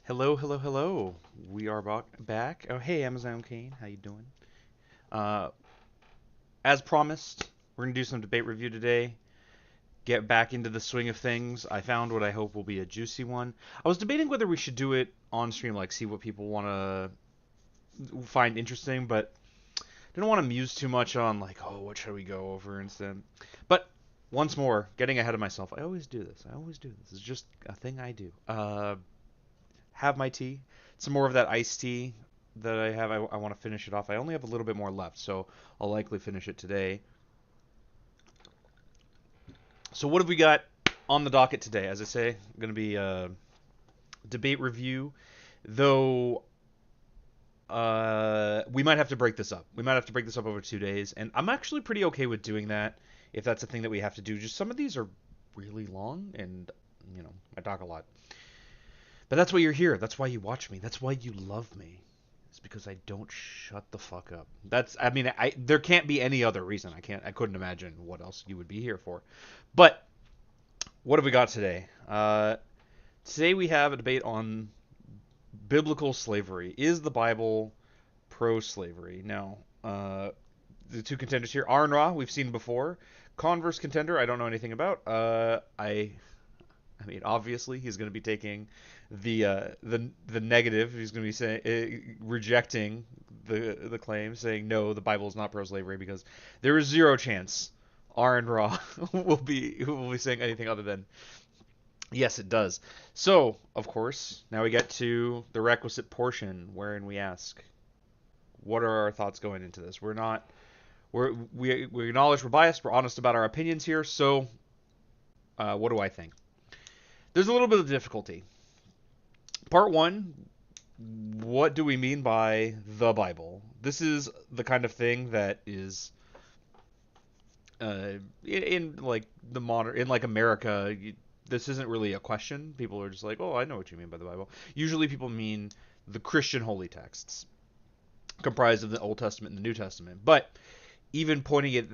Hello, hello, hello. We are back. Oh, hey, Amazon Kane, how you doing? Uh, as promised, we're gonna do some debate review today. Get back into the swing of things. I found what I hope will be a juicy one. I was debating whether we should do it on stream, like see what people want to find interesting, but didn't want to muse too much on like, oh, what should we go over instead. But once more, getting ahead of myself. I always do this. I always do this. It's just a thing I do. Have my tea. Some more of that iced tea that I have. I want to finish it off. I only have a little bit more left, so I'll likely finish it today. So what have we got on the docket today? As I say, going to be a debate review, though. We might have to break this up. We might have to break this up over 2 days, and I'm actually pretty okay with doing that if that's a thing that we have to do. Just some of these are really long, and I talk a lot. But that's why you're here. That's why you watch me. That's why you love me. It's because I don't shut the fuck up. I mean, there can't be any other reason. I couldn't imagine what else you would be here for. But what have we got today? Today we have a debate on biblical slavery. Is the Bible pro-slavery? Now, the two contenders here, Aaron Ra, we've seen before. Converse contender, I don't know anything about. I mean, obviously, he's going to be taking the negative. He's going to be saying rejecting the claim, saying no, the Bible is not pro-slavery because there is zero chance Aaron Ra will be saying anything other than yes, it does. So, of course, now we get to the requisite portion wherein we ask, what are our thoughts going into this? We acknowledge we're biased. We're honest about our opinions here. So, what do I think? There's a little bit of difficulty. Part one, what do we mean by the Bible? This is the kind of thing that is in like the modern in like America. This isn't really a question. People are just like, oh, I know what you mean by the Bible. Usually, people mean the Christian holy texts, comprised of the Old Testament and the New Testament. But even pointing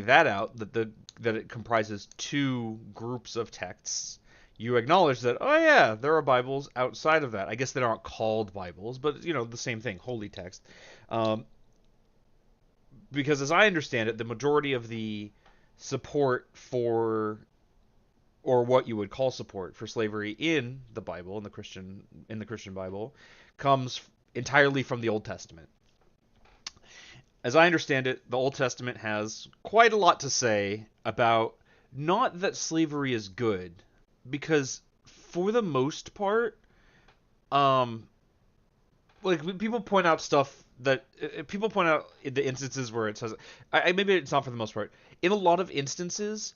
that out, that it comprises two groups of texts, you acknowledge that, oh yeah, there are Bibles outside of that. I guess they aren't called Bibles, but the same thing, holy text. Um, because as I understand it, the majority of the support for, or what you would call support for slavery in the Bible, in the Christian Bible, comes entirely from the Old Testament. As I understand it, the Old Testament has quite a lot to say about not that slavery is good, because for the most part, um, like people point out stuff that people point out in the instances where it says, maybe it's not for the most part. In a lot of instances,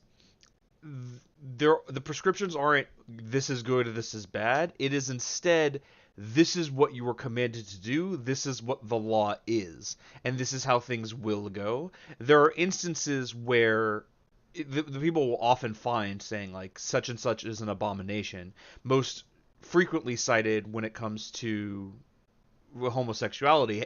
the prescriptions aren't this is good or this is bad. It is instead this is what you were commanded to do. This is what the law is, and this is how things will go. There are instances where the people will often find saying like such and such is an abomination. Most frequently cited when it comes to homosexuality,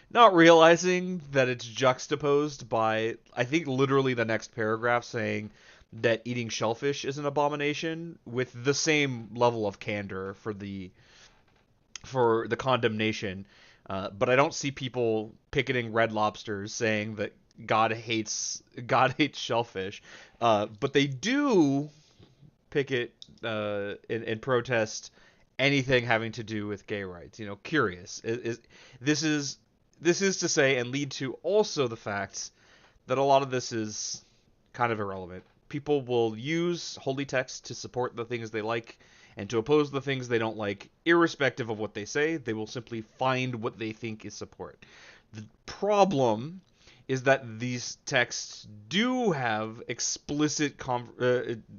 not realizing that it's juxtaposed by I think literally the next paragraph saying that eating shellfish is an abomination with the same level of candor for the condemnation. But I don't see people picketing Red Lobsters saying that God hates shellfish. But they do picket and protest anything having to do with gay rights. Curious. This is this is to say and lead to also the fact that a lot of this is kind of irrelevant. People will use holy text to support the things they like and to oppose the things they don't like, irrespective of what they say. They will simply find what they think is support. The problem is that these texts do have explicit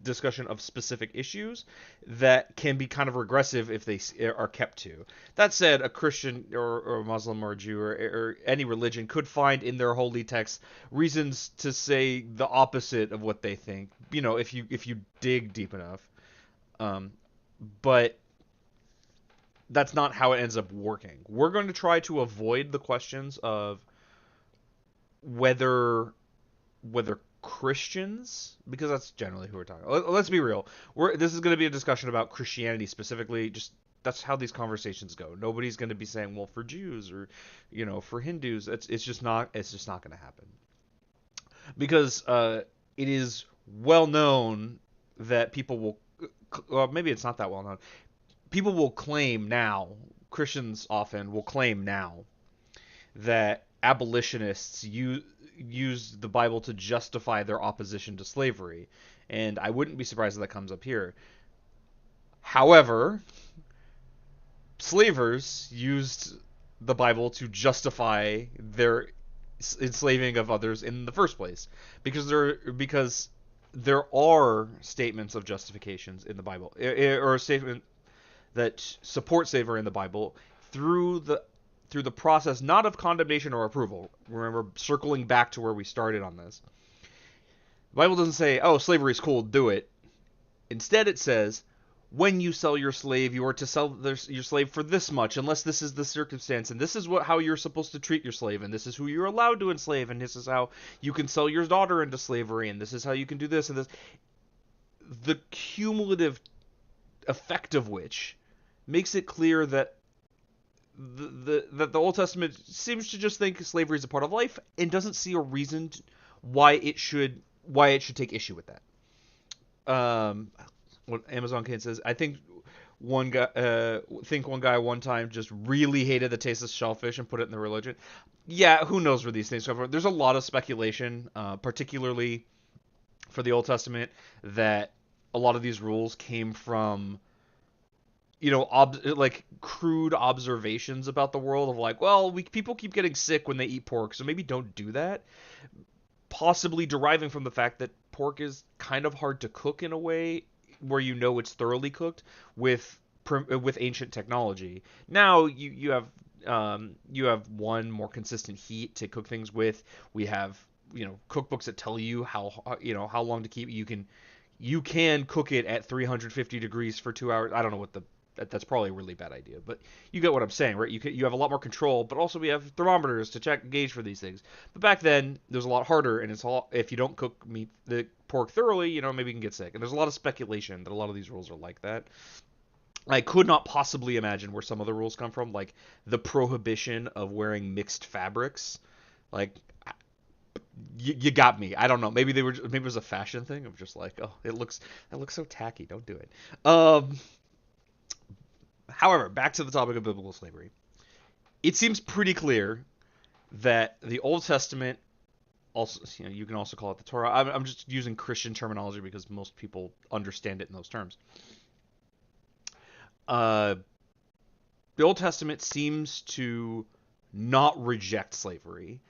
discussion of specific issues that can be kind of regressive if they are kept to. That said, a Christian or a Muslim or a Jew or any religion could find in their holy texts reasons to say the opposite of what they think. If you dig deep enough. Um, but that's not how it ends up working. We're going to try to avoid the questions of whether Christians, because that's generally who we're talking about. Let's be real. This is going to be a discussion about Christianity specifically, just that's how these conversations go. Nobody's going to be saying, well, for Jews or, for Hindus, it's just not going to happen because it is well known that people will, well, maybe it's not that well known. People will claim now, Christians often will claim now that abolitionists use the Bible to justify their opposition to slavery, and I wouldn't be surprised if that comes up here. However, slavers used the Bible to justify their enslaving of others in the first place, because there are statements of justifications in the Bible, or a statement that support slavery in the Bible through the process not of condemnation or approval. Remember, circling back to where we started on this. The Bible doesn't say, "Oh, slavery is cool, do it." Instead, it says, when you sell your slave, you are to sell your slave for this much, unless this is the circumstance, and this is how you're supposed to treat your slave, and this is who you're allowed to enslave, and this is how you can sell your daughter into slavery, and this is how you can do this and this. The cumulative effect of which makes it clear that the Old Testament seems to just think slavery is a part of life and doesn't see a reason why it should take issue with that. What Amazon Kane says, I think one guy one time just really hated the taste of shellfish and put it in the religion. Yeah, who knows where these things come from? There's a lot of speculation, particularly for the Old Testament, that a lot of these rules came from, like crude observations about the world of like, well, people keep getting sick when they eat pork, so maybe don't do that. Possibly deriving from the fact that pork is kind of hard to cook in a way where it's thoroughly cooked with ancient technology. Now you have one more consistent heat to cook things with. We have cookbooks that tell you how long to keep. You can cook it at 350 degrees for 2 hours. I don't know that's probably a really bad idea, but you get what I'm saying, right? You have a lot more control, but also we have thermometers to gauge for these things. But back then, it was a lot harder, and if you don't cook the pork thoroughly, maybe you can get sick. And there's a lot of speculation that a lot of these rules are like that. I could not possibly imagine where some of the rules come from, like the prohibition of wearing mixed fabrics. Like, you got me. I don't know. Maybe it was a fashion thing. I'm just like, oh, that looks so tacky. Don't do it. However, back to the topic of biblical slavery. It seems pretty clear that the Old Testament, also, you can also call it the Torah. I'm just using Christian terminology because most people understand it in those terms. The Old Testament seems to not reject slavery,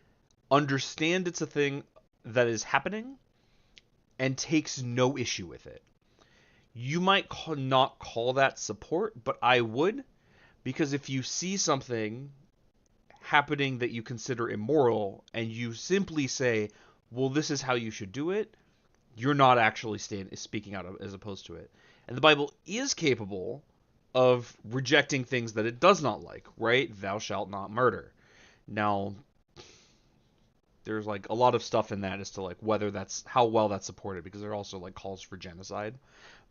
understand it's a thing that is happening, and takes no issue with it. You might not call that support, but I would, because if you see something happening that you consider immoral and you simply say, well, this is how you should do it, you're not actually speaking out as opposed to it. And the Bible is capable of rejecting things that it does not like, right? Thou shalt not murder. Now, there's like a lot of stuff in that as to like whether that's how well that's supported, because there are also like calls for genocide.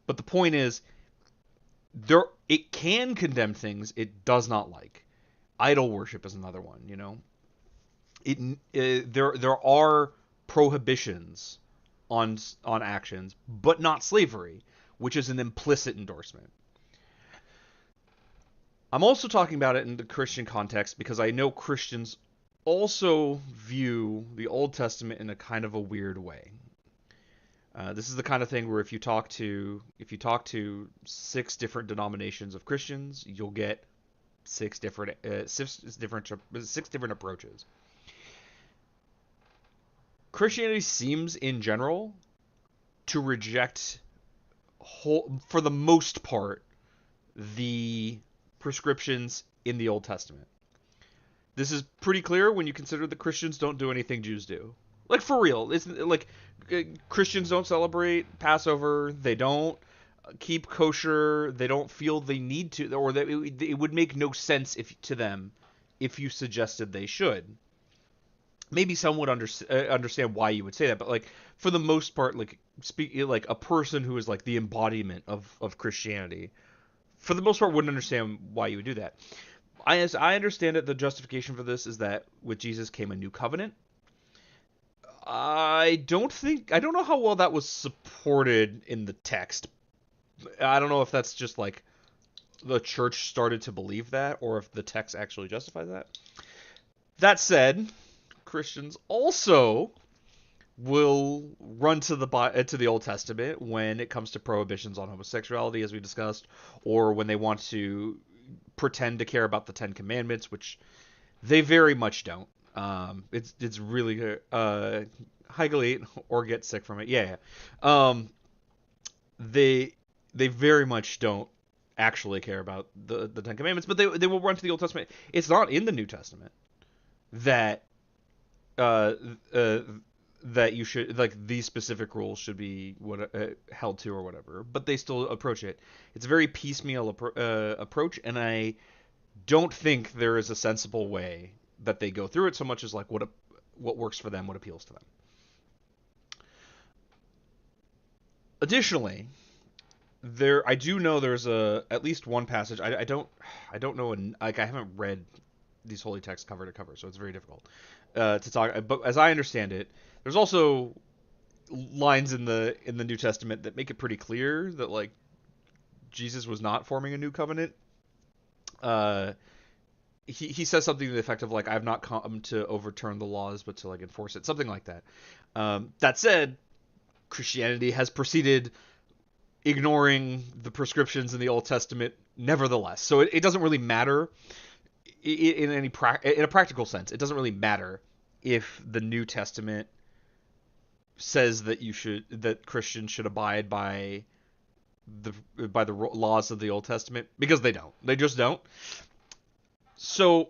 But the point is, it can condemn things it does not like. Idol worship is another one. There are prohibitions on actions, but not slavery, which is an implicit endorsement. I'm also talking about it in the Christian context because I know Christians also view the Old Testament in a kind of a weird way. This is the kind of thing where if you talk to 6 different denominations of Christians, you'll get 6 different approaches. Christianity seems in general to reject for the most part the prescriptions in the Old Testament. This is pretty clear when you consider that Christians don't do anything Jews do. Like, for real. It's like Christians don't celebrate Passover. They don't keep kosher. They don't feel they need to, or that it would make no sense to them if you suggested they should. Maybe some would understand why you would say that, but like for the most part, like a person who is like the embodiment of Christianity, for the most part, wouldn't understand why you would do that. As I understand it, the justification for this is that with Jesus came a new covenant. I don't know how well that was supported in the text. I don't know if that's just like the church started to believe that, or if the text actually justifies that. That said, Christians also will run to the Old Testament when it comes to prohibitions on homosexuality, as we discussed, or when they want to pretend to care about the Ten Commandments, which they very much don't. It's really Hegel or get sick from it. Yeah. They they very much don't actually care about the Ten Commandments, but they will run to the Old Testament. It's not in the New Testament that uh, uh, that you should like these specific rules should be what held to or whatever, but they still approach it. It's a very piecemeal approach, and I don't think there is a sensible way that they go through it so much as like what works for them, what appeals to them. Additionally, I do know there's at least one passage. I don't know, like I haven't read these holy texts cover to cover, so it's very difficult to talk. But as I understand it, there's also lines in the New Testament that make it pretty clear that like Jesus was not forming a new covenant. Uh, he says something to the effect of like I've not come to overturn the laws, but to like enforce it, something like that. That said, Christianity has proceeded ignoring the prescriptions in the Old Testament nevertheless. So it doesn't really matter in in a practical sense. It doesn't really matter if the New Testament says that Christians should abide by the laws of the Old Testament, because they don't. They just don't. So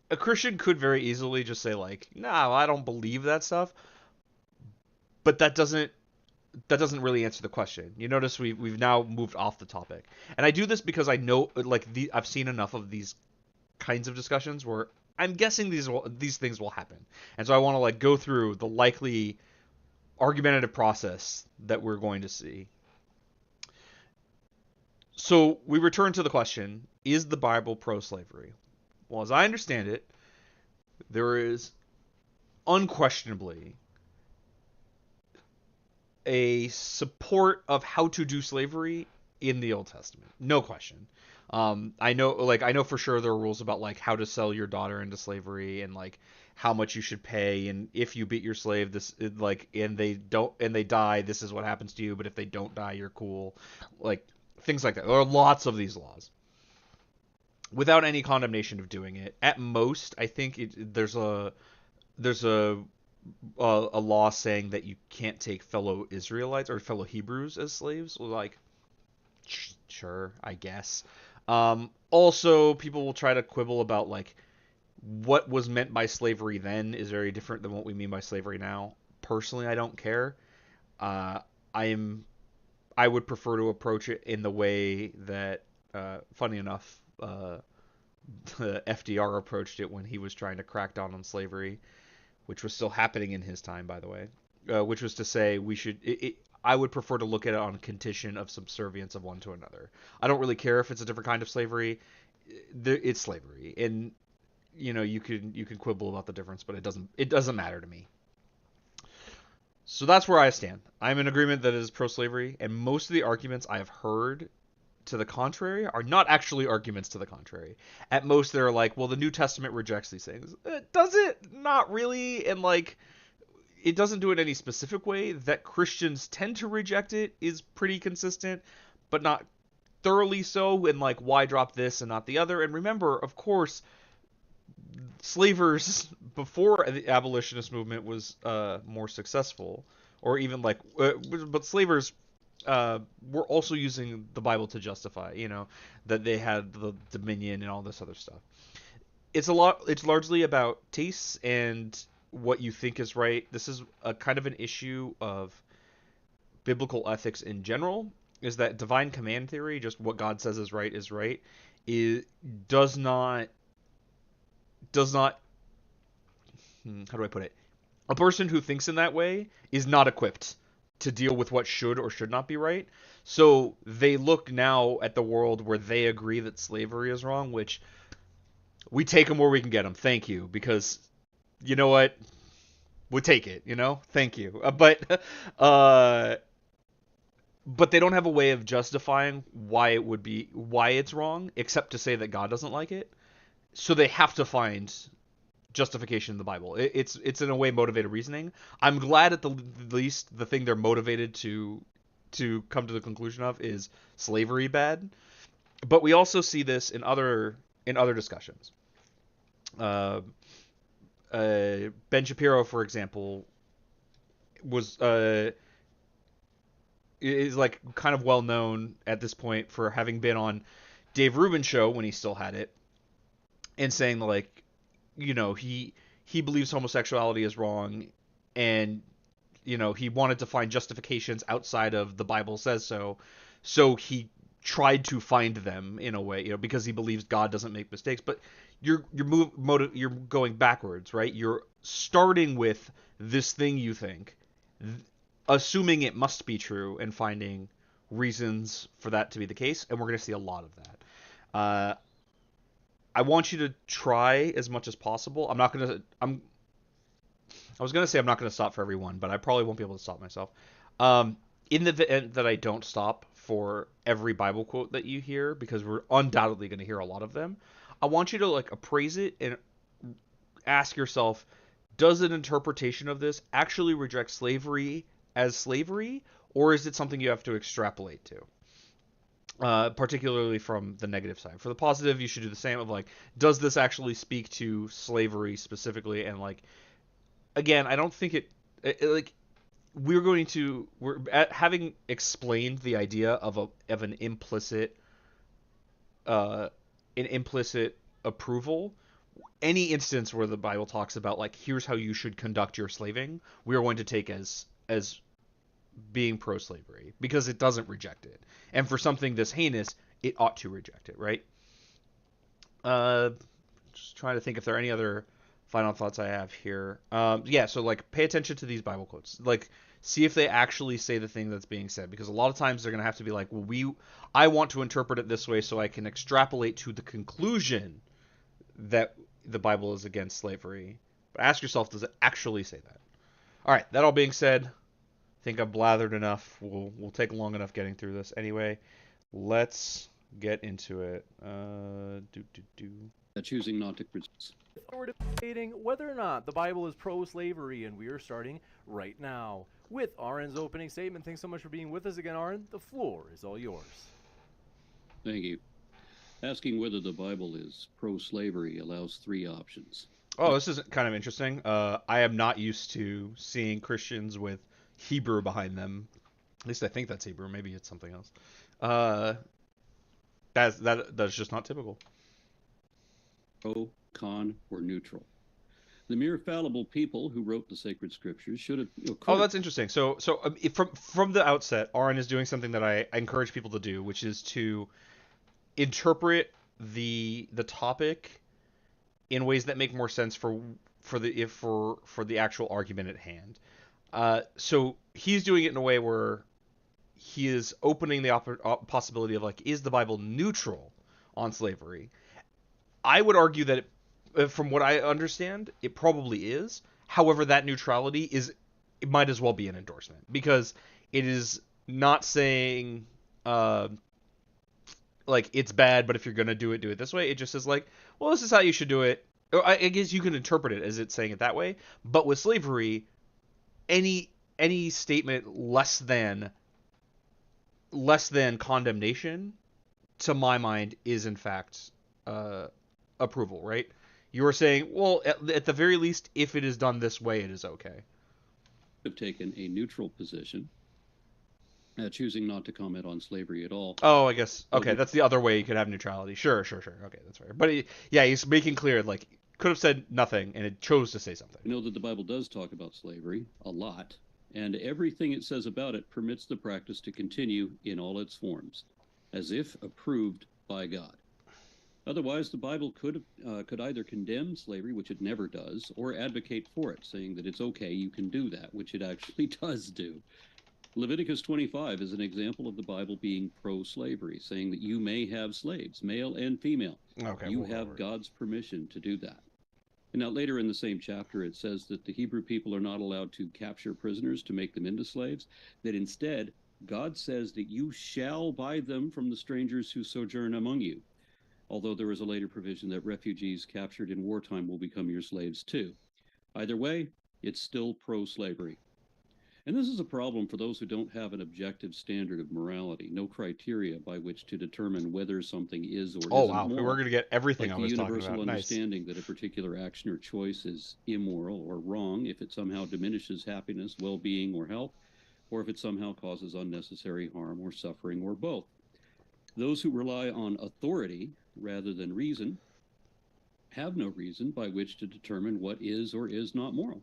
a Christian could very easily just say like, "No, I don't believe that stuff." But that doesn't really answer the question. You notice we've now moved off the topic, and I do this because I know like I've seen enough of these kinds of discussions where I'm guessing these things will happen, and so I want to like go through the likely argumentative process that we're going to see. So we return to the question: is the Bible pro-slavery? Well, as I understand it, there is unquestionably a support of how to do slavery in the Old Testament. No question. I know for sure there are rules about like how to sell your daughter into slavery and like how much you should pay, and if you beat your slave, and they die, this is what happens to you. But if they don't die, you're cool. Like things like that. There are lots of these laws without any condemnation of doing it. At most, I think there's a law saying that you can't take fellow Israelites or fellow Hebrews as slaves. Like, sure, I guess. Also, people will try to quibble about like what was meant by slavery then is very different than what we mean by slavery now. Personally, I don't care. Uh, I am I would prefer to approach it in the way that, funny enough, FDR approached it when he was trying to crack down on slavery, which was still happening in his time, by the way. Which was to say, I would prefer to look at it on condition of subservience of one to another. I don't really care if it's a different kind of slavery. It's slavery, and you can quibble about the difference, but it doesn't matter to me. So that's where I stand. I'm in agreement that it is pro-slavery, and most of the arguments I have heard to the contrary are not actually arguments to the contrary. At most, they're like, well, the New Testament rejects these things. Does it? Not really. And like, it doesn't do it in any specific way. That Christians tend to reject it is pretty consistent, but not thoroughly so. And like, why drop this and not the other? And remember, of course, slavers before the abolitionist movement was more successful, or even like, but slavers were also using the Bible to justify, that they had the dominion and all this other stuff. It's largely about tastes and what you think is right. This is a kind of an issue of biblical ethics in general. Is that divine command theory, just what God says is right, it does not how do I put it? A person who thinks in that way is not equipped to deal with what should or should not be right. So they look now at the world where they agree that slavery is wrong, which we take them where we can get them. Thank you, because you know what? We'll take it. Thank you. Uh, but they don't have a way of justifying why it's wrong, except to say that God doesn't like it. So they have to find justification in the Bible. It's in a way motivated reasoning. I'm glad at the least the thing they're motivated to come to the conclusion of is slavery bad. But we also see this in other discussions. Uh, Ben Shapiro, for example, was is like kind of well known at this point for having been on Dave Rubin's show when he still had it, and saying like, he believes homosexuality is wrong, and he wanted to find justifications outside of the Bible says so he tried to find them in a way, because he believes God doesn't make mistakes. But you're going backwards, right? You're starting with this thing you think, assuming it must be true, and finding reasons for that to be the case, and we're going to see a lot of that. I want you to try as much as possible. I was gonna say I'm not gonna stop for everyone, but I probably won't be able to stop myself. In the event that I don't stop for every Bible quote that you hear, because we're undoubtedly going to hear a lot of them, I want you to like appraise it and ask yourself, does an interpretation of this actually reject slavery as slavery, or is it something you have to extrapolate to? Particularly from the negative side. For the positive, you should do the same of like, does this actually speak to slavery specifically? And like, again, I don't think like having explained the idea of an implicit uh an implicit approval. Any instance where the Bible talks about like, here's how you should conduct your slaving, we are going to take as being pro-slavery, because it doesn't reject it, and for something this heinous, it ought to reject it, right? uh just trying to think if there are any other final thoughts I have here. Yeah, so like, pay attention to these Bible quotes. Like, see if they actually say the thing that's being said, because a lot of times they're gonna have to be like, well, I want to interpret it this way so I can extrapolate to the conclusion that the Bible is against slavery. But ask yourself, does it actually say that? All right. That all being said, I think I've blathered enough. We'll take long enough getting through this anyway. Let's get into it. Choosing not to. We're debating whether or not the Bible is pro-slavery, and we are starting right now with Aaron's opening statement. Thanks so much for being with us again, Aaron. The floor is all yours. Thank you. Asking whether the Bible is pro-slavery allows three options. Oh, this is kind of interesting. I am not used to seeing Christians with Hebrew behind them. At least I think that's Hebrew. Maybe it's something else. That's just not typical. Pro, con, or neutral. The mere fallible people who wrote the sacred scriptures should have. Oh, that's interesting. So from the outset, Aaron is doing something that I encourage people to do, which is to interpret the topic in ways that make more sense for the actual argument at hand. So he's doing it in a way where he is opening the possibility of like, is the Bible neutral on slavery? I would argue that from what I understand, it probably is. However, that neutrality it might as well be an endorsement, because it is not saying like it's bad, but if you're gonna do it this way. It just says like, well, this is how you should do it. I guess you can interpret it as it's saying it that way. But with slavery, any statement less than condemnation, to my mind, is in fact approval, right? You are saying, well, at the very least, if it is done this way, it is okay. Have taken a neutral position, choosing not to comment on slavery at all. Oh, I guess. Okay, that's the other way you could have neutrality. Sure. Okay, that's fair. But he's making clear, like, could have said nothing, and it chose to say something. I know that the Bible does talk about slavery a lot, and everything it says about it permits the practice to continue in all its forms, as if approved by God. Otherwise, the Bible could either condemn slavery, which it never does, or advocate for it, saying that it's okay, you can do that, which it actually does do. Leviticus 25 is an example of the Bible being pro-slavery, saying that you may have slaves, male and female. Okay. You have God's permission to do that. And now later in the same chapter, it says that the Hebrew people are not allowed to capture prisoners to make them into slaves, that instead, God says that you shall buy them from the strangers who sojourn among you. Although there is a later provision that refugees captured in wartime will become your slaves too. Either way, it's still pro-slavery. And this is a problem for those who don't have an objective standard of morality, no criteria by which to determine whether something is or isn't moral. We're going to get everything like I was talking about. The universal understanding that a particular action or choice is immoral or wrong if it somehow diminishes happiness, well-being, or health, or if it somehow causes unnecessary harm or suffering, or both. Those who rely on authority rather than reason have no reason by which to determine what is or is not moral.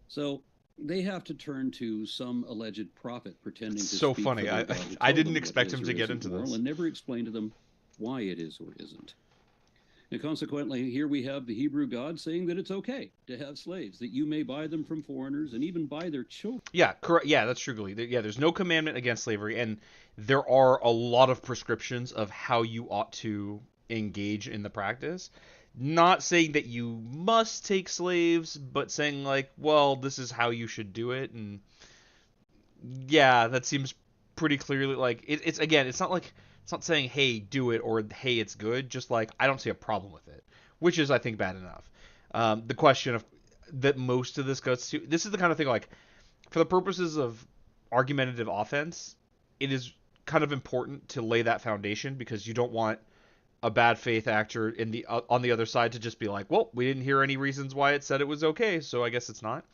So they have to turn to some alleged prophet pretending to so speak funny. for their God to I tell didn't them expect what him is to or get isn't into moral, this. and never explain to them why it is or isn't. And consequently, here we have the Hebrew God saying that it's okay to have slaves, that you may buy them from foreigners and even buy their children. Yeah, correct. Yeah, that's true, Glee. Yeah, there's no commandment against slavery, and there are a lot of prescriptions of how you ought to engage in the practice. Not saying that you must take slaves, but saying like, well, this is how you should do it, and yeah, that seems pretty clearly like it's again, it's not like it's not saying hey, do it or hey, it's good. Just like I don't see a problem with it, which is I think bad enough. The question of that most of this goes to this is the kind of thing like for the purposes of argumentative offense, it is kind of important to lay that foundation because you don't want a bad faith actor in the on the other side to just be like, well, we didn't hear any reasons why it said it was okay, so I guess it's not.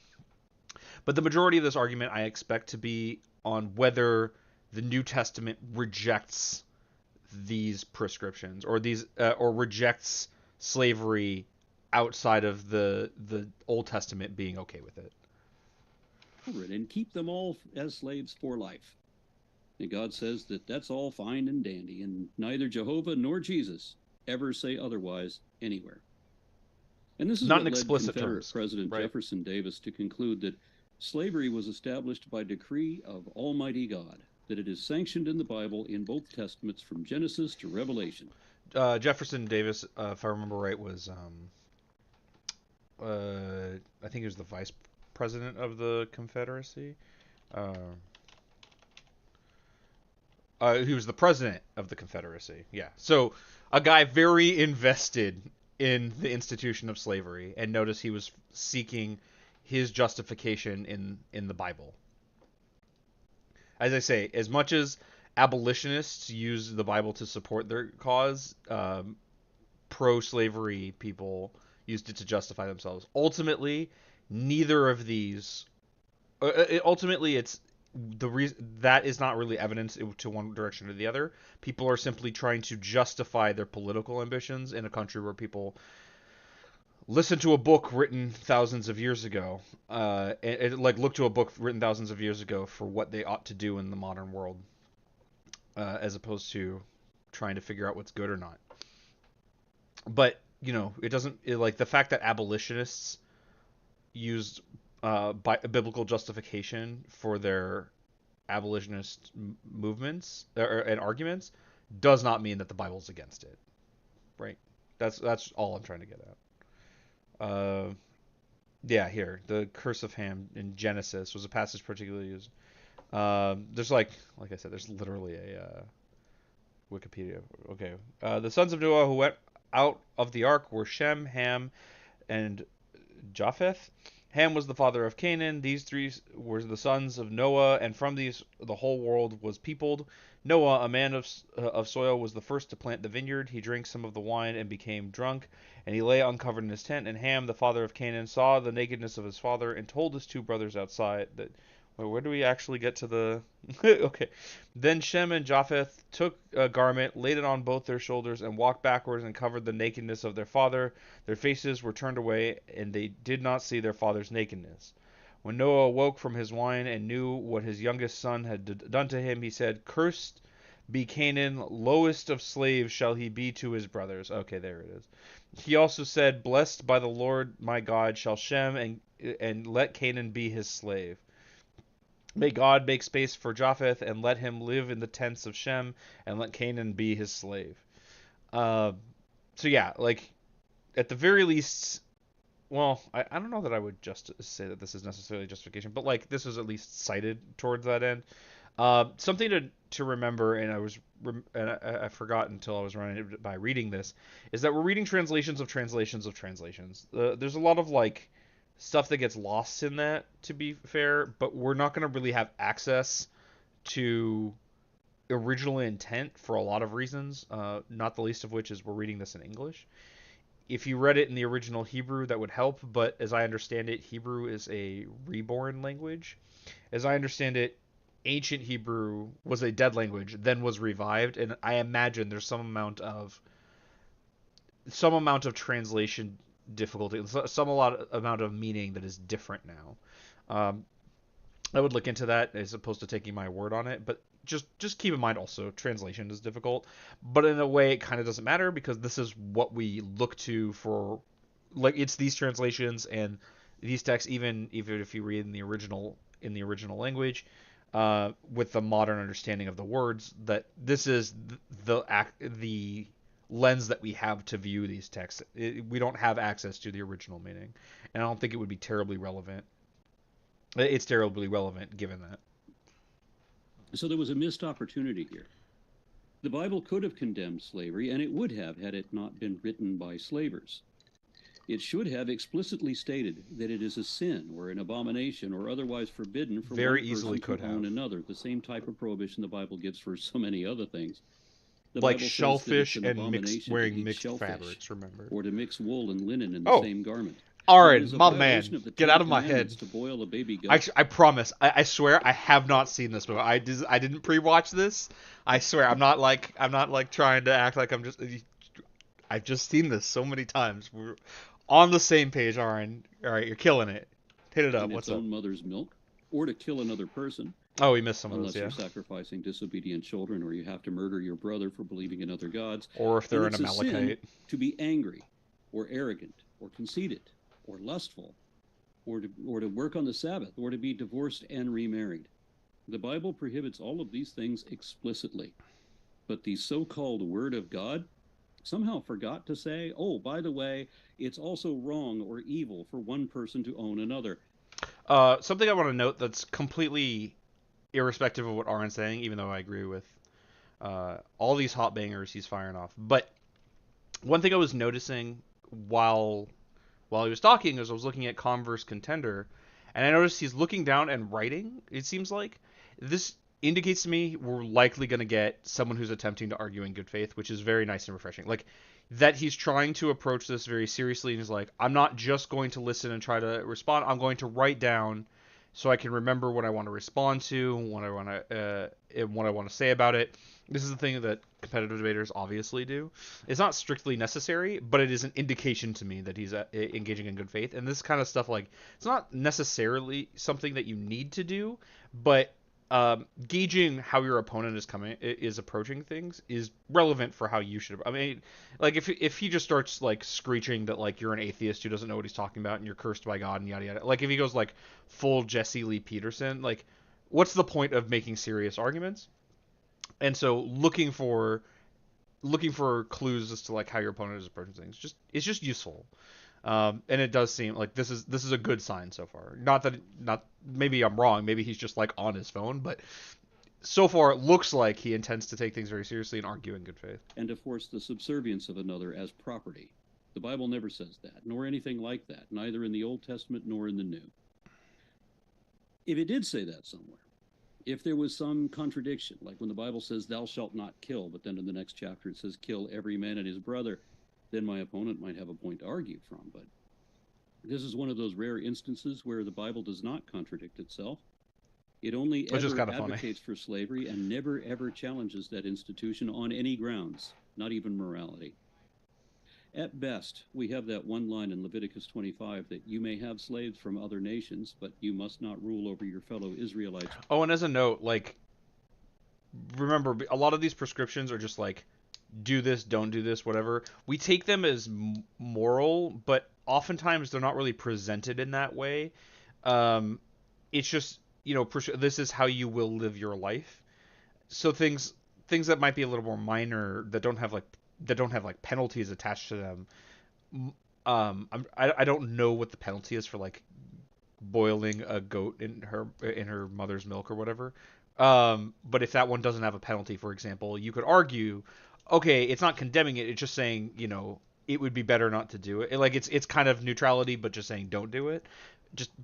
But the majority of this argument I expect to be on whether the New Testament rejects these prescriptions or these or rejects slavery outside of the Old Testament being okay with it. And keep them all as slaves for life. And God says that that's all fine and dandy, and neither Jehovah nor Jesus ever say otherwise anywhere. And this is not what in led explicit Confederate terms. President Right. Jefferson Davis to conclude that slavery was established by decree of Almighty God, that it is sanctioned in the Bible in both Testaments from Genesis to Revelation. Jefferson Davis, if I remember right, was I think he was the vice president of the Confederacy. He was the president of the Confederacy. Yeah. So a guy very invested in the institution of slavery, and notice he was seeking his justification in the Bible. As I say, as much as abolitionists use the Bible to support their cause, pro-slavery people used it to justify themselves. Ultimately, neither of these. Ultimately, it's the reason that is not really evidence to one direction or the other. People are simply trying to justify their political ambitions in a country where people listen to a book written thousands of years ago, like look to a book written thousands of years ago for what they ought to do in the modern world, as opposed to trying to figure out what's good or not. But you know, it doesn't like the fact that abolitionists used biblical justification for their abolitionist movements and arguments does not mean that the Bible's against it, right? That's all I'm trying to get at. Yeah, here the curse of Ham in Genesis was a passage particularly used. There's like I said, there's literally a Wikipedia. Okay, the sons of Noah who went out of the ark were Shem, Ham, and Japheth. Ham was the father of Canaan. These three were the sons of Noah, and from these the whole world was peopled. Noah, a man of soil, was the first to plant the vineyard. He drank some of the wine and became drunk, and he lay uncovered in his tent. And Ham, the father of Canaan, saw the nakedness of his father and told his two brothers outside that. Wait, where do we actually get to the... Okay. Then Shem and Japheth took a garment, laid it on both their shoulders, and walked backwards and covered the nakedness of their father. Their faces were turned away, and they did not see their father's nakedness. When Noah awoke from his wine and knew what his youngest son had done to him, he said, "Cursed be Canaan, lowest of slaves shall he be to his brothers." Okay, there it is. He also said, "Blessed by the Lord my God shall Shem, and let Canaan be his slave." May God make space for Japheth, and let him live in the tents of Shem, and let Canaan be his slave. Uh, so yeah, like at the very least, well, I don't know that I would just say that this is necessarily justification, but like this is at least cited towards that end. Something to remember, and I forgot until I was running it by reading this, is that we're reading translations of translations of translations. There's a lot of like stuff that gets lost in that, to be fair, but we're not going to really have access to original intent for a lot of reasons. Not the least of which is we're reading this in English. If you read it in the original Hebrew, that would help, but as I understand it, Hebrew is a reborn language. As I understand it, ancient Hebrew was a dead language, then was revived, and I imagine there's some amount of translation difficulty, amount of meaning that is different now. I would look into that as opposed to taking my word on it, but just keep in mind also translation is difficult, but in a way it kind of doesn't matter because this is what we look to for, like it's these translations and these texts, even if you read in the original language, with the modern understanding of the words, that this is the lens that we have to view these texts. We don't have access to the original meaning, and I don't think it would be terribly relevant. It's terribly relevant given that. So there was a missed opportunity here. The Bible could have condemned slavery, and it would have had it not been written by slavers. It should have explicitly stated that it is a sin or an abomination or otherwise forbidden for Very one easily person could to own have. another. The same type of prohibition the Bible gives for so many other things. The Like Bible says that shellfish it's an and abomination to wearing eat mixed shellfish, fabrics, remember? or to mix wool and linen in the Oh. same garment. Aaron, It is a my violation man, of the get Ten out of my head. Commandments to boil a baby goat. I promise. I swear I have not seen this movie. I didn't pre-watch this. I swear I'm not like trying to act like I'm just. I've just seen this so many times. We're on the same page, Aaron. All right, you're killing it. Hit it up. In What's its up? own mother's milk, or to kill another person, Oh, we missed some of unless those, yeah. you're sacrificing disobedient children, or you have to murder your brother for believing in other gods. Or if they're And an it's a sin Amalekite. to be angry, or arrogant, or conceited, or lustful, or to work on the Sabbath, or to be divorced and remarried. The Bible prohibits all of these things explicitly. But the so-called Word of God somehow forgot to say, oh, by the way, it's also wrong or evil for one person to own another. Something I want to note that's completely irrespective of what Aaron's saying, even though I agree with all these hot bangers he's firing off. But one thing I was noticing while he was talking is I was looking at Converse Contender, and I noticed he's looking down and writing. It seems like this indicates to me we're likely going to get someone who's attempting to argue in good faith, which is very nice and refreshing. Like that he's trying to approach this very seriously, and he's like, I'm not just going to listen and try to respond. I'm going to write down so I can remember what I want to respond to, what I want to say about it. This is the thing that competitive debaters obviously do. It's not strictly necessary, but it is an indication to me that he's engaging in good faith. And this kind of stuff, like, it's not necessarily something that you need to do, but gauging how your opponent is approaching things is relevant for how you should. I mean, like if he just starts like screeching that like you're an atheist who doesn't know what he's talking about and you're cursed by God and yada yada. Like if he goes like full Jesse Lee Peterson, like what's the point of making serious arguments? And so looking for clues as to like how your opponent is approaching things, it's just useful. And it does seem like this is a good sign so far. Not maybe I'm wrong. Maybe he's just like on his phone, but so far it looks like he intends to take things very seriously and argue in good faith. And to force the subservience of another as property. The Bible never says that, nor anything like that, neither in the Old Testament nor in the New. If it did say that somewhere, if there was some contradiction, like when the Bible says, thou shalt not kill, but then in the next chapter it says, kill every man and his brother, then my opponent might have a point to argue from. But this is one of those rare instances where the Bible does not contradict itself. It only ever advocates for slavery and never, ever challenges that institution on any grounds, not even morality. At best, we have that one line in Leviticus 25 that you may have slaves from other nations, but you must not rule over your fellow Israelites. Oh, and as a note, like, remember, a lot of these prescriptions are just like, do this, don't do this, whatever. We take them as moral, but oftentimes they're not really presented in that way. It's just this is how you will live your life. So things that might be a little more minor that don't have like penalties attached to them. I don't know what the penalty is for like boiling a goat in her mother's milk or whatever. But if that one doesn't have a penalty, for example, you could argue, okay, it's not condemning it. It's just saying, it would be better not to do it. Like it's kind of neutrality, but just saying don't do it.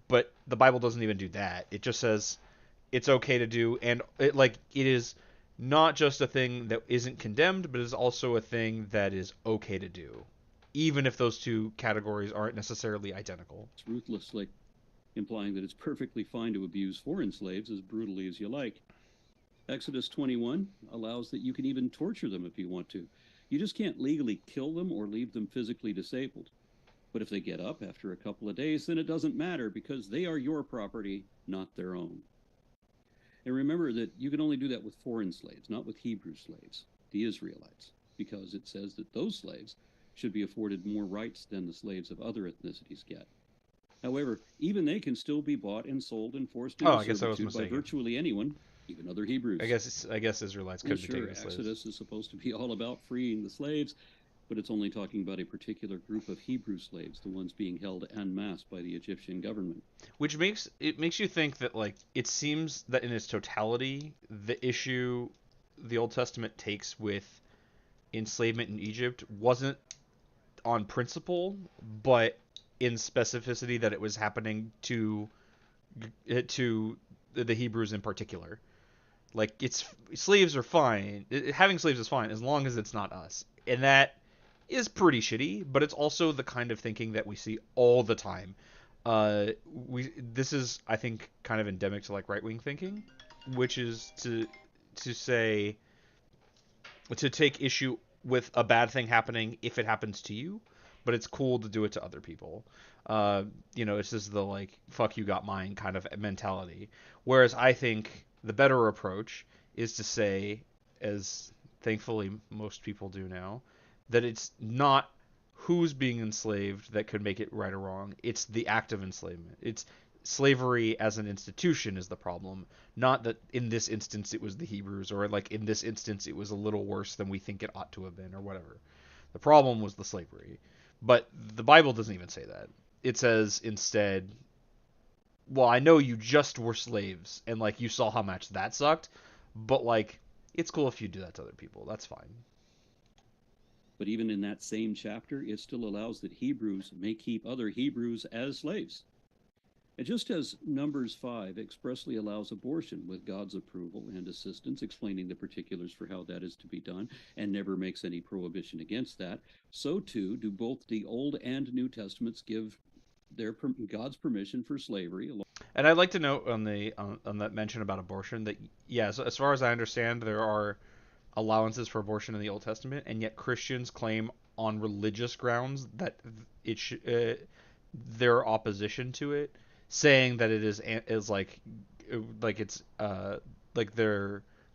But the Bible doesn't even do that. It just says it's okay to do, and it is not just a thing that isn't condemned, but is also a thing that is okay to do, even if those two categories aren't necessarily identical. It's ruthlessly, implying that it's perfectly fine to abuse foreign slaves as brutally as you like. Exodus 21 allows that you can even torture them if you want to. You just can't legally kill them or leave them physically disabled. But if they get up after a couple of days, then it doesn't matter because they are your property, not their own. And remember that you can only do that with foreign slaves, not with Hebrew slaves, the Israelites, because it says that those slaves should be afforded more rights than the slaves of other ethnicities get. However, even they can still be bought and sold and forced into servitude by virtually anyone, even other Hebrews. I guess Israelites could be taken slaves. Exodus is supposed to be all about freeing the slaves, but it's only talking about a particular group of Hebrew slaves, the ones being held en masse by the Egyptian government. Which makes you think that it seems that in its totality, the issue the Old Testament takes with enslavement in Egypt wasn't on principle, but in specificity that it was happening to the Hebrews in particular. Like slaves are fine. Having slaves is fine as long as it's not us. And that is pretty shitty, but it's also the kind of thinking that we see all the time. This is, I think, kind of endemic to right-wing thinking, which is to take issue with a bad thing happening if it happens to you, but it's cool to do it to other people. It's just the fuck you got mine kind of mentality. Whereas I think the better approach is to say, as thankfully most people do now, that it's not who's being enslaved that could make it right or wrong. It's the act of enslavement. It's slavery as an institution is the problem, not that in this instance it was the Hebrews, or in this instance it was a little worse than we think it ought to have been, or whatever. The problem was the slavery. But the Bible doesn't even say that. It says instead, well, I know you just were slaves, and you saw how much that sucked, but it's cool if you do that to other people. That's fine. But even in that same chapter, it still allows that Hebrews may keep other Hebrews as slaves. And just as Numbers 5 expressly allows abortion with God's approval and assistance, explaining the particulars for how that is to be done, and never makes any prohibition against that, so too do both the Old and New Testaments give God's permission for slavery. And I'd like to note on that mention about abortion that, yes, as far as I understand, there are allowances for abortion in the Old Testament, and yet Christians claim on religious grounds that their opposition to it, saying that it is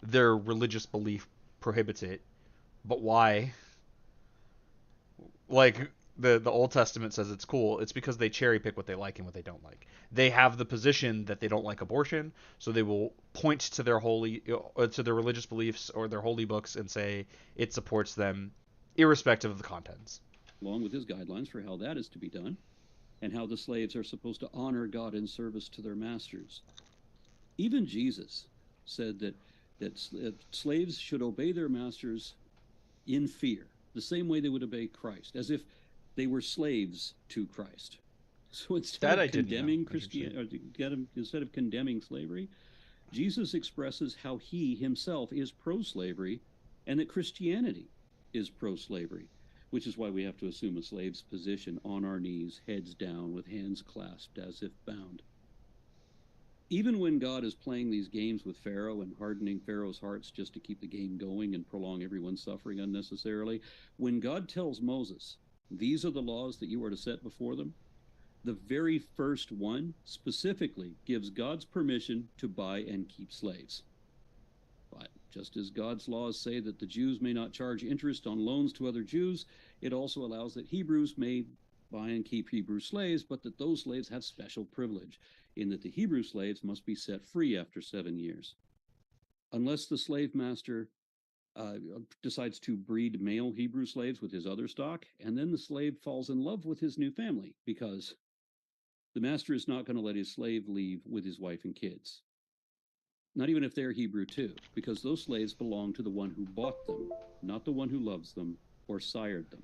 their religious belief prohibits it. But why? The Old Testament says it's cool. It's because they cherry pick what they like and what they don't like. They have the position that they don't like abortion, so they will point to their religious beliefs or their holy books and say it supports them, irrespective of the contents. Along with his guidelines for how that is to be done, and how the slaves are supposed to honor God in service to their masters. Even Jesus said that slaves should obey their masters in fear, the same way they would obey Christ, as if they were slaves to Christ. So instead of condemning Christianity, instead of condemning slavery, Jesus expresses how he himself is pro-slavery and that Christianity is pro-slavery, which is why we have to assume a slave's position on our knees, heads down, with hands clasped as if bound. Even when God is playing these games with Pharaoh and hardening Pharaoh's hearts just to keep the game going and prolong everyone's suffering unnecessarily, when God tells Moses, these are the laws that you are to set before them, the very first one specifically gives God's permission to buy and keep slaves. But just as God's laws say that the Jews may not charge interest on loans to other Jews, it also allows that Hebrews may buy and keep Hebrew slaves, but that those slaves have special privilege. in that the Hebrew slaves must be set free after 7 years, unless the slave master decides to breed male Hebrew slaves with his other stock, and then the slave falls in love with his new family, because the master is not going to let his slave leave with his wife and kids. Not even if they're Hebrew too, because those slaves belong to the one who bought them, not the one who loves them or sired them.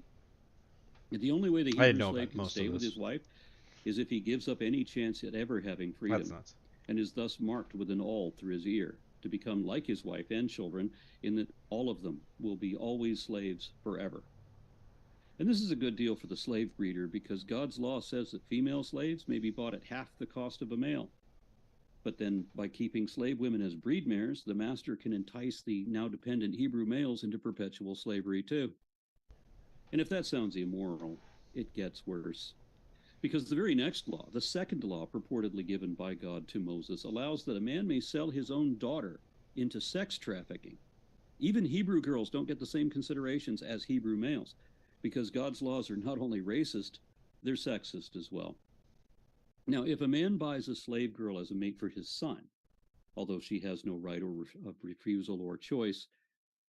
And the only way the Hebrew slave can stay with his wife is if he gives up any chance at ever having freedom, and is thus marked with an awl through his ear, to become like his wife and children, in that all of them will be always slaves forever. And this is a good deal for the slave breeder, because God's law says that female slaves may be bought at half the cost of a male. But then, by keeping slave women as breed mares, the master can entice the now dependent Hebrew males into perpetual slavery too. And if that sounds immoral, it gets worse. Because the very next law, the second law purportedly given by God to Moses, allows that a man may sell his own daughter into sex trafficking. Even Hebrew girls don't get the same considerations as Hebrew males, because God's laws are not only racist, they're sexist as well. Now, if a man buys a slave girl as a mate for his son, although she has no right of refusal or choice,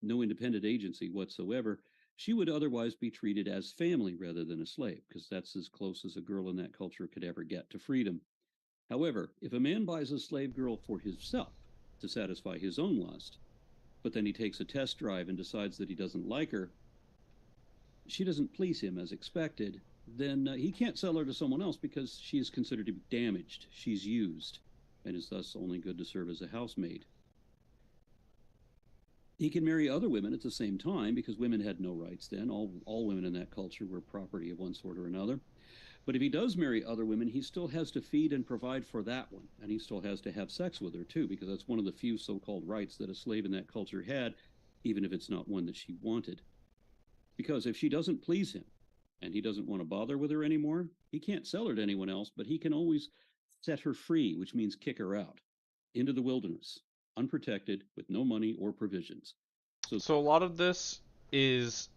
no independent agency whatsoever, she would otherwise be treated as family rather than a slave, because that's as close as a girl in that culture could ever get to freedom. However, if a man buys a slave girl for himself to satisfy his own lust, but then he takes a test drive and decides that he doesn't like her, she doesn't please him as expected, then he can't sell her to someone else, because she is considered to be damaged. She's used, and is thus only good to serve as a housemaid. He can marry other women at the same time, because women had no rights then. All women in that culture were property of one sort or another. But if he does marry other women, he still has to feed and provide for that one. And he still has to have sex with her too, because that's one of the few so-called rights that a slave in that culture had, even if it's not one that she wanted. Because if she doesn't please him, and he doesn't want to bother with her anymore, he can't sell her to anyone else, but he can always set her free, which means kick her out into the wilderness, unprotected, with no money or provisions. So a lot of this is,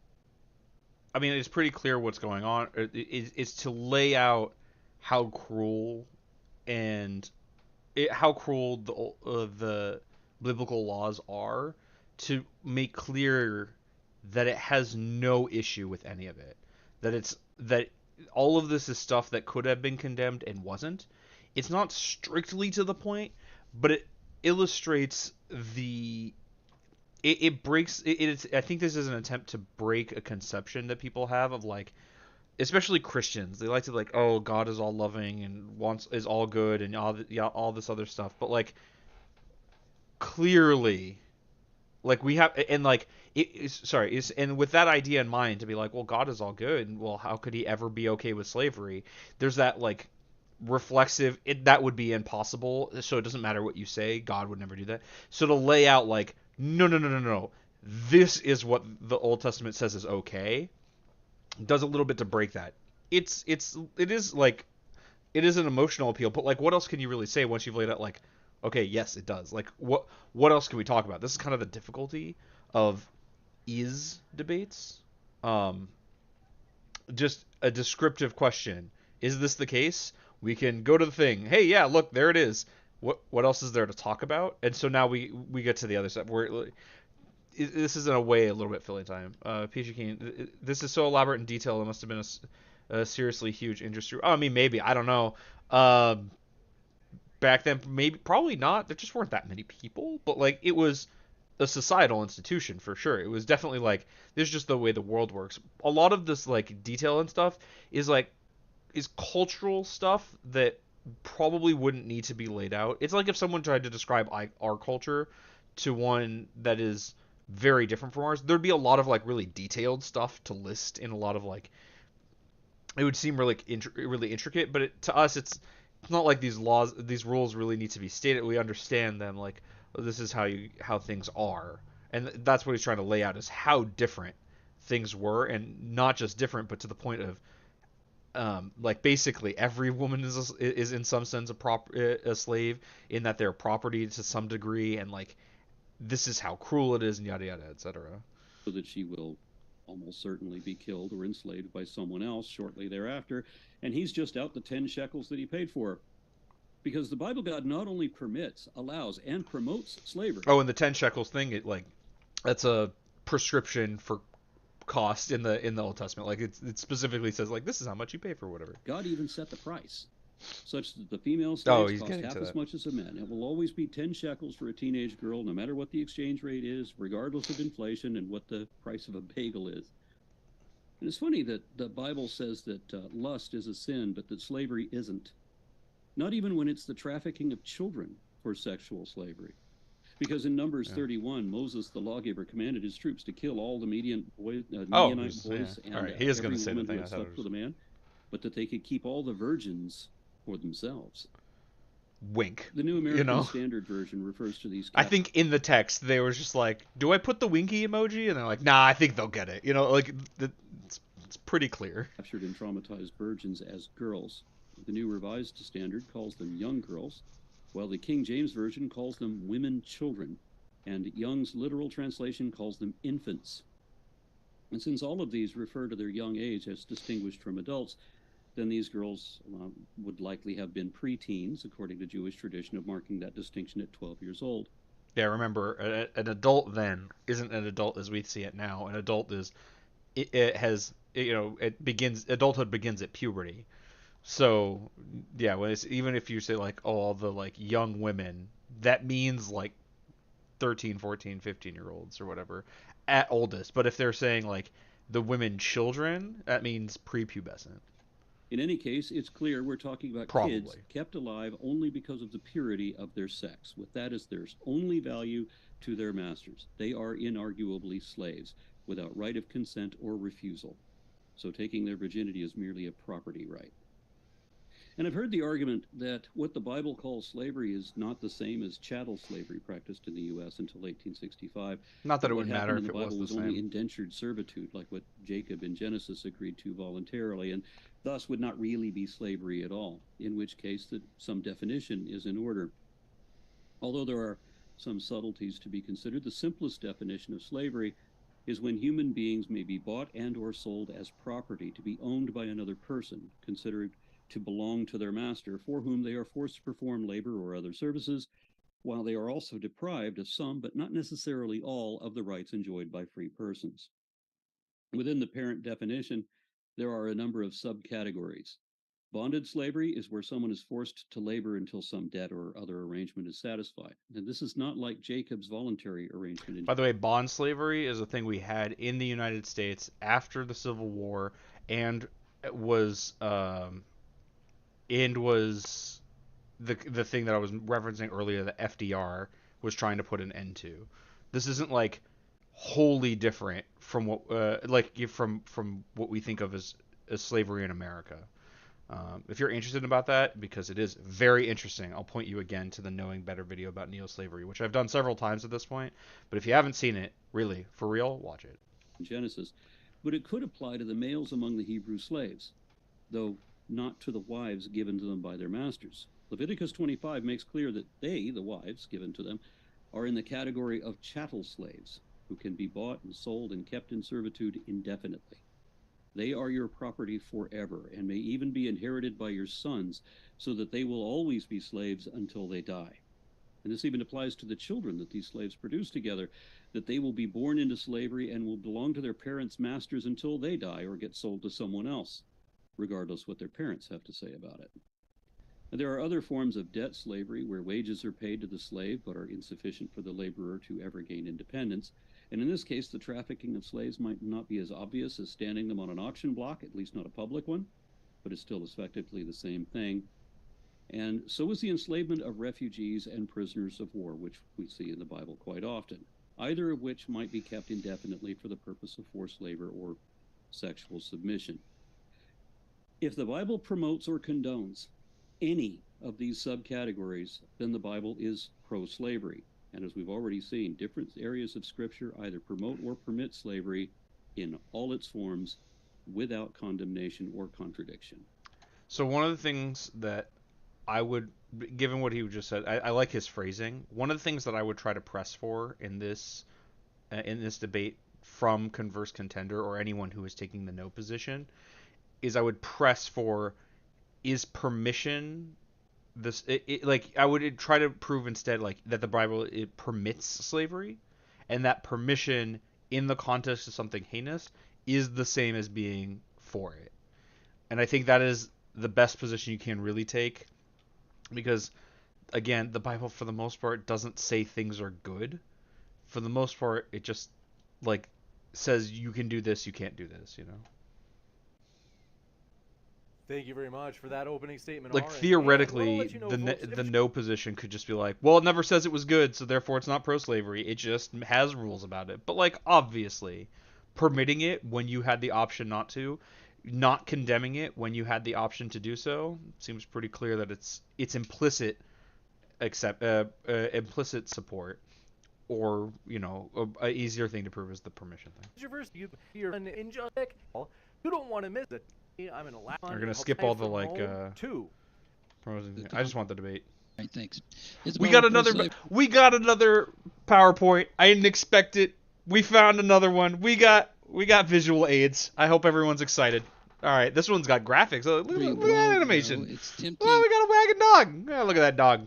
I mean, it's pretty clear what's going on. It's to lay out how cruel the biblical laws are, to make clear that it has no issue with any of it. That all of this is stuff that could have been condemned and wasn't. It's not strictly to the point, but it illustrates it breaks it's I think this is an attempt to break a conception that people have of, like, especially Christians. They like to, like, oh, God is all loving and is all good and all this other stuff. But, like, clearly, like, we have, and, like, and with that idea in mind, to be like, well, God is all good, and, well, how could he ever be okay with slavery? There's that, like, reflexive, that would be impossible, so it doesn't matter what you say, God would never do that. So to lay out, like, no, this is what the Old Testament says is okay, does a little bit to break that. It is an emotional appeal, but, like, what else can you really say once you've laid out, like, okay, yes, it does. Like, what else can we talk about? This is kind of the difficulty of debates. Just a descriptive question. Is this the case? We can go to the thing. Hey, yeah, look, there it is. What else is there to talk about? And so now we get to the other side. This is in a way a little bit filling time. Peachy Keen, this is so elaborate and detailed. It must have been a seriously huge industry. Oh, I mean, maybe, I don't know. Back then, probably not. There just weren't that many people. But, like, it was a societal institution for sure. It was definitely, like, this is just the way the world works. A lot of this, like, detail and stuff is cultural stuff that probably wouldn't need to be laid out. It's like if someone tried to describe our culture to one that is very different from ours, there'd be a lot of, like, really detailed stuff to list in a lot of, like, it would seem really really intricate, but to us it's not like these rules really need to be stated. We understand them, like, this is how things are, and that's what he's trying to lay out, is how different things were, and not just different, but to the point of like, basically every woman is in some sense a slave, in that they're property to some degree, and, like, this is how cruel it is, and yada yada, etc. So that she will almost certainly be killed or enslaved by someone else shortly thereafter, and he's just out the 10 shekels that he paid for her. Because the Bible God not only permits, allows, and promotes slavery. Oh, and the 10 shekels thing, that's a prescription for cost in the Old Testament. Like it specifically says like this is how much you pay for whatever. God even set the price, such that the female Oh, slaves he's cost getting half to as that. much as the men. It will always be 10 shekels for a teenage girl, no matter what the exchange rate is, regardless of inflation and what the price of a bagel is. And it's funny that the Bible says that lust is a sin, but that slavery isn't. Not even when it's the trafficking of children for sexual slavery. Because in Numbers 31, Moses, the lawgiver, commanded his troops to kill all the Midianite boys and All right, he is every going to say the woman thing. who had slept with a man, but that they could keep all the virgins for themselves. Wink. The New American Standard Version refers to these. I think in the text they were just like, "Do I put the winky emoji?" And they're like, "Nah, I think they'll get it." It's pretty clear. Captured and traumatized virgins as girls. The New Revised Standard calls them young girls, while the King James Version calls them women children, and Young's literal translation calls them infants. And since all of these refer to their young age as distinguished from adults, then these girls would likely have been preteens, according to Jewish tradition of marking that distinction at 12 years old. Yeah, remember, an adult then isn't an adult as we see it now. An adult is, adulthood begins at puberty. So, yeah, even if you say like, oh, all the like young women, that means like 13, 14, 15-year-olds or whatever at oldest. But if they're saying like the women children, that means prepubescent. In any case, it's clear we're talking about kids kept alive only because of the purity of their sex, with that as their only value to their masters. They are inarguably slaves, without right of consent or refusal. So taking their virginity is merely a property right. And I've heard the argument that what the Bible calls slavery is not the same as chattel slavery practiced in the U.S. until 1865. Not that it would matter if it was the same. Only indentured servitude, like what Jacob in Genesis agreed to voluntarily, and thus would not really be slavery at all, in which case that some definition is in order. Although there are some subtleties to be considered, the simplest definition of slavery is when human beings may be bought and or sold as property to be owned by another person, considered to belong to their master, for whom they are forced to perform labor or other services, while they are also deprived of some, but not necessarily all, of the rights enjoyed by free persons. Within the parent definition, there are a number of subcategories. Bonded slavery is where someone is forced to labor until some debt or other arrangement is satisfied. And this is not like Jacob's voluntary arrangement. By the way, bond slavery is a thing we had in the United States after the Civil War, and was the thing that I was referencing earlier that FDR was trying to put an end to. This isn't like wholly different from what from what we think of as slavery in America. If you're interested about that, because it is very interesting, I'll point you again to the Knowing Better video about neo-slavery, which I've done several times at this point. But if you haven't seen it, really, for real, watch it. Genesis, but it could apply to the males among the Hebrew slaves, though not to the wives given to them by their masters. Leviticus 25 makes clear that they, the wives given to them, are in the category of chattel slaves, who can be bought and sold and kept in servitude indefinitely. They are your property forever, and may even be inherited by your sons, so that they will always be slaves until they die. And this even applies to the children that these slaves produce together, that they will be born into slavery and will belong to their parents' masters until they die or get sold to someone else, regardless what their parents have to say about it. And there are other forms of debt slavery where wages are paid to the slave but are insufficient for the laborer to ever gain independence. And in this case, the trafficking of slaves might not be as obvious as standing them on an auction block, at least not a public one, but is still effectively the same thing. And so is the enslavement of refugees and prisoners of war, which we see in the Bible quite often, either of which might be kept indefinitely for the purpose of forced labor or sexual submission. If the Bible promotes or condones any of these subcategories, then the Bible is pro-slavery. And as we've already seen, different areas of Scripture either promote or permit slavery in all its forms without condemnation or contradiction. So one of the things that I would, given what he just said, I like his phrasing. One of the things that I would try to press for in this debate from Converse Contender or anyone who is taking the no position is I would press for, is permission like I would try to prove instead like that the Bible it permits slavery, and that permission in the context of something heinous is the same as being for it. And I think that is the best position you can really take, because again, the Bible for the most part doesn't say things are good. For the most part, it just like says you can do this, you can't do this, you know. Thank you very much for that opening statement, Like Aaron. And theoretically, we'll let you know, folks, the no position could just be like, well, it never says it was good, so therefore it's not pro-slavery. It just has rules about it. But like obviously, permitting it when you had the option not to, not condemning it when you had the option to do so, seems pretty clear that it's implicit implicit support, or you know, a easier thing to prove is the permission thing. your first you're an injustice. You don't want to miss it. I'm gonna laugh. We're gonna skip all the like two. I just want the debate. Right, thanks. We got another PowerPoint. I didn't expect it. We found another one. We got visual aids. I hope everyone's excited. All right, this one's got graphics. Look at that animation. It's tempting Oh, we got a wagging dog. Yeah, look at that dog.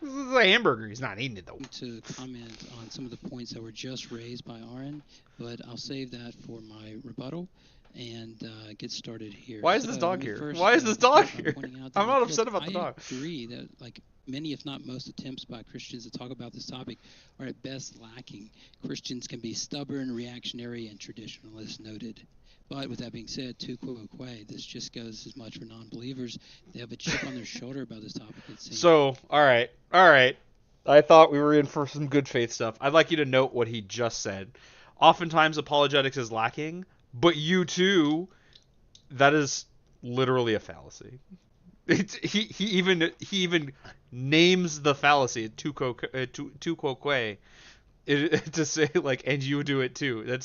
This is a hamburger. He's not eating it though. to comment on some of the points that were just raised by Aaron, but I'll save that for my rebuttal and get started here. Why is this So, dog let me here? first, Why is this dog start by here? pointing out I'm that, not look, upset about the dog. I agree that like many, if not most, attempts by Christians to talk about this topic are at best lacking. Christians can be stubborn, reactionary, and traditionalist noted. But with that being said, tu quoque, this just goes as much for non-believers. They have a chip on their shoulder about this topic. It seems. So, all right. I thought we were in for some good faith stuff. I'd like you to note what he just said. Oftentimes, apologetics is lacking, but you too, that is literally a fallacy. He even names the fallacy tu quoque to say like, and you do it too.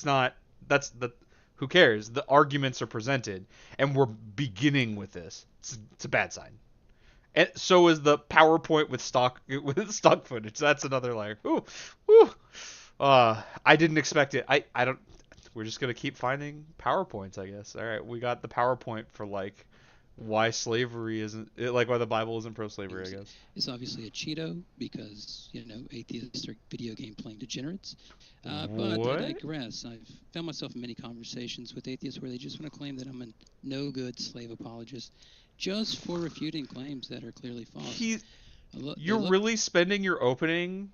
Who cares? The arguments are presented, and we're beginning with this. It's a bad sign. And so is the PowerPoint with stock footage. That's another layer. Ooh. I didn't expect it. I don't. We're just gonna keep finding PowerPoints, I guess. All right, we got the PowerPoint for like why slavery isn't like why the Bible isn't pro-slavery, I guess. It's obviously a Cheeto because atheists are video game playing degenerates. But What? I digress. I've found myself in many conversations with atheists where they just want to claim that I'm a no-good slave apologist, just for refuting claims that are clearly false. You're really spending your opening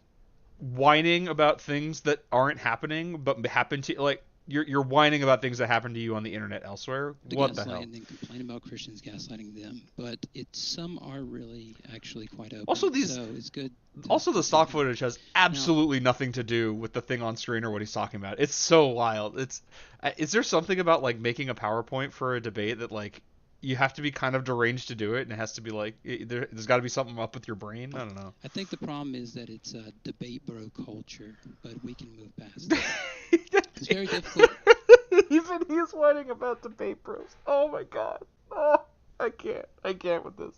whining about things that aren't happening but happen to like you're whining about things that happen to you on the internet elsewhere. What the hell? And then complain about Christians gaslighting them, but some are really actually quite open. Also, so it's good. Also, the stock footage has absolutely nothing to do with the thing on screen or what he's talking about. It's so wild. Is there something about like making a PowerPoint for a debate that like you have to be kind of deranged to do it, and it has to be like there's got to be something up with your brain? I don't know. I think the problem is that it's a debate bro culture, but we can move past that. It's very difficult. Even he's whining about debate bros. Oh my god. Oh, I can't with this.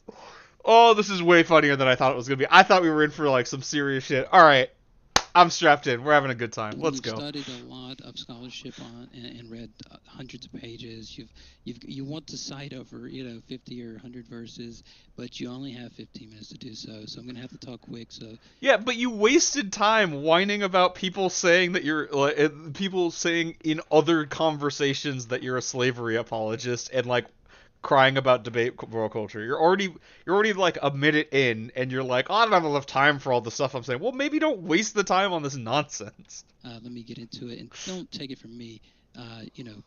Oh, this is way funnier than I thought it was gonna be. I thought we were in for like some serious shit. All right, I'm strapped in. We're having a good time. Let's go. You've studied a lot of scholarship on and read hundreds of pages. You want to cite over 50 or 100 verses, but you only have 15 minutes to do so. So I'm gonna have to talk quick. So yeah, but you wasted time whining about people saying that you're like people saying in other conversations that you're a slavery apologist and like crying about debate bro culture. You're already like a minute in, and you're like, oh, I don't have enough time for all the stuff I'm saying. Well, maybe don't waste the time on this nonsense. let me get into it, and don't take it from me.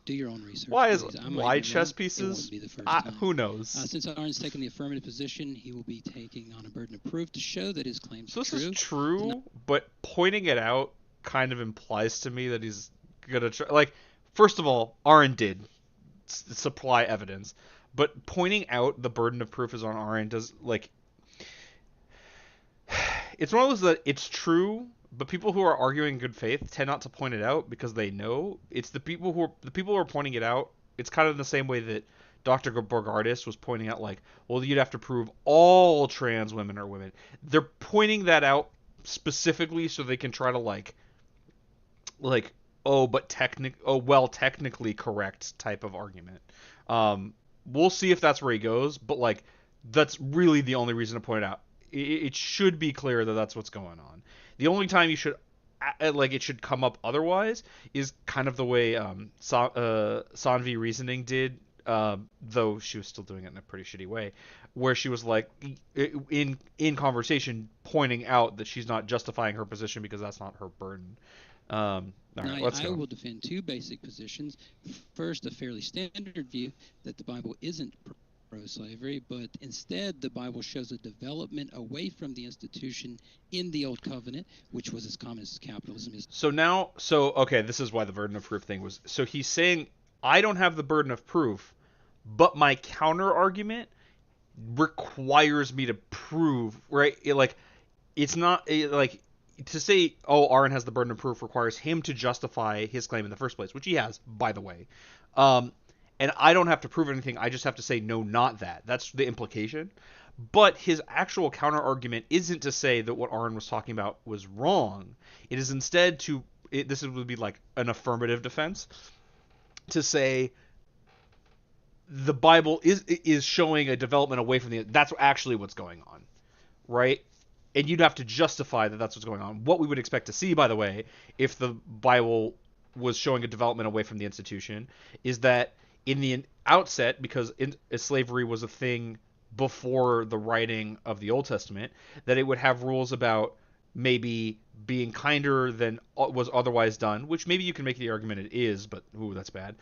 Do your own research. Why chess pieces? Be the first time. Who knows? Since Aaron's taken the affirmative position, he will be taking on a burden of proof to show that his claims So are this true. is true, but pointing it out kind of implies to me that he's gonna try. Like, first of all, Aaron did supply evidence, but pointing out the burden of proof is on Aaron does like. It's one of those that it's true, but people who are arguing in good faith tend not to point it out because they know. It's the people who are pointing it out. It's kind of in the same way that Dr. Borgardis was pointing out, like, well, you'd have to prove all trans women are women. They're pointing that out specifically so they can try to like, technically correct type of argument. We'll see if that's where he goes, but like, That's really the only reason to point it out. It should be clear that that's what's going on. The only time you should like it should come up otherwise is kind of the way Sanvi Reasoning did, though she was still doing it in a pretty shitty way, where she was like in conversation pointing out that she's not justifying her position because that's not her burden. All right, let's go. I will defend two basic positions. First, a fairly standard view that the Bible isn't pro-slavery, but instead the Bible shows a development away from the institution in the Old Covenant, which was as common as capitalism is. Okay, this is why the burden of proof thing was. So he's saying, I don't have the burden of proof, but my counter argument requires me to prove, right? It's not like to say, oh, Aaron has the burden of proof requires him to justify his claim in the first place, which he has, by the way. And I don't have to prove anything. I just have to say, no, not that. That's the implication. But his actual counter argument isn't to say that what Aaron was talking about was wrong. It is instead this would be like an affirmative defense, to say the Bible is showing a development away from that's actually what's going on, right? And you'd have to justify that that's what's going on. What we would expect to see, by the way, if the Bible was showing a development away from the institution, is that in the outset, because slavery was a thing before the writing of the Old Testament, that it would have rules about maybe being kinder than was otherwise done, which maybe you can make the argument it is, but ooh, that's bad.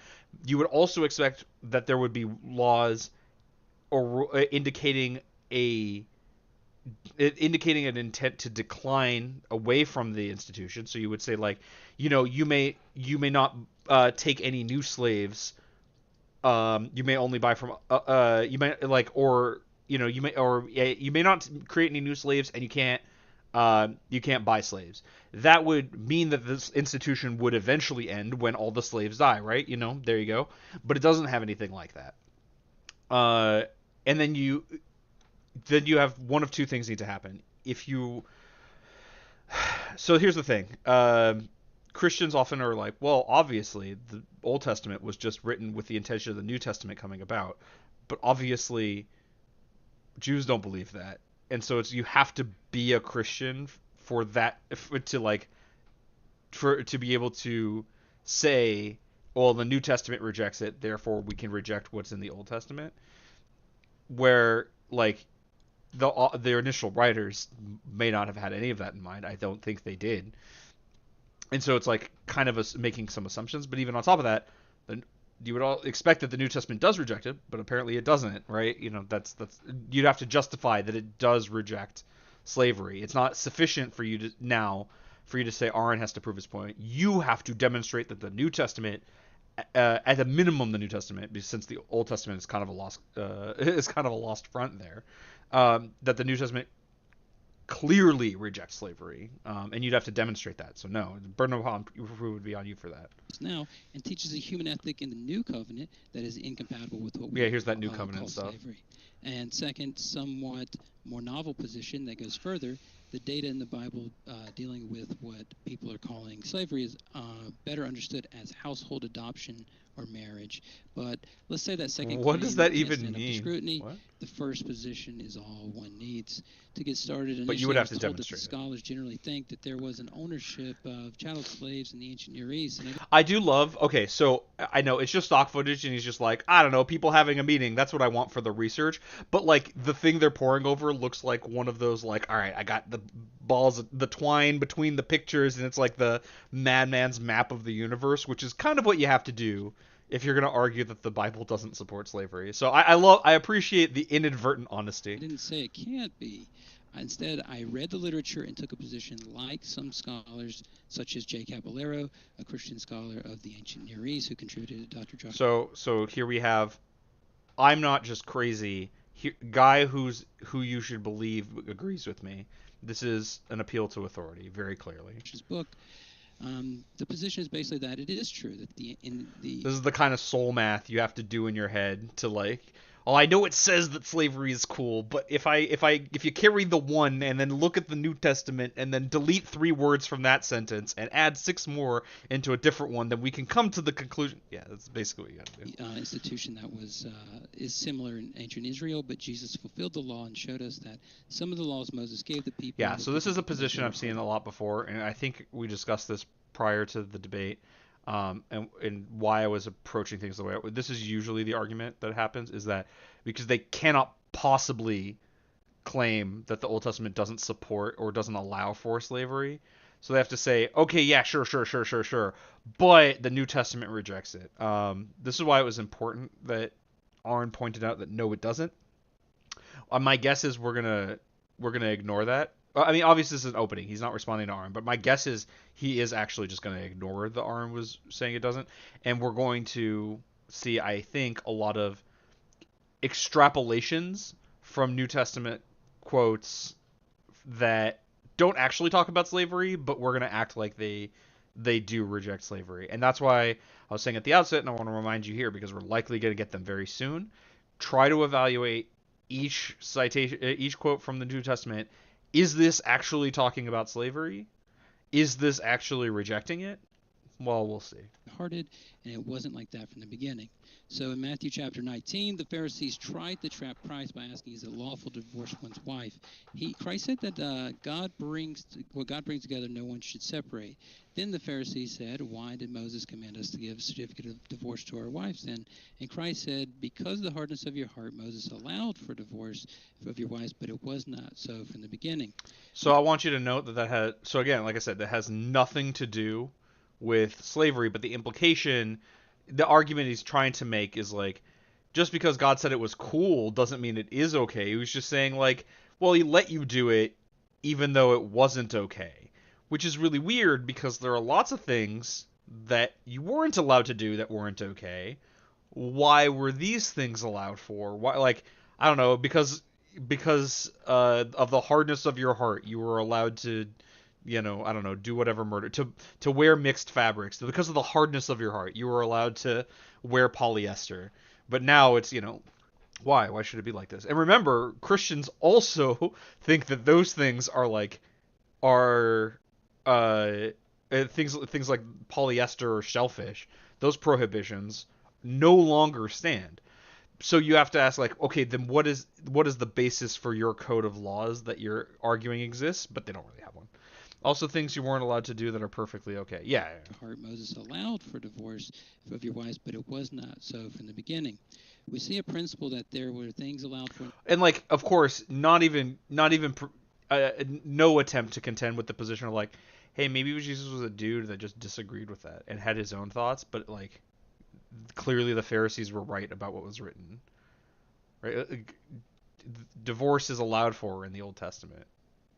You would also expect that there would be laws or indicating an intent to decline away from the institution. So you would say, like, you may not take any new slaves. You may only buy from you may not create any new slaves, and you can't buy slaves. That would mean that this institution would eventually end when all the slaves die, right? There you go. But it doesn't have anything like that. And then you have one of two things need to happen. So here's the thing. Christians often are like, well, obviously the Old Testament was just written with the intention of the New Testament coming about, but obviously Jews don't believe that, and so you have to be a Christian to be able to say, well, the New Testament rejects it, therefore we can reject what's in the Old Testament. Where like the initial writers may not have had any of that in mind. I don't think they did. And so it's like kind of making some assumptions, but even on top of that, then you would all expect that the New Testament does reject it, but apparently it doesn't, right? That's you'd have to justify that it does reject slavery. It's not sufficient for you to say Aaron has to prove his point. You have to demonstrate that the New Testament, at a minimum, the New Testament, because since the Old Testament is kind of a lost front there, that the New Testament clearly rejects slavery, and you'd have to demonstrate that. So no, the burden of proof would be on you for that. Now, and teaches a human ethic in the New Covenant that is incompatible with what we here's that New Covenant stuff. Slavery. And second, somewhat more novel position that goes further, the data in the Bible dealing with what people are calling slavery is better understood as household adoption or marriage. But let's say that second. What does that even mean? Scrutiny, the first position is all one needs to get started. But you would have to demonstrate. Scholars generally think that there was an ownership of chattel slaves in the ancient Near East. And I do love. Okay, so I know it's just stock footage, and he's just like, I don't know, people having a meeting. That's what I want for the research. But like the thing they're poring over looks like one of those like, all right, I got the balls, the twine between the pictures, and it's like the madman's map of the universe, which is kind of what you have to do if you're going to argue that the Bible doesn't support slavery. So I appreciate the inadvertent honesty. I didn't say it can't be. Instead, I read the literature and took a position like some scholars, such as J. Caballero, a Christian scholar of the ancient Near East who contributed to Dr. Joshua. So here we have, I'm not just crazy. Guy who you should believe agrees with me. This is an appeal to authority, very clearly. His book. The position is basically that it is true that this is the kind of soul math you have to do in your head to like, oh, I know it says that slavery is cool, but if you carry the one and then look at the New Testament and then delete 3 words from that sentence and add 6 more into a different one, then we can come to the conclusion. Yeah, that's basically what you got to do. Institution that was is similar in ancient Israel, but Jesus fulfilled the law and showed us that some of the laws Moses gave the people. Yeah, so this is a position I've seen a lot before, and I think we discussed this prior to the debate. And why I was approaching things the way this is usually the argument that happens, is that because they cannot possibly claim that the Old Testament doesn't support or doesn't allow for slavery, so they have to say, okay, yeah, sure, but the New Testament rejects it. This is why it was important that Aaron pointed out that no, it doesn't. My guess is we're gonna ignore that. I mean, obviously this is an opening. He's not responding to Aaron, but my guess is he is actually just going to ignore that Aaron was saying it doesn't, and we're going to see, I think, a lot of extrapolations from New Testament quotes that don't actually talk about slavery, but we're going to act like they do reject slavery. And that's why I was saying at the outset, and I want to remind you here because we're likely going to get them very soon, try to evaluate each citation, each quote from the New Testament. Is this actually talking about slavery? Is this actually rejecting it? Well, we'll see. Hearted, and it wasn't like that from the beginning. So in Matthew chapter 19, the Pharisees tried to trap Christ by asking, is it lawful to divorce one's wife? Christ said that what God brings together, no one should separate. Then the Pharisees said, why did Moses command us to give a certificate of divorce to our wives then? And Christ said, because of the hardness of your heart, Moses allowed for divorce of your wives, but it was not so from the beginning. So I want you to note that has, so again, like I said, that has nothing to do with slavery, but the implication, the argument he's trying to make is like, just because God said it was cool doesn't mean it is okay. He was just saying like, well, he let you do it even though it wasn't okay, which is really weird because there are lots of things that you weren't allowed to do that weren't okay. Why were these things allowed for? Why, like, I don't know, because of the hardness of your heart, you were allowed to, I don't know, do whatever murder, to wear mixed fabrics. Because of the hardness of your heart, you were allowed to wear polyester. But now it's, why? Why should it be like this? And remember, Christians also think that those things are things like polyester or shellfish. Those prohibitions no longer stand. So you have to ask, like, okay, then what is the basis for your code of laws that you're arguing exists? But they don't really have one. Also, things you weren't allowed to do that are perfectly okay. Yeah. Heart, Moses allowed for divorce of your wives, but it was not so from the beginning. We see a principle that there were things allowed for. And like, of course, not even no attempt to contend with the position of like, hey, maybe Jesus was a dude that just disagreed with that and had his own thoughts, but like, clearly the Pharisees were right about what was written. Right? Divorce is allowed for in the Old Testament.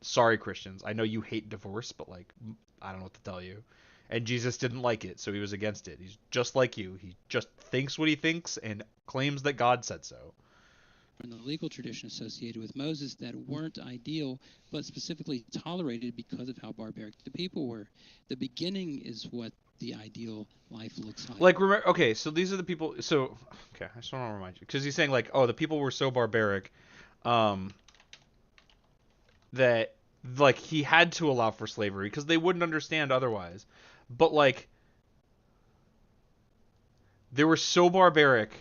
Sorry, Christians. I know you hate divorce, but like, I don't know what to tell you. And Jesus didn't like it, so he was against it. He's just like you. He just thinks what he thinks and claims that God said so. In the legal tradition associated with Moses that weren't ideal, but specifically tolerated because of how barbaric the people were. The beginning is what the ideal life looks like. Like, remember, okay, so these are the people, so, okay, I just want to remind you, because he's saying, like, oh, the people were so barbaric, that, like, he had to allow for slavery, because they wouldn't understand otherwise. But, like, they were so barbaric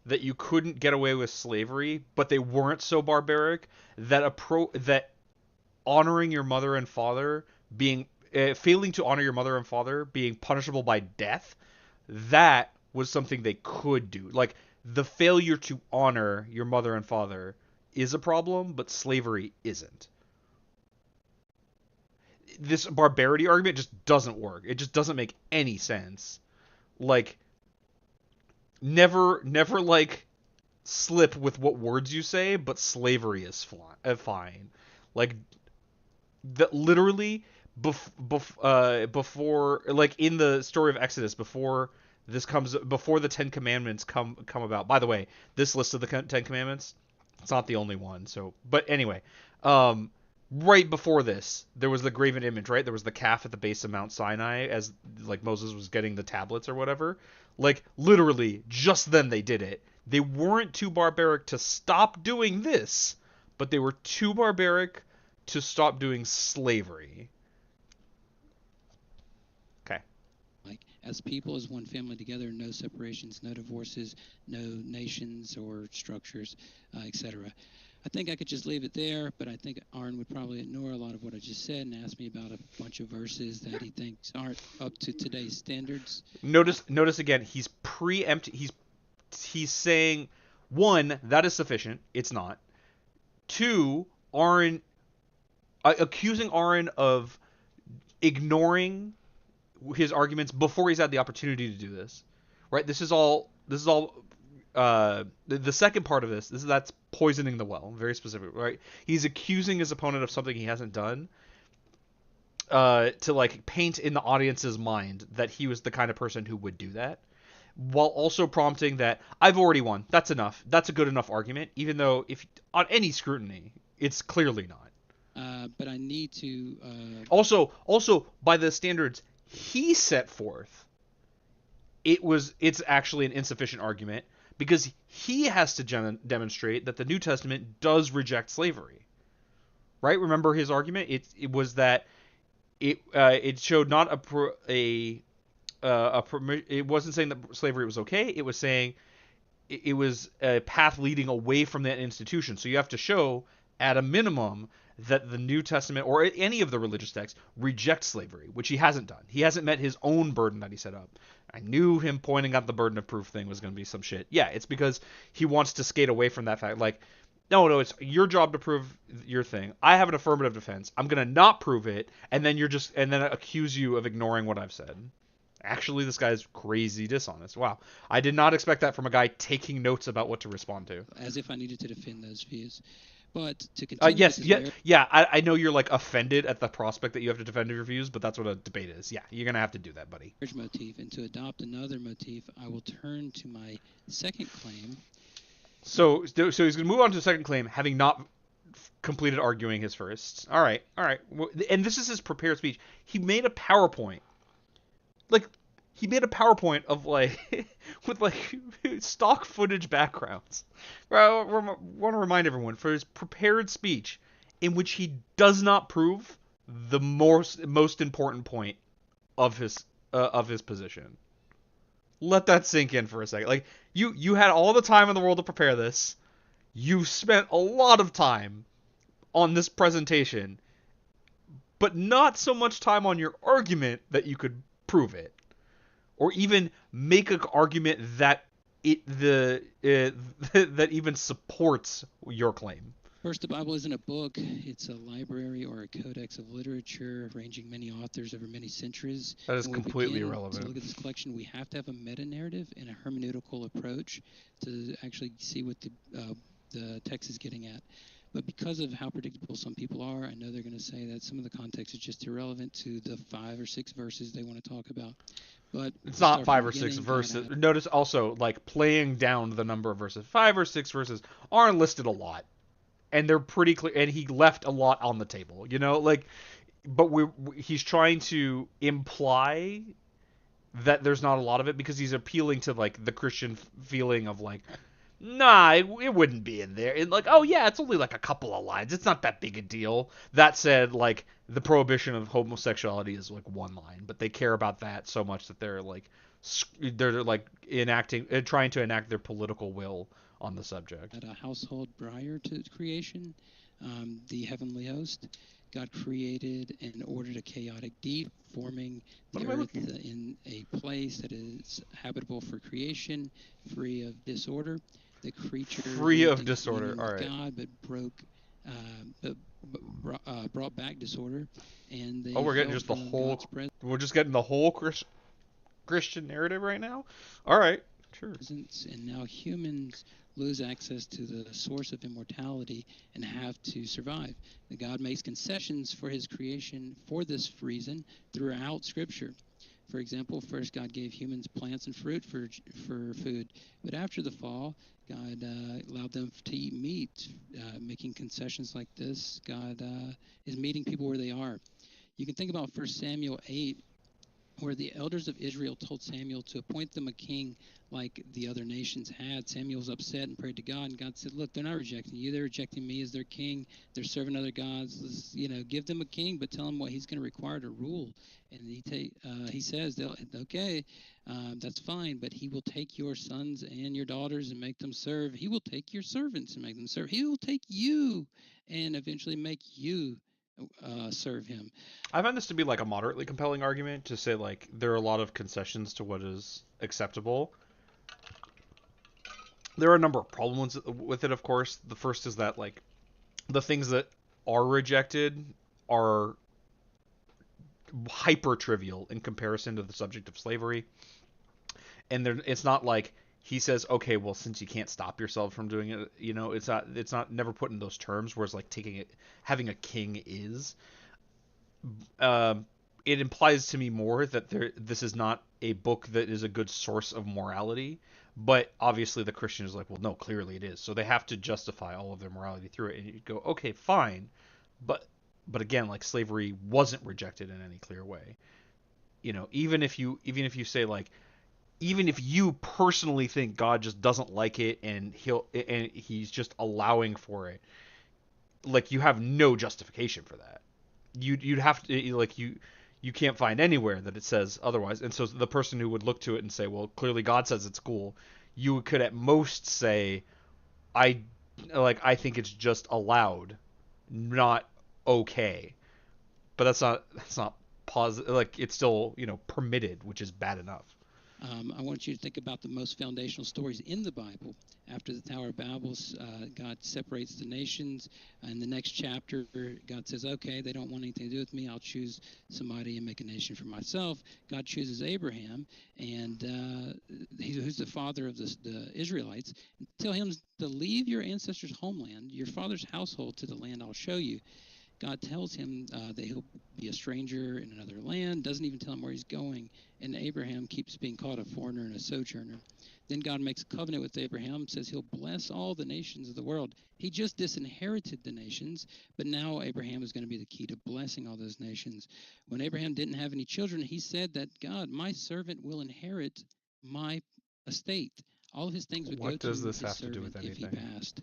that you couldn't get away with slavery, but they weren't so barbaric that that honoring your mother and father being failing to honor your mother and father being punishable by death, that was something they could do. Like, the failure to honor your mother and father is a problem, but slavery isn't. This barbarity argument just doesn't work. It just doesn't make any sense. Like, never like slip with what words you say, but slavery is fine. Like, that literally before, like, in the story of Exodus, before the 10 Commandments come about. By the way, this list of the 10 Commandments, it's not the only one. So, but anyway, right before this, there was the graven image, right? There was the calf at the base of Mount Sinai as, like, Moses was getting the tablets or whatever. Like, literally, just then they did it. They weren't too barbaric to stop doing this, but they were too barbaric to stop doing slavery. Okay. Like, as people, as one family together, no separations, no divorces, no nations or structures, etc. I think I could just leave it there, but I think Aaron would probably ignore a lot of what I just said and ask me about a bunch of verses that he thinks aren't up to today's standards. Notice again, he's preempting. He's saying, one, that is sufficient. It's not. Two, Aaron accusing Aaron of ignoring his arguments before he's had the opportunity to do this. Right? This is all. The second part of that's poisoning the well, very specific, right? He's accusing his opponent of something he hasn't done, to like paint in the audience's mind that he was the kind of person who would do that, while also prompting that I've already won. That's enough. That's a good enough argument, even though if on any scrutiny, it's clearly not. But I need to. Also, by the standards he set forth, it's actually an insufficient argument because he has to demonstrate that the New Testament does reject slavery. Right? Remember his argument? It was that it showed not it wasn't saying that slavery was okay. It was saying it was a path leading away from that institution. So you have to show, at a minimum, that the New Testament or any of the religious texts reject slavery, which he hasn't done. He hasn't met his own burden that he set up. I knew him pointing out the burden of proof thing was going to be some shit. Yeah, it's because he wants to skate away from that fact. Like, no, it's your job to prove your thing. I have an affirmative defense. I'm going to not prove it, and then accuse you of ignoring what I've said. Actually, this guy's crazy dishonest. Wow. I did not expect that from a guy taking notes about what to respond to. As if I needed to defend those views. But to continue, I know you're like offended at the prospect that you have to defend your views, but that's what a debate is. Yeah, you're gonna have to do that, buddy. Motif, and to adopt another motif, I will turn to my second claim. So he's gonna move on to the second claim, having not completed arguing his first. All right. And this is his prepared speech. He made a PowerPoint. He made a PowerPoint of with stock footage backgrounds. I want to remind everyone for his prepared speech, in which he does not prove the most important point of his position. Let that sink in for a second. Like you had all the time in the world to prepare this. You spent a lot of time on this presentation, but not so much time on your argument that you could prove it. Or even make an argument that that even supports your claim. First, the Bible isn't a book. It's a library or a codex of literature ranging many authors over many centuries. That is completely irrelevant. To look at this collection, we have to have a meta-narrative and a hermeneutical approach to actually see what the text is getting at. But because of how predictable some people are, I know they're going to say that some of the context is just irrelevant to the 5 or 6 verses they want to talk about. But it's not 5 or 6 verses. Notice also, playing down the number of verses. 5 or 6 verses are listed a lot, and they're pretty clear. And he left a lot on the table, But he's trying to imply that there's not a lot of it because he's appealing to the Christian feeling of nah, it wouldn't be in there. Oh yeah, it's only a couple of lines. It's not that big a deal. That said, the prohibition of homosexuality is 1 line, but they care about that so much that they're trying to enact their political will on the subject. At a household prior to creation, the heavenly host, God created and ordered a chaotic deed, forming the earth in a place that is habitable for creation, free of disorder. The creature free of disorder. All right. God, but brought back disorder, and they we're getting just the whole. We're just getting the whole Christian narrative right now. All right, sure. And now humans lose access to the source of immortality and have to survive. God makes concessions for his creation for this reason throughout Scripture. For example, first God gave humans plants and fruit for food, but after the fall, God allowed them to eat meat. Making concessions like this, God is meeting people where they are. You can think about 1 Samuel 8, where the elders of Israel told Samuel to appoint them a king like the other nations had. Samuel was upset and prayed to God, and God said, look, they're not rejecting you. They're rejecting me as their king. They're serving other gods. Let's, give them a king, but tell them what he's going to require to rule. And he says, okay, that's fine, but he will take your sons and your daughters and make them serve. He will take your servants and make them serve. He will take you and eventually make you serve him. I find this to be like a moderately compelling argument to say like there are a lot of concessions to what is acceptable. There are a number of problems with it, of course. The first is that like the things that are rejected are hyper trivial in comparison to the subject of slavery. And it's not like he says, okay, well, since you can't stop yourself from doing it, it's not never put in those terms. Whereas like having a king is. It implies to me more that this is not a book that is a good source of morality, but obviously the Christian is like, well, no, clearly it is. So they have to justify all of their morality through it, and you go, okay, fine, but again, like slavery wasn't rejected in any clear way. Even if you say like, even if you personally think God just doesn't like it and he's just allowing for it, like you have no justification for that. You'd have to like you can't find anywhere that it says otherwise. And so the person who would look to it and say, well, clearly God says it's cool, you could at most say, I think it's just allowed, not okay. But that's not positive. Like it's still permitted, which is bad enough. I want you to think about the most foundational stories in the Bible. After the Tower of Babel, God separates the nations. In the next chapter, God says, okay, they don't want anything to do with me. I'll choose somebody and make a nation for myself. God chooses Abraham, and who's the father of the Israelites. Tell him to leave your ancestors' homeland, your father's household, to the land I'll show you. God tells him that he'll be a stranger in another land, doesn't even tell him where he's going, and Abraham keeps being called a foreigner and a sojourner. Then God makes a covenant with Abraham, says he'll bless all the nations of the world. He just disinherited the nations, but now Abraham is going to be the key to blessing all those nations. When Abraham didn't have any children, he said that God, my servant, will inherit my estate. All of his things would go to What does this his have to do with servant if he anything? passed.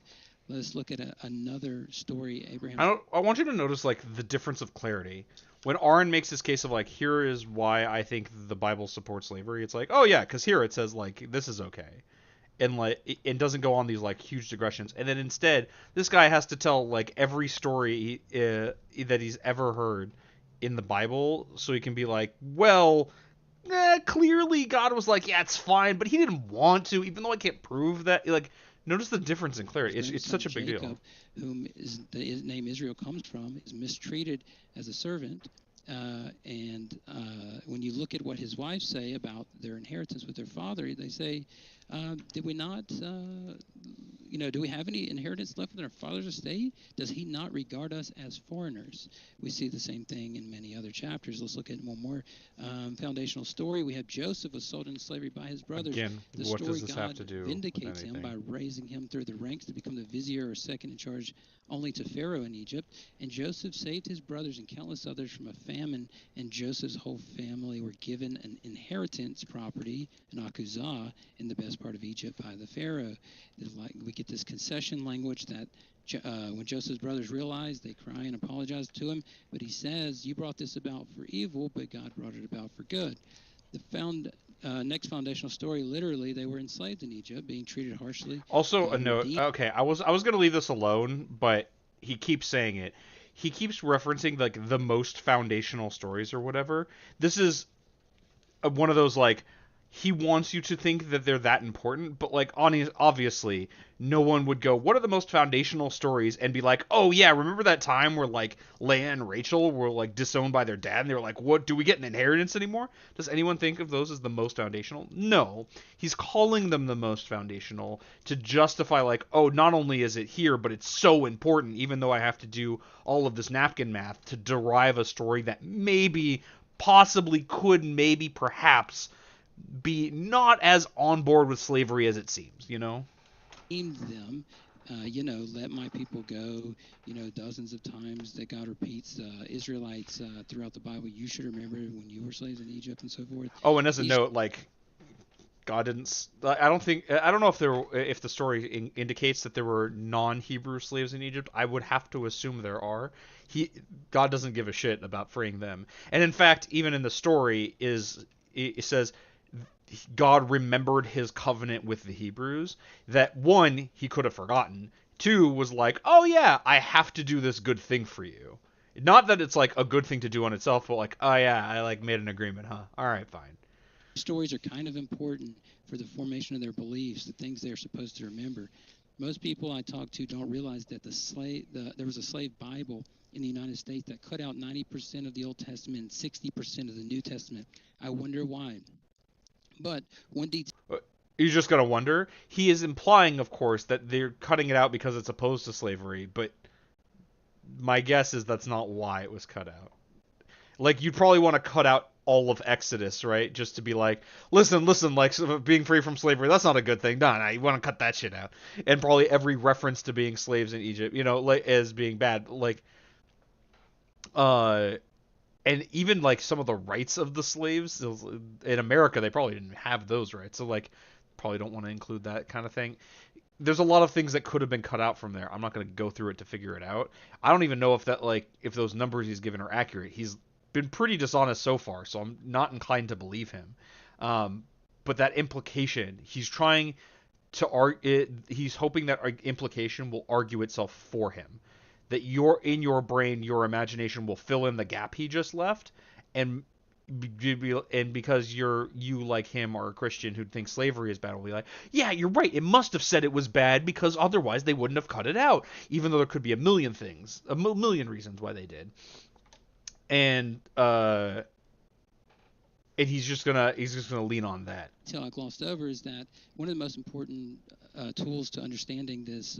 Let's look at another story. Abraham. I want you to notice like the difference of clarity. When Aaron makes his case of like, here is why I think the Bible supports slavery, it's like, oh yeah, because here it says like this is okay, and like it doesn't go on these like huge digressions. And then instead, this guy has to tell like every story that he's ever heard in the Bible, so he can be like, well, clearly God was like, yeah, it's fine, but he didn't want to, even though I can't prove that. Like, notice the difference in clarity. It's such a big deal. Whom the name Israel comes from, is mistreated as a servant. And when you look at what his wives say about their inheritance with their father, they say, did we not, do we have any inheritance left in our father's estate? Does he not regard us as foreigners? We see the same thing in many other chapters. Let's look at one more foundational story. We have Joseph was sold into slavery by his brothers. Again, what does this have to do vindicates with him by raising him through the ranks to become the vizier or second in charge only to Pharaoh in Egypt. And Joseph saved his brothers and countless others from a famine, and Joseph's whole family were given an inheritance property, an akuzah, in the best part of Egypt by the Pharaoh. We get this concession language that when Joseph's brothers realize, they cry and apologize to him, but he says, you brought this about for evil, but God brought it about for good. The next foundational story, literally, they were enslaved in Egypt, being treated harshly. Also, a note. Okay, I was gonna leave this alone, but he keeps saying it. He keeps referencing like the most foundational stories or whatever. This is one of those like he wants you to think that they're that important, but like obviously no one would go, what are the most foundational stories, and be like, oh yeah, remember that time where like Leah and Rachel were like disowned by their dad and they were like, what, do we get an inheritance anymore? Does anyone think of those as the most foundational? No. He's calling them the most foundational to justify like, oh, not only is it here, but it's so important, even though I have to do all of this napkin math to derive a story that maybe, possibly, could, maybe, perhaps be not as on board with slavery as it seems, Named them let my people go. Dozens of times that God repeats Israelites throughout the Bible. You should remember when you were slaves in Egypt and so forth. Oh, and as a These note, like God didn't. I don't know if the story indicates that there were non-Hebrew slaves in Egypt. I would have to assume there are. God doesn't give a shit about freeing them. And in fact, even in the story, it says God remembered his covenant with the Hebrews. That one, he could have forgotten. Two, was like, oh yeah, I have to do this good thing for you. Not that it's like a good thing to do on itself, but like, oh yeah, I like made an agreement, huh? All right, fine. stories are kind of important for the formation of their beliefs, the things they're supposed to remember. Most people I talk to don't realize that there was a slave Bible in the United States that cut out 90% of the Old Testament and 60% of the New Testament. I wonder why. But one detail. You're just gonna wonder. He is implying, of course, that they're cutting it out because it's opposed to slavery, but my guess is that's not why it was cut out. Like, you'd probably want to cut out all of Exodus, right? Just to be like, listen, like, being free from slavery, that's not a good thing. No, you want to cut that shit out. And probably every reference to being slaves in Egypt, like, as being bad. Like, and even, like, some of the rights of the slaves, in America, they probably didn't have those rights. So, like, probably don't want to include that kind of thing. There's a lot of things that could have been cut out from there. I'm not going to go through it to figure it out. I don't even know if those numbers he's given are accurate. He's been pretty dishonest so far, so I'm not inclined to believe him. But that implication, he's trying to argue. He's hoping that implication will argue itself for him. That in your brain, your imagination will fill in the gap he just left, and because you like him are a Christian who thinks slavery is bad, will be like, yeah, you're right. It must have said it was bad because otherwise they wouldn't have cut it out. Even though there could be a million reasons why they did. And he's just gonna lean on that. I glossed over is that one of the most important tools to understanding this,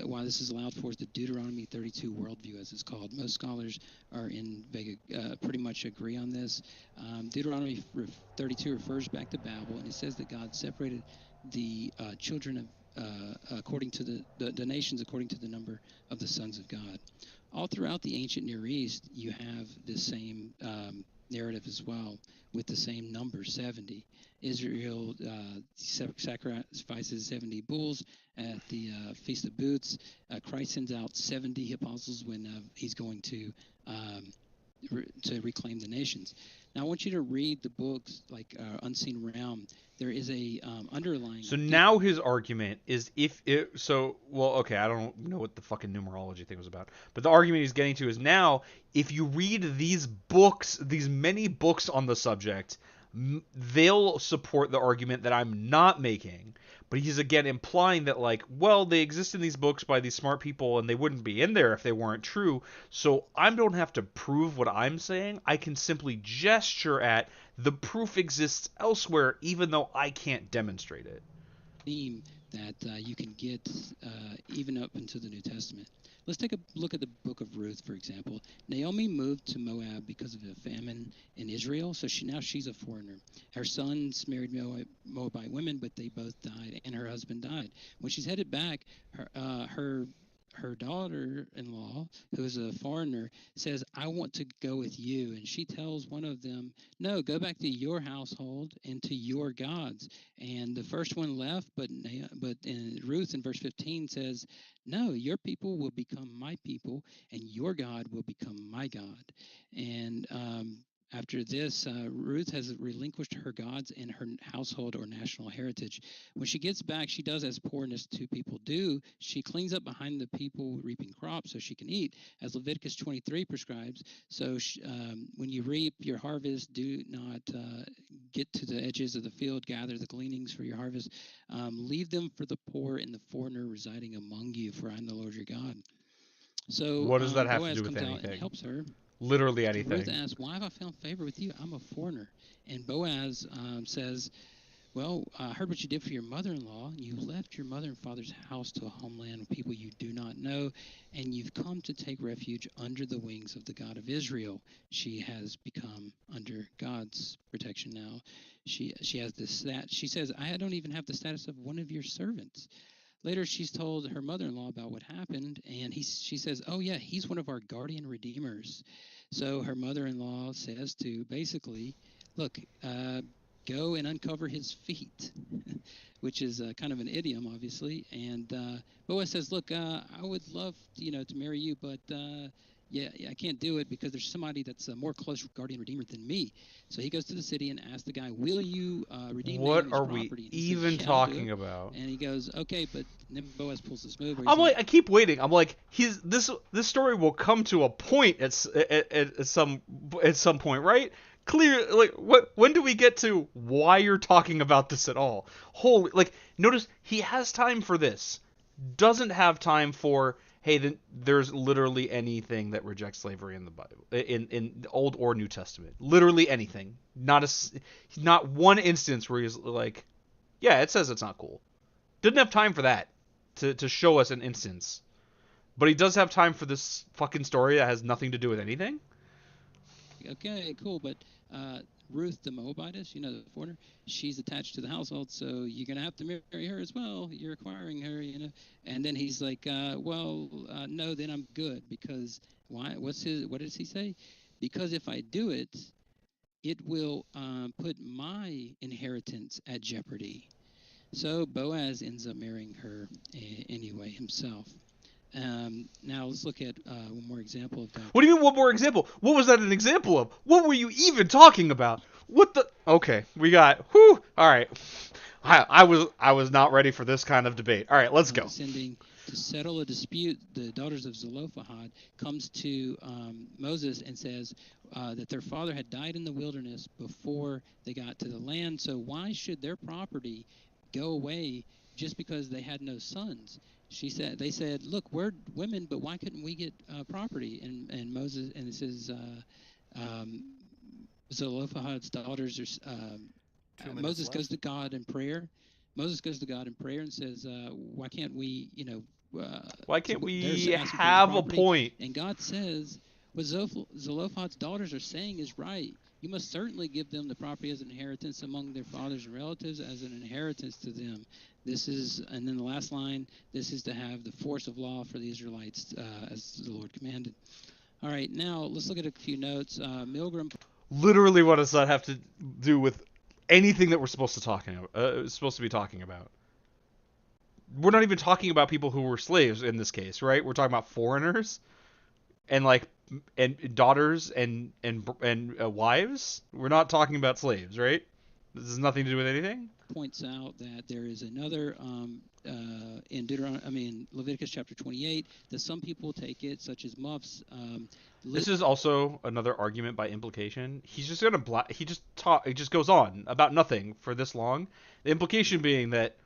why this is allowed for, is the Deuteronomy 32 worldview, as it's called. Most scholars are pretty much agree on this. Deuteronomy 32 refers back to Babel, and it says that God separated the children of according to the nations according to the number of the sons of God. All throughout the ancient Near East, you have this same narrative as well, with the same number, 70. Israel sacrifices 70 bulls at the Feast of Booths. Christ sends out 70 apostles when he's going to reclaim the nations. Now, I want you to read the books like Unseen Realm. There is a underlying. So now his argument is okay, I don't know what the fucking numerology thing was about, but the argument he's getting to is now if you read these books, these many books on the subject, they'll support the argument that I'm not making. But he's again implying that, like, well, they exist in these books by these smart people and they wouldn't be in there if they weren't true. So I don't have to prove what I'm saying. I can simply gesture at the proof exists elsewhere, even though I can't demonstrate it. Theme that you can get even up into the New Testament. Let's take a look at the book of Ruth, for example. Naomi moved to Moab because of a famine in Israel, so she's a foreigner. Her sons married Moabite women, but they both died, and her husband died. When she's headed back, her daughter-in-law, who is a foreigner, says, I want to go with you. And she tells one of them, no, go back to your household and to your gods. And the first one left, but Ruth in verse 15 says, no, your people will become my people, and your God will become my God. And after this, Ruth has relinquished her gods and her household or national heritage. When she gets back, she does as poor and destitute people do. She cleans up behind the people reaping crops so she can eat, as Leviticus 23 prescribes. So when you reap your harvest, do not get to the edges of the field, gather the gleanings for your harvest. Leave them for the poor and the foreigner residing among you, for I am the Lord your God. So what does that have Boaz to do with comes out anything? and helps her. Literally anything. Ruth asks, why have I found favor with you? I'm a foreigner. And Boaz says, well, I heard what you did for your mother-in-law. You left your mother and father's house to a homeland of people you do not know, and you've come to take refuge under the wings of the God of Israel. She has become under God's protection now. She has this. She says, I don't even have the status of one of your servants. Later, she's told her mother-in-law about what happened, and she says, "Oh yeah, he's one of our guardian redeemers." So her mother-in-law says to basically, "Look, go and uncover his feet," which is kind of an idiom, obviously. And Boaz says, "Look, I would love, to marry you, but yeah, I can't do it because there's somebody that's a more close guardian redeemer than me." So he goes to the city and asks the guy, "Will you redeem What Naomi's are we property?" And he says, even "Yeah, I'll do talking it." about? And he goes, "Okay," but then Boaz pulls this move where he's I'm like, like, I keep waiting. I'm like, this story will come to a point at some point, right? Clear, like, when do we get to why you're talking about this at all? Holy, like, notice he has time for this, doesn't have time for, hey, there's literally anything that rejects slavery in the Bible, in the Old or New Testament, literally anything. Not one instance where he's like, yeah, it says it's not cool. Didn't have time for that to show us an instance. But he does have time for this fucking story that has nothing to do with anything. "Okay, cool, but Ruth the Moabitess, the foreigner, she's attached to the household, so you're gonna have to marry her as well. You're acquiring her, And then he's like, no, then I'm good because why? What does he say? Because if I do it, it will put my inheritance at jeopardy. So Boaz ends up marrying her anyway himself. Now let's look at one more example of that. What do you mean one more example? What was that an example of? What were you even talking about? What the? Okay, we got. Whew. All right. I was not ready for this kind of debate. All right, let's go. Descending to settle a dispute, the daughters of Zelophehad comes to Moses and says that their father had died in the wilderness before they got to the land. So why should their property go away just because they had no sons? They said, "Look, we're women, but why couldn't we get property?" And Moses, and it says Zelophehad's daughters are. Moses goes to God in prayer. Moses goes to God in prayer and says, "Why can't we, why can't so we they're asking for have a property." point? And God says, "What Zelophehad's daughters are saying is right. You must certainly give them the property as an inheritance among their fathers and relatives, as an inheritance to them." This is, and then the last line, "This is to have the force of law for the Israelites, as the Lord commanded." All right, now let's look at a few notes. Milgram. Literally, what does that have to do with anything that we're supposed to be talking about? We're not even talking about people who were slaves in this case, right? We're talking about foreigners and daughters and wives. We're not talking about slaves, right? This has nothing to do with anything. Points out that there is another in Leviticus chapter 28 that some people take it, such as muffs. This is also another argument by implication. He's just gonna he just goes on about nothing for this long. The implication being that,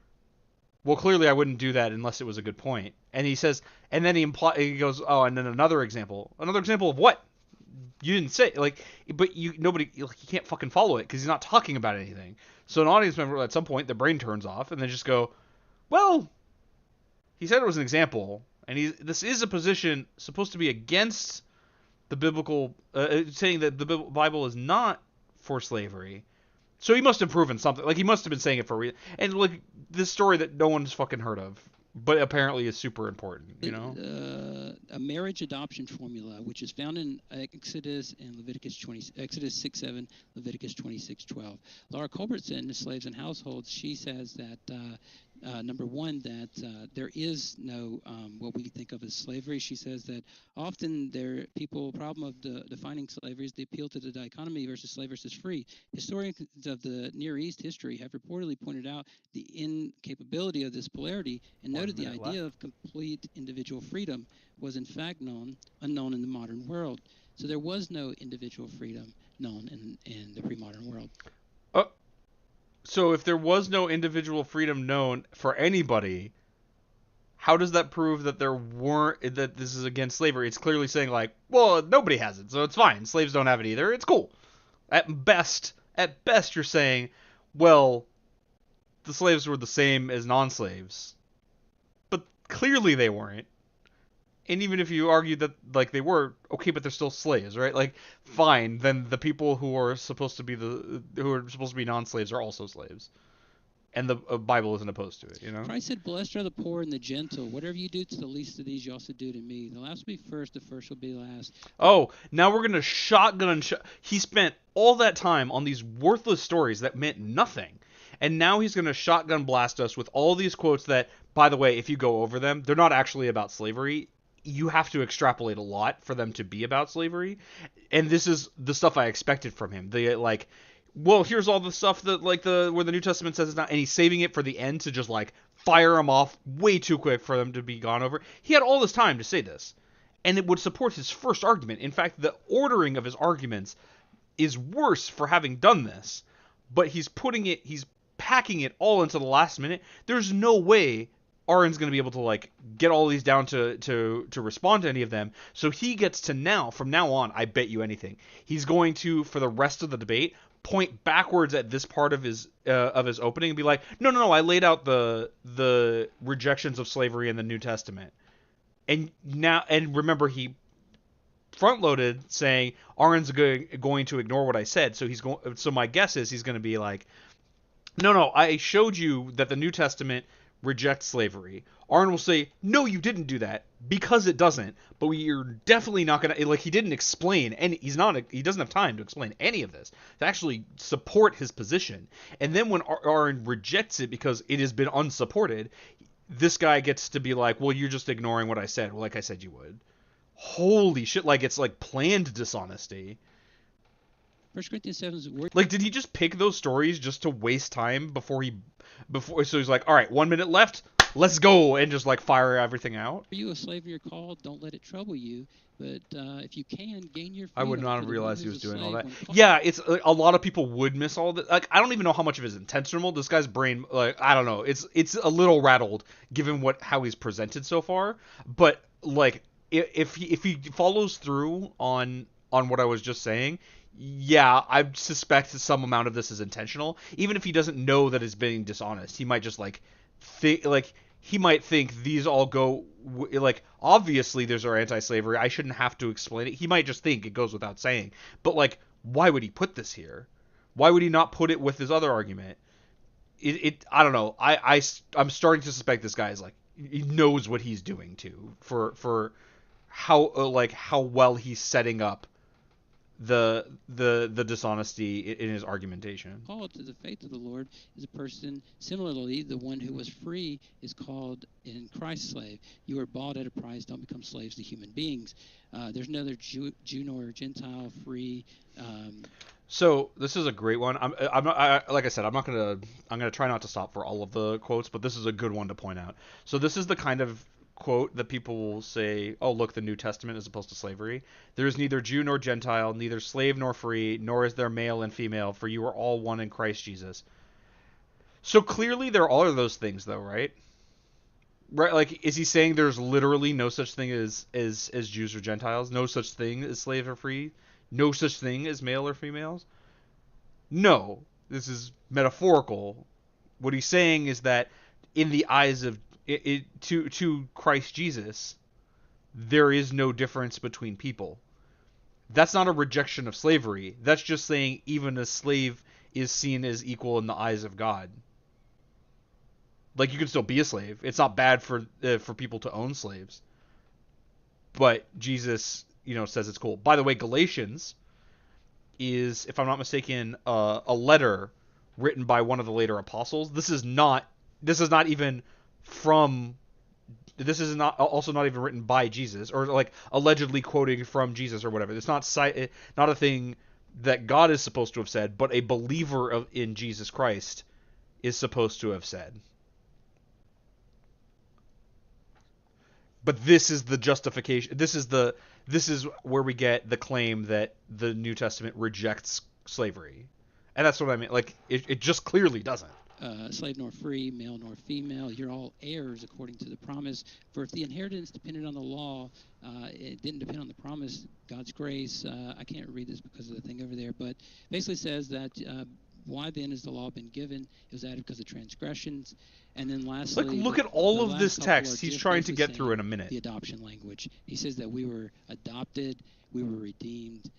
well, clearly I wouldn't do that unless it was a good point. And he says, and then he goes, oh, and then another example of what? You didn't say, like, but you can't fucking follow it because he's not talking about anything. So an audience member at some point, the brain turns off and they just go, well, he said it was an example, and this is a position supposed to be against the biblical, saying that the Bible is not for slavery. So he must have proven something. Like, he must have been saying it for a reason. And, like, this story that no one's fucking heard of, but apparently is super important, a marriage adoption formula, which is found in Exodus and Exodus 6:7, Leviticus 26:12. Laura Culbertson in Slaves and Households, she says that number one, that there is no what we think of as slavery. She says that often problem of defining slavery is the appeal to the dichotomy versus slave versus free. Historians of the Near East history have reportedly pointed out the incapability of this polarity and noted the idea of complete individual freedom was in fact unknown in the modern world. So there was no individual freedom known in the pre-modern world. So if there was no individual freedom known for anybody, how does that prove that that this is against slavery? It's clearly saying, like, well, nobody has it, so it's fine. Slaves don't have it either. It's cool. At best, you're saying, well, the slaves were the same as non-slaves. But clearly they weren't. And even if you argue that, like, they were, okay, but they're still slaves, right? Like, fine, then the people who are supposed to be non-slaves are also slaves. and the Bible isn't opposed to it, you know? Christ said, "Blessed are the poor and the gentle. Whatever you do to the least of these, you also do to me. The last will be first, the first will be last." Oh, now we're gonna shotgun. He spent all that time on these worthless stories that meant nothing, and now he's gonna shotgun blast us with all these quotes that, by the way, if you go over them, they're not actually about slavery. You have to extrapolate a lot for them to be about slavery, and this is the stuff I expected from him. The like, well, here's all the stuff that like where the New Testament says it's not, and he's saving it for the end to just like fire them off way too quick for them to be gone over. He had all this time to say this, and it would support his first argument. In fact, the ordering of his arguments is worse for having done this, but he's packing it all into the last minute. There's no way Aaron's going to be able to like get all these down to respond to any of them. So he gets to from now on, I bet you anything, he's going to, for the rest of the debate, point backwards at this part of his opening and be like, no, I laid out the rejections of slavery in the New Testament. And remember, he front-loaded saying Aaron's going to ignore what I said. So my guess is he's going to be like, no, I showed you that the New Testament rejects slavery. Aaron will say, no, you didn't do that, because it doesn't. But you're definitely not going to, like, he didn't explain, and he doesn't have time to explain any of this to actually support his position. And then when Aaron rejects it because it has been unsupported, this guy gets to be like, well, you're just ignoring what I said. Well, like I said you would. Holy shit, like it's like planned dishonesty. 1 Corinthians 7's word. Like, did he just pick those stories just to waste time before so he's like, all right, 1 minute left, let's go, and just like fire everything out? Are you a slave of your call? Don't let it trouble you. But if you can, gain your freedom. I would not have realized he was doing all that. When Yeah, it's like, a lot of people would miss all that. Like, I don't even know how much of it is intentional. This guy's brain, like, I don't know. It's a little rattled given how he's presented so far. But like, if he follows through on what I was just saying, yeah, I suspect that some amount of this is intentional. Even if he doesn't know that it's being dishonest, he might just like think like. He might think these all go, like, obviously there's our anti-slavery, I shouldn't have to explain it. He might just think it goes without saying. But, like, why would he put this here? Why would he not put it with his other argument? I don't know. I'm starting to suspect this guy is, like, he knows what he's doing, too, for how well he's setting up the dishonesty in his argumentation. Called to the faith of the Lord is a person. Similarly, the one who was free is called in Christ slave. You are bought at a price. Don't become slaves to human beings. There's neither Jew nor Gentile, free. So this is a great one. Like I said, I'm gonna try not to stop for all of the quotes, but this is a good one to point out. So this is the kind of quote that people will say, oh, look, the New Testament is opposed to slavery. There is neither Jew nor Gentile, neither slave nor free, nor is there male and female, for you are all one in Christ Jesus. So clearly there are those things, though, right? Right? Like, is he saying there's literally no such thing as Jews or Gentiles? No such thing as slave or free? No such thing as male or females? No. This is metaphorical. What he's saying is that in the eyes of to Christ Jesus, there is no difference between people. That's not a rejection of slavery. That's just saying even a slave is seen as equal in the eyes of God. Like, you can still be a slave. It's not bad for people to own slaves. But Jesus, says it's cool. By the way, Galatians is, if I'm not mistaken, a letter written by one of the later apostles. This is not even also not even written by Jesus, or like allegedly quoting from Jesus or whatever. It's not a thing that God is supposed to have said, but a believer in Jesus Christ is supposed to have said. But this is the justification. This is where we get the claim that the New Testament rejects slavery, and that's what I mean. Like, it just clearly doesn't. Slave nor free, male nor female, you're all heirs according to the promise. For if the inheritance depended on the law, it didn't depend on the promise, God's grace. I can't read this because of the thing over there, but basically says that why then has the law been given? It was added because of transgressions. And then lastly, look at all of this text he's trying to get through in a minute. The adoption language. He says that we were adopted, we were redeemed.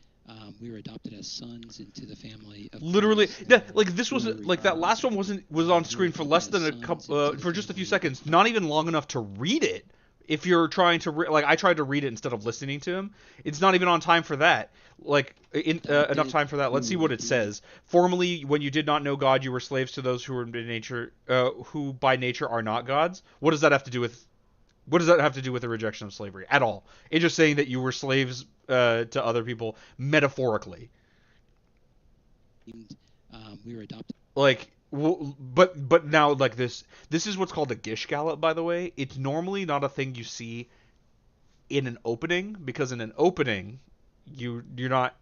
We were adopted as sons into the family of Literally, Christ. yeah, like this was like that last one was on screen for less than a couple for just a few seconds, not even long enough to read it. If you're trying to like, I tried to read it instead of listening to him. It's not even on time for that. Like enough time for that. Let's see what it says. Formerly, when you did not know God, you were slaves to those who were by nature, who by nature are not gods. What does that have to do with? What does that have to do with the rejection of slavery at all? It's just saying that you were slaves to other people metaphorically. We were adopted. Like, but now like this is what's called a gish gallop, by the way. It's normally not a thing you see in an opening, because in an opening you're not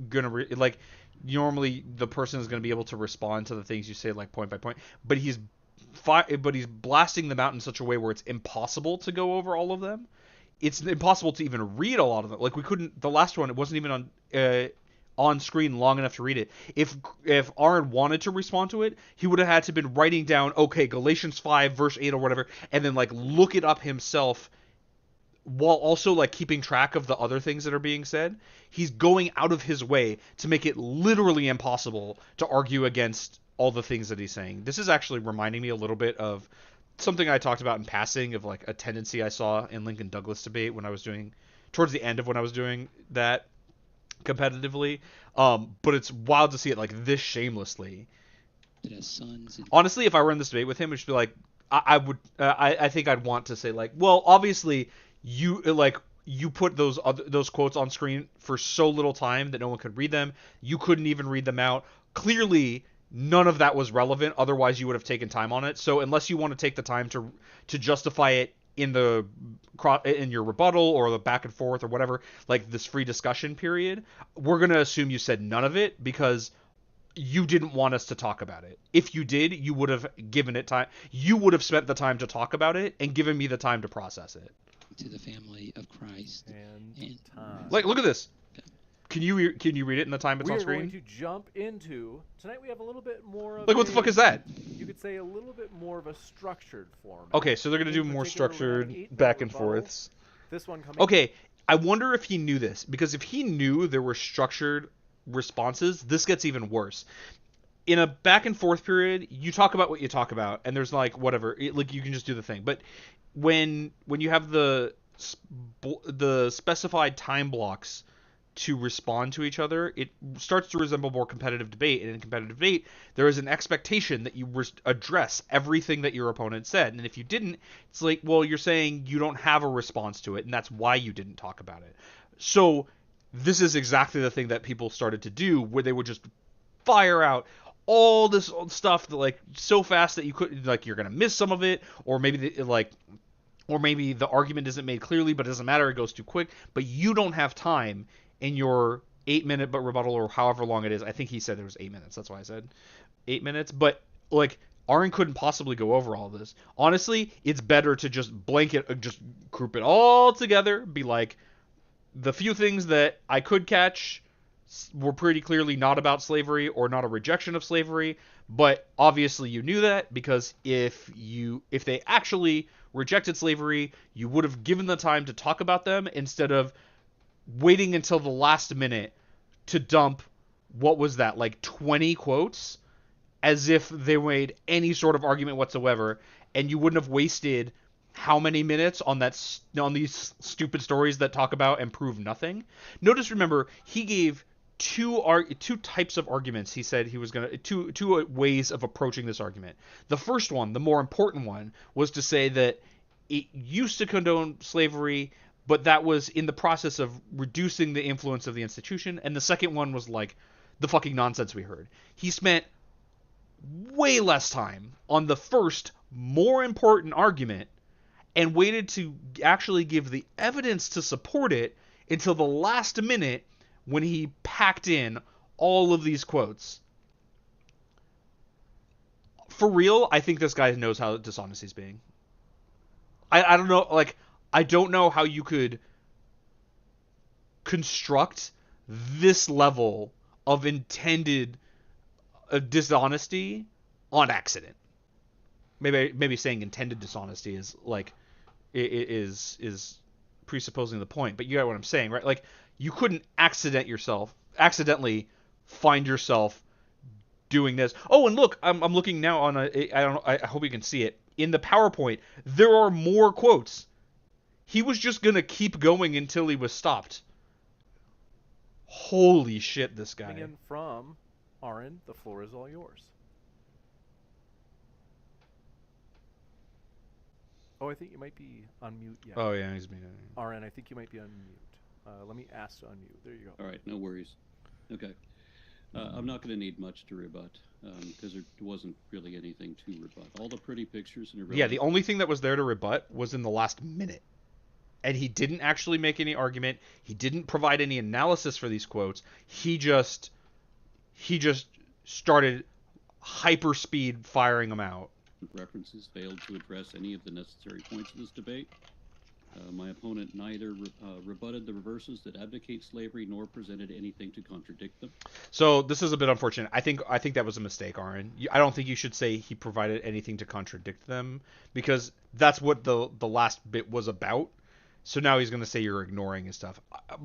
gonna like, normally the person is gonna be able to respond to the things you say like point by point, but he's blasting them out in such a way where it's impossible to go over all of them. It's impossible to even read a lot of them. Like, we couldn't, the last one, it wasn't even on screen long enough to read it. If Aaron wanted to respond to it, he would have had to been writing down, okay, Galatians 5 verse 8 or whatever, and then like look it up himself while also like keeping track of the other things that are being said. He's going out of his way to make it literally impossible to argue against all the things that he's saying. This is actually reminding me a little bit of something I talked about in passing, of like a tendency I saw in Lincoln Douglas debate when I was doing, towards the end of when I was doing that competitively. But it's wild to see it like this shamelessly. As sons. Honestly, if I were in this debate with him, it'd just be like, I think I'd want to say like, well, obviously you put those quotes on screen for so little time that no one could read them. You couldn't even read them out. Clearly, none of that was relevant. Otherwise, you would have taken time on it. So unless you want to take the time to justify it in your rebuttal or the back and forth or whatever, like this free discussion period, we're gonna assume you said none of it because you didn't want us to talk about it. If you did, you would have given it time. You would have spent the time to talk about it and given me the time to process it. To the family of Christ. And time. Like, look at this. Can you read it in the time it's on screen? We are going to jump into tonight. We have a little bit more of like, what the fuck is that? You could say a little bit more of a structured format. Okay, so they're gonna do more structured back and forths. This one coming. Okay, I wonder if he knew this, because if he knew there were structured responses, this gets even worse. In a back and forth period, you talk about what you talk about, and there's like whatever, like you can just do the thing. But when you have the specified time blocks to respond to each other, it starts to resemble more competitive debate. And in competitive debate, there is an expectation that you address everything that your opponent said. And if you didn't, it's like, well, you're saying you don't have a response to it, and that's why you didn't talk about it. So this is exactly the thing that people started to do, where they would just fire out all this stuff that, like, so fast that you couldn't, like, you're gonna miss some of it, or maybe maybe the argument isn't made clearly, but it doesn't matter, it goes too quick. But you don't have time in your 8-minute but rebuttal, or however long it is. I think he said it was 8 minutes. That's why I said 8 minutes. But like, Aaron couldn't possibly go over all this. Honestly, it's better to just just group it all together. Be like, the few things that I could catch were pretty clearly not about slavery or not a rejection of slavery. But obviously you knew that, because if they actually rejected slavery, you would have given the time to talk about them instead of waiting until the last minute to dump, what was that, like 20 quotes, as if they made any sort of argument whatsoever, and you wouldn't have wasted how many minutes on these stupid stories that talk about and prove nothing. Notice, remember, he gave two types of arguments. He said he was going to two ways of approaching this argument. The first one, the more important one, was to say that it used to condone slavery, but that was in the process of reducing the influence of the institution. And the second one was like the fucking nonsense we heard. He spent way less time on the first, more important argument, and waited to actually give the evidence to support it until the last minute, when he packed in all of these quotes. For real, I think this guy knows how dishonest he's being. I don't know, like, I don't know how you could construct this level of intended dishonesty on accident. Maybe saying intended dishonesty is like is presupposing the point, but you get what I'm saying, right? Like, you couldn't accidentally accidentally find yourself doing this. Oh, and look, I'm looking now on I hope you can see it. In the PowerPoint, there are more quotes. He was just going to keep going until he was stopped. Holy shit, this guy. Coming in from Aaron, the floor is all yours. Oh, I think you might be on mute yet. Oh, yeah, he's muted. Aaron, I think you might be on mute. Let me ask to unmute. There you go. All right, no worries. Okay. I'm not going to need much to rebut because there wasn't really anything to rebut. All the pretty pictures and Yeah, the only thing that was there to rebut was in the last minute. And he didn't actually make any argument. He didn't provide any analysis for these quotes. He just started hyperspeed firing them out. references failed to address any of the necessary points of this debate. My opponent neither rebutted the reverses that advocate slavery nor presented anything to contradict them. So this is a bit unfortunate. I think that was a mistake, Aaron. I don't think you should say he provided anything to contradict them, because that's what the last bit was about. So now he's going to say you're ignoring his stuff.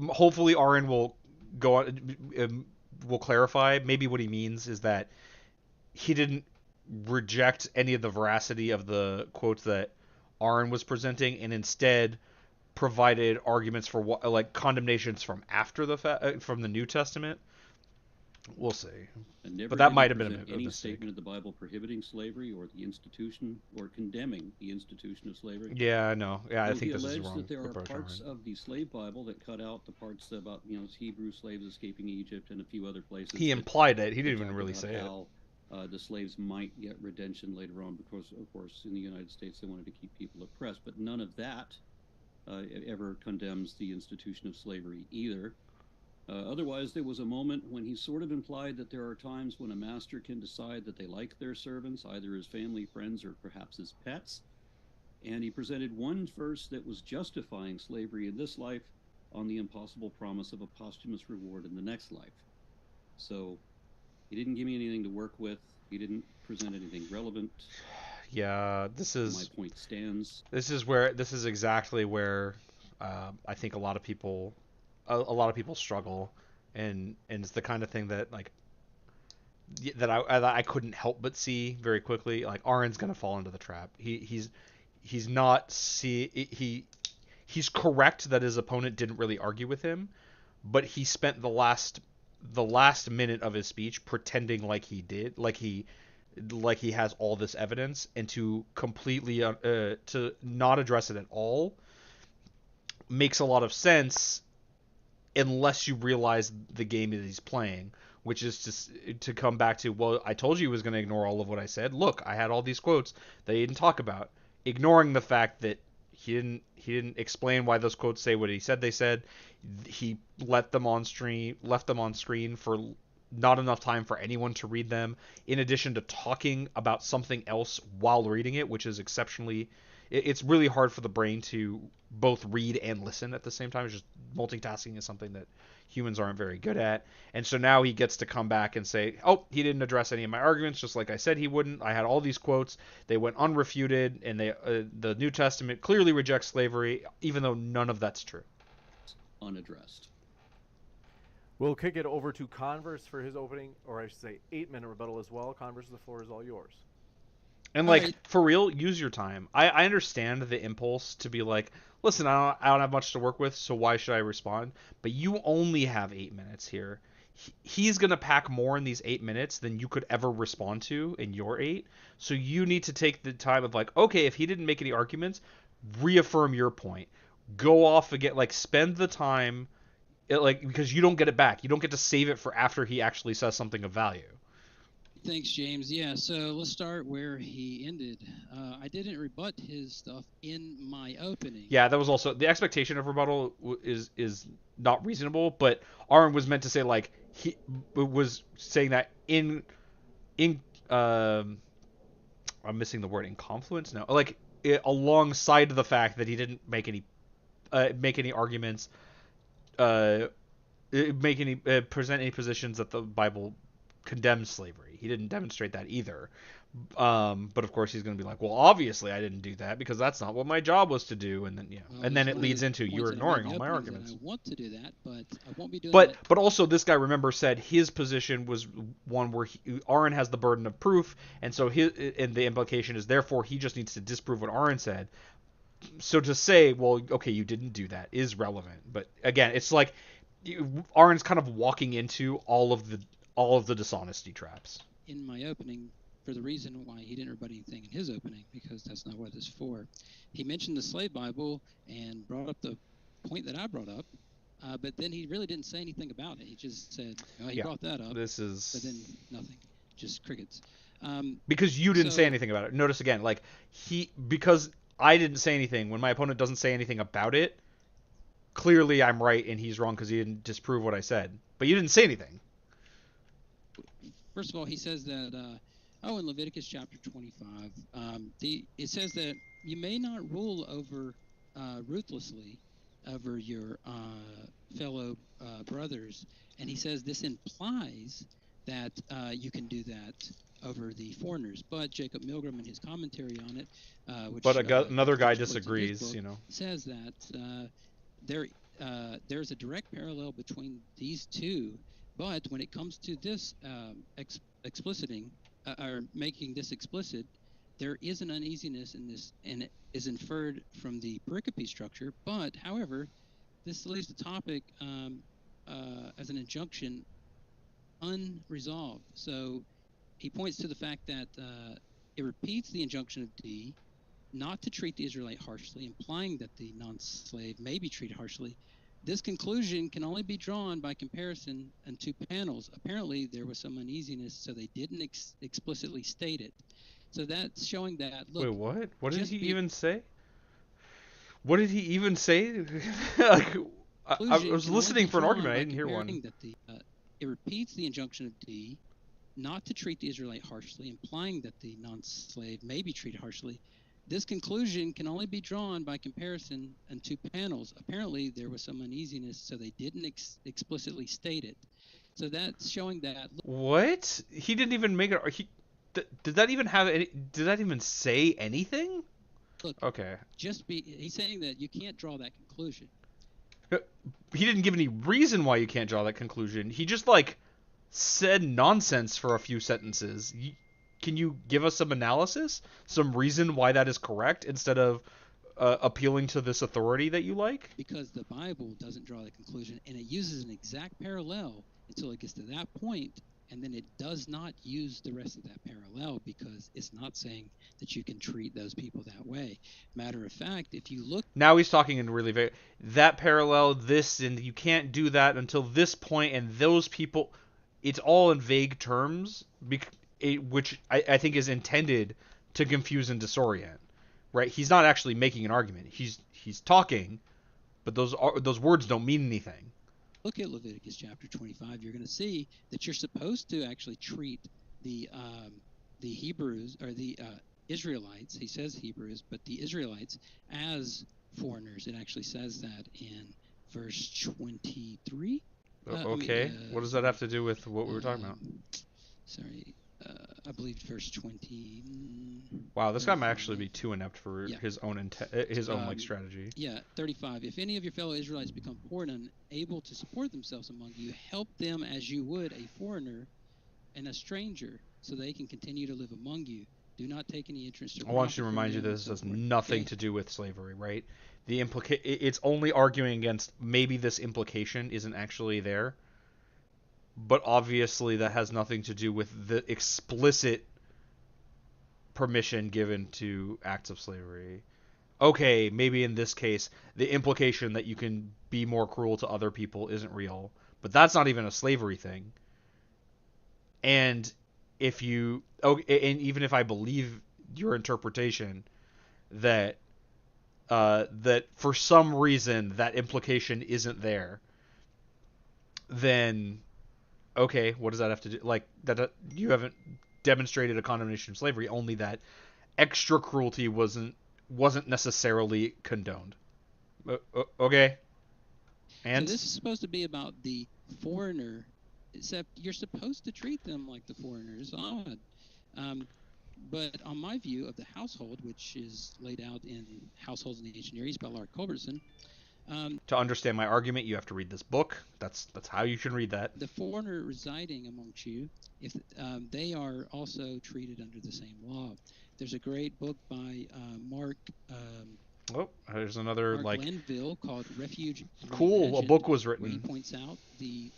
Hopefully, Aaron will go on, will clarify. Maybe what he means is that he didn't reject any of the veracity of the quotes that Aaron was presenting, and instead provided arguments for what, like condemnations from after the from the New Testament. We'll see. But that might have been a any mistake. statement of the Bible prohibiting slavery or the institution or condemning the institution of slavery. Yeah, I know. Yeah, I Though think he this is alleged wrong. that there are approach, parts Aaron. of the slave Bible that cut out the parts about Hebrew slaves escaping Egypt and a few other places. He that- implied it. He that didn't even talk really about say it. how, the slaves might get redemption later on because, of course, in the United States they wanted to keep people oppressed. But none of that ever condemns the institution of slavery either. Otherwise, there was a moment when he sort of implied that there are times when a master can decide that they like their servants, either as family, friends, or perhaps as pets. And he presented one verse that was justifying slavery in this life on the impossible promise of a posthumous reward in the next life. So he didn't give me anything to work with. He didn't present anything relevant. Yeah, this My is point stands. this is exactly where I think a lot of people struggle, and it's the kind of thing that that I couldn't help but see very quickly. Like, Aaron's gonna fall into the trap. He's correct that his opponent didn't really argue with him, but he spent the last minute of his speech pretending like he did, like he has all this evidence, and to completely to not address it at all makes a lot of sense unless you realize the game that he's playing, which is to come back to, well, I told you he was going to ignore all of what I said. Look, I had all these quotes that he didn't talk about, ignoring the fact that he didn't explain why those quotes say what he said they said. He left them on screen for not enough time for anyone to read them, in addition to talking about something else while reading it, which is exceptionally... It's really hard for the brain to both read and listen at the same time. It's just multitasking is something that humans aren't very good at. And so now he gets to come back and say, oh, he didn't address any of my arguments, just like I said he wouldn't. I had all these quotes. They went unrefuted, and the New Testament clearly rejects slavery, even though none of that's true. Unaddressed. We'll kick it over to Converse for his opening, or I should say 8-minute rebuttal as well. Converse, the floor is all yours. And for real, use your time. I understand the impulse to be like, listen, I don't have much to work with, so why should I respond? But you only have 8 minutes here. He's gonna pack more in these 8 minutes than you could ever respond to in your 8. So you need to take the time of okay, if he didn't make any arguments, reaffirm your point. Go off again, spend the time, because you don't get it back. You don't get to save it for after he actually says something of value. Thanks, James. Yeah, so let's start where he ended. I didn't rebut his stuff in my opening. Yeah, that was also the expectation of rebuttal is not reasonable, but Aaron was meant to say he was saying that in I'm missing the word, in confluence, no, alongside the fact that he didn't make any arguments, present any positions that the Bible condemn slavery. He didn't demonstrate that either. But of course he's going to be like, well, obviously I didn't do that because that's not what my job was to do. And then Well, and then that's it one of leads the into points you're that I made ignoring in all the my opening, is that arguments. I want to do that, but I won't be doing But that. also this guy, remember, said his position was one where Aaron has the burden of proof, and so and the implication is therefore he just needs to disprove what Aaron said. So to say, well, okay, you didn't do that is relevant, but again, it's like Aaron's kind of walking into all of the dishonesty traps. In my opening, for the reason why he didn't rebut anything in his opening, because that's not what it's for. He mentioned the slave Bible and brought up the point that I brought up, but then he really didn't say anything about it. He just said, oh, he brought that up, This is but then nothing, just crickets. because you didn't so- say anything about it. Notice again, like because I didn't say anything. When my opponent doesn't say anything about it, clearly I'm right and he's wrong because he didn't disprove what I said. But you didn't say anything. First of all, he says that, in Leviticus chapter 25, it says that you may not rule over ruthlessly over your fellow brothers. And he says this implies that you can do that over the foreigners. But Jacob Milgram, in his commentary on it, Another guy which quotes in his disagrees, book, says that there's a direct parallel between these two. But when it comes to this expliciting or making this explicit, there is an uneasiness in this, and it is inferred from the pericope structure. But, however, this leaves the topic as an injunction unresolved. So he points to the fact that it repeats the injunction of D not to treat the Israelite harshly, implying that the non-slave may be treated harshly. This conclusion can only be drawn by comparison in two panels. Apparently, there was some uneasiness, so they didn't explicitly state it. So that's showing that. Look, wait, what? What did just he be- even say? What did he even say? Like, I conclusion was can only listening be for an drawn argument. I by didn't hear comparing one. That it repeats the injunction of D not to treat the Israelite harshly, implying that the non-slave may be treated harshly. This conclusion can only be drawn by comparison in two panels. Apparently, there was some uneasiness, so they didn't explicitly state it. So that's showing that. What? He didn't even make it. Did that even have any? Did that even say anything? Look, Okay. he's saying that you can't draw that conclusion. He didn't give any reason why you can't draw that conclusion. He just like said nonsense for a few sentences. Can you give us some analysis, some reason why that is correct instead of appealing to this authority that you like? Because the Bible doesn't draw the conclusion, and it uses an exact parallel until it gets to that point, and then it does not use the rest of that parallel because it's not saying that you can treat those people that way. Matter of fact, if you look, Now he's talking in really vague. That parallel, this, and you can't do that until this point, and those people. It's all in vague terms, which I think is intended to confuse and disorient. Right? He's not actually making an argument. He's talking, but those words don't mean anything. look at Leviticus chapter 25, you're going to see that you're supposed to actually treat the Hebrews or the Israelites. He says Hebrews, but the Israelites as foreigners. It actually says that in verse 23. Okay. What does that have to do with what we were talking about? Sorry, I believe verse 20. Wow, this guy might actually be too inept for Yeah. his own like strategy. Yeah, 35. If any of your fellow Israelites become poor and unable to support themselves among you, help them as you would a foreigner and a stranger, so they can continue to live among you. Do not take any interest. I want you to remind you that this has nothing to do with slavery, right? It's only arguing against maybe this implication isn't actually there, but obviously that has nothing to do with the explicit permission given to acts of slavery. Okay, maybe in this case, the implication that you can be more cruel to other people isn't real, but that's not even a slavery thing. And even if I believe your interpretation that that for some reason that implication isn't there, then okay, what does that have to do? Like that you haven't demonstrated a condemnation of slavery, only that extra cruelty wasn't necessarily condoned. Okay. And so this is supposed to be about the foreigner except you're supposed to treat them like the foreigners. Odd. But on my view of the household, which is laid out in Households in the Ancient Near East by Lark Culbertson, To understand my argument, you have to read this book. That's how you should read that. the foreigner residing amongst you, if they are also treated under the same law. There's a great book by Mark Oh, there's another Mark like Glanville called Refuge cool. A Reimagined, book was where he written. points out the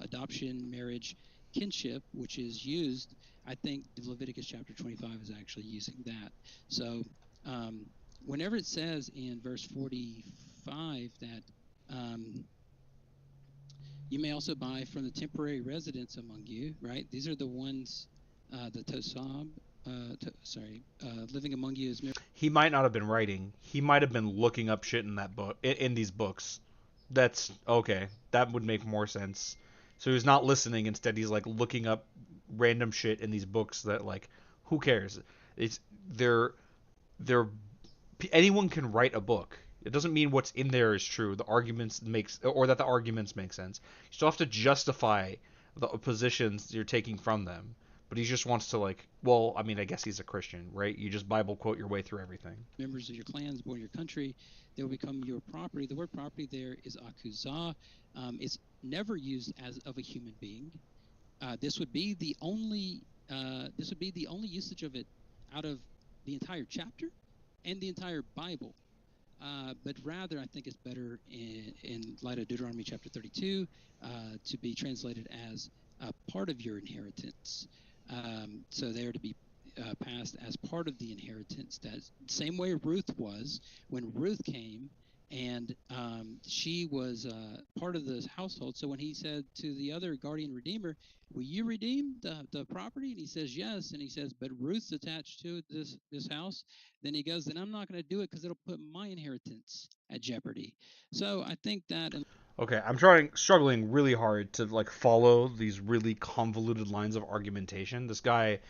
adoption, marriage, kinship, which is used. I think Leviticus chapter 25 is actually using that. So whenever it says in verse 45 that you may also buy from the temporary residents among you, right? These are the ones, the Tosab, living among you is. He might not have been writing. He might have been looking up shit in that book, in these books. That's okay. That would make more sense. So he's not listening. Instead, he's like looking up random shit in these books that like, who cares? It's they're anyone can write a book. It doesn't mean what's in there is true. The arguments or that the arguments make sense. You still have to justify the positions you're taking from them. But he just wants to like, well, I mean, I guess he's a Christian, right? You just Bible quote your way through everything. Members of your clans born in your country, they will become your property. The word property there is akuzah. It's never used as of a human being. This would be the only usage of it out of the entire chapter and the entire Bible. But rather, I think it's better in light of Deuteronomy chapter 32 to be translated as a part of your inheritance. So they are to be passed as part of the inheritance. That same way Ruth was when Ruth came, and she was part of the household. So when he said to the other guardian redeemer, "Will you redeem the property?" and he says yes, and he says, "But Ruth's attached to this house." Then he goes, "Then I'm not going to do it because it'll put my inheritance at jeopardy." So I think that. Okay, I'm struggling really hard to like follow these really convoluted lines of argumentation. This guy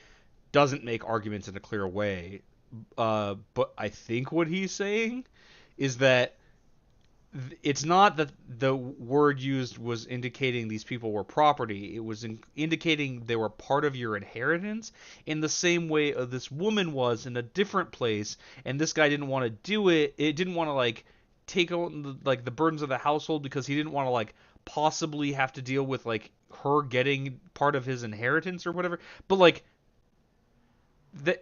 doesn't make arguments in a clear way, but I think what he's saying is that it's not that the word used was indicating these people were property. It was indicating they were part of your inheritance in the same way this woman was in a different place, and this guy didn't want to do it. It didn't want to like take on the burdens of the household because he didn't want to like possibly have to deal with like her getting part of his inheritance or whatever. But like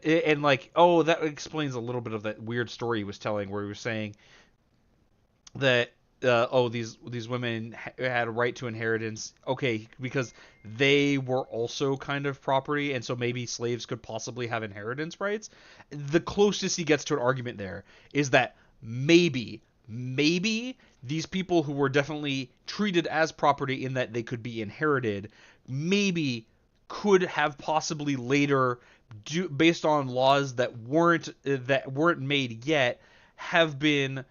and like, oh, that explains a little bit of that weird story he was telling where he was saying that these women had a right to inheritance. Okay, because they were also kind of property, and so maybe slaves could possibly have inheritance rights. The closest he gets to an argument there is that maybe these people who were definitely treated as property in that they could be inherited, maybe could have possibly later, based on laws that weren't made yet, have been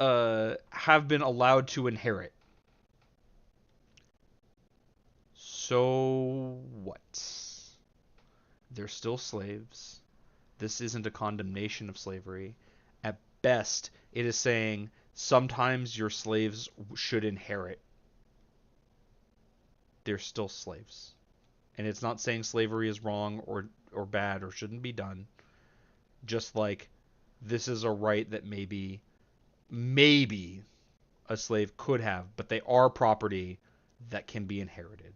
allowed to inherit. So what? They're still slaves. This isn't a condemnation of slavery. At best, it is saying sometimes your slaves should inherit. They're still slaves. And it's not saying slavery is wrong or bad or shouldn't be done. Just like this is a right that maybe a slave could have, but they are property that can be inherited.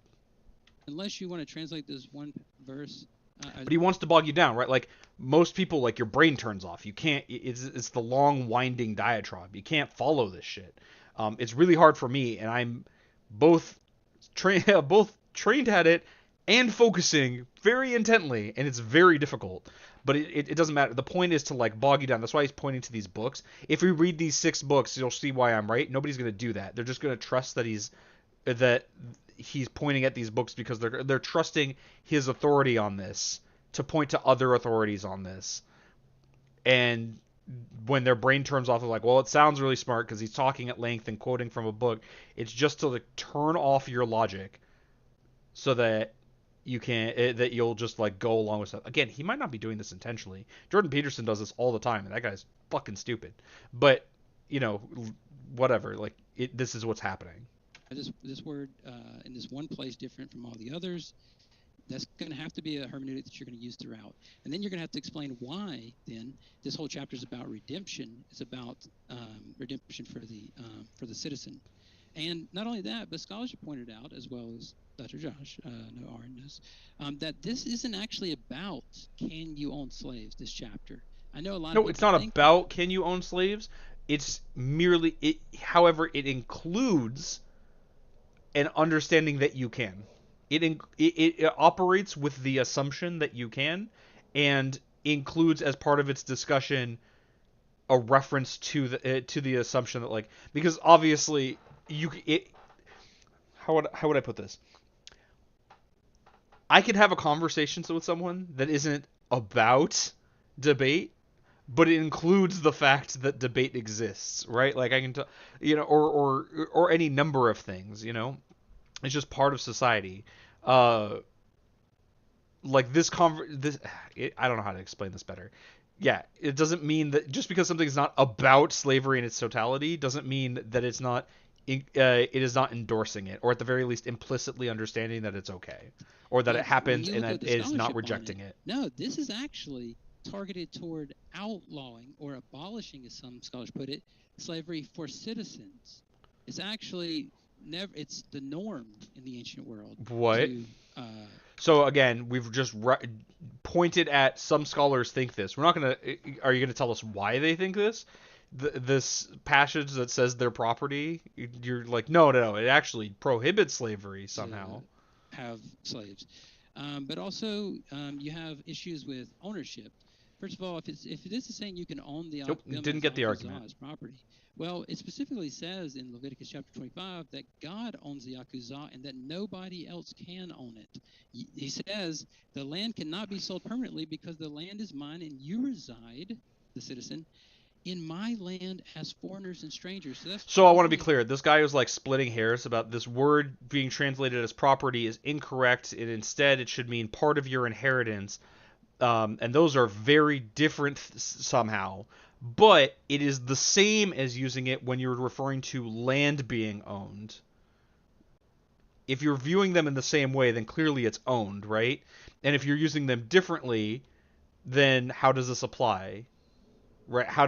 Unless you want to translate this one verse. But he wants to bog you down, right? Like most people, like your brain turns off. You can't. It's the long winding diatribe. You can't follow this shit. It's really hard for me, and I'm both trained at it and focusing very intently, and it's very difficult. But it doesn't matter. The point is to like bog you down. That's why he's pointing to these books. If we read these 6 books, you'll see why I'm right. Nobody's going to do that. They're just going to trust that he's pointing at these books because they're trusting his authority on this to point to other authorities on this. And when their brain turns off, they're like, well, it sounds really smart because he's talking at length and quoting from a book. It's just to like turn off your logic so that you'll just like go along with stuff. Again, he might not be doing this intentionally. Jordan Peterson does this all the time, and that guy's fucking stupid. But whatever. Like this is what's happening. this word in this one place different from all the others? That's going to have to be a hermeneutic that you're going to use throughout. And then you're going to have to explain why, then, this whole chapter is about redemption. It's about redemption for the citizen. And not only that, but scholars have pointed out, as well as Dr. Josh, no Aaron knows, that this isn't actually about can you own slaves, this chapter. I know a lot of people No, it's not think about can you own slaves. It's merely however, it includes an understanding that you can. It operates with the assumption that you can, and includes as part of its discussion a reference to the assumption that, like, because obviously how would I put this? I could have a conversation with someone that isn't about debate, but it includes the fact that debate exists, right? Like I can or any number of things, It's just part of society. Like I don't know how to explain this better. Yeah, it doesn't mean that just because something's not about slavery in its totality doesn't mean that it is not endorsing it, or at the very least implicitly understanding that it's okay, or that it happens and that it is not rejecting it. No, this is actually targeted toward outlawing or abolishing, as some scholars put it, slavery for citizens. It's actually it's the norm in the ancient world. What? So again, we've just pointed at some scholars think this. We're not gonna. Are you gonna tell us why they think this? This passage that says their property, you're like, no, it actually prohibits slavery somehow. To have slaves, but also you have issues with ownership. First of all, if this is saying you can own the didn't get the argument. As property, well, it specifically says in Leviticus chapter 25 that God owns the Yakuzah and that nobody else can own it. He says the land cannot be sold permanently because the land is mine and you reside, the citizen, in my land as foreigners and strangers. So I want to be clear. This guy was like splitting hairs about this word being translated as property is incorrect, and instead it should mean part of your inheritance. And those are very different somehow. But it is the same as using it when you're referring to land being owned. If you're viewing them in the same way, then clearly it's owned, right? And if you're using them differently, then how does this apply? Right? How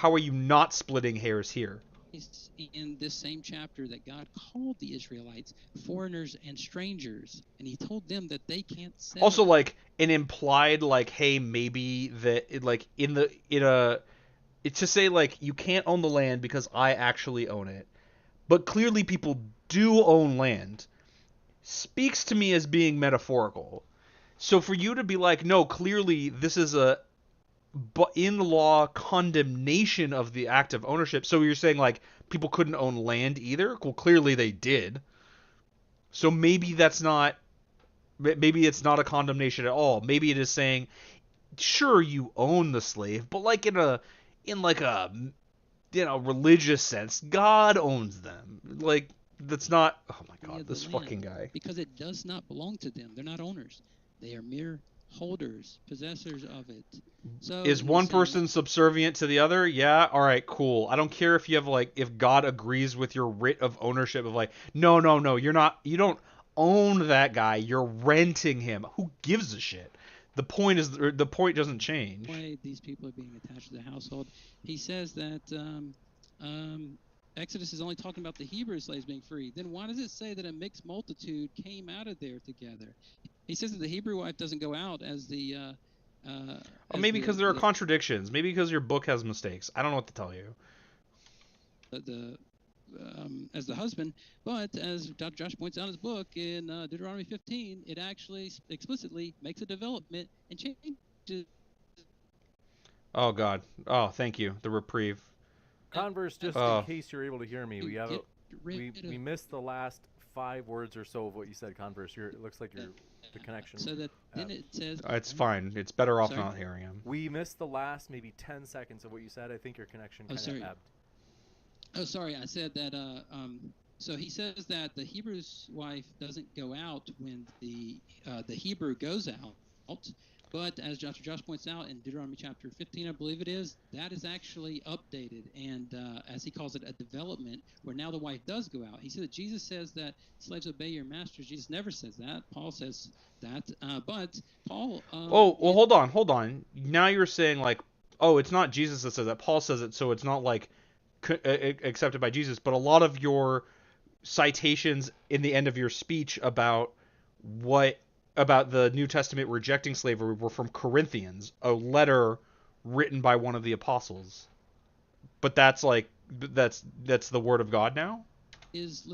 are you not splitting hairs here? It's in this same chapter that God called the Israelites foreigners and strangers, and he told them that they can't sell. Also, like an implied, like, hey, maybe that it's to say like you can't own the land because I actually own it, but clearly people do own land. Speaks to me as being metaphorical. So for you to be like, no, clearly this is a in-law condemnation of the act of ownership. So you're saying like people couldn't own land either? Well, clearly they did. So maybe it's not a condemnation at all. Maybe it is saying, sure, you own the slave, but like in a religious sense, God owns them. Like that's not. Oh my God, this fucking guy. Because it does not belong to them. They're not owners. They are mere holders, possessors of it. So is one person subservient to the other? Yeah, all right, cool. I don't care if you have if God agrees with your writ of ownership of like, no, you don't own that guy, you're renting him. Who gives a shit? The point doesn't change. Why these people are being attached to the household. He says that Exodus is only talking about the Hebrew slaves being free. Then why does it say that a mixed multitude came out of there together? He says that the Hebrew wife doesn't go out as the. Maybe because there are contradictions. Maybe because your book has mistakes. I don't know what to tell you. As the husband, but as Dr. Josh points out in his book in Deuteronomy 15, it actually explicitly makes a development and changes. Oh God! Oh, thank you. The reprieve. Converse, just in case you're able to hear me, we missed the last 5 words or so of what you said, Converse. It looks like the connection. So that then it says. It's fine. It's better off not hearing him. We missed the last maybe 10 seconds of what you said. I think your connection kind of ebbed. Oh, sorry. I said that. So he says that the Hebrew's wife doesn't go out when the Hebrew goes out. But as Dr. Josh points out in Deuteronomy chapter 15, I believe it is, that is actually updated. And as he calls it, a development where now the wife does go out. He said that Jesus says that slaves obey your masters. Jesus never says that. Paul says that. But Paul. Oh, well, hold on. Now you're saying like, oh, it's not Jesus that says that. Paul says it, so it's not like accepted by Jesus. But a lot of your citations in the end of your speech about the New Testament rejecting slavery were from Corinthians, a letter written by one of the apostles. But that's the word of God now? Is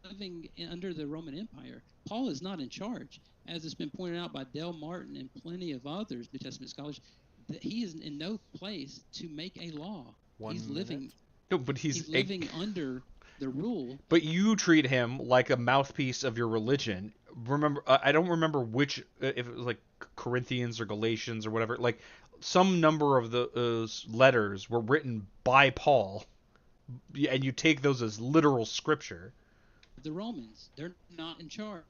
living under the Roman Empire. Paul is not in charge. As it's been pointed out by Del Martin and plenty of others, New Testament scholars, that he is in no place to make a law. He's living. No, but he's living under the rule. But you treat him like a mouthpiece of your religion. Remember, I don't remember which, if it was like Corinthians or Galatians or whatever. Like some number of those letters were written by Paul, and you take those as literal scripture. The Romans, they're not in charge.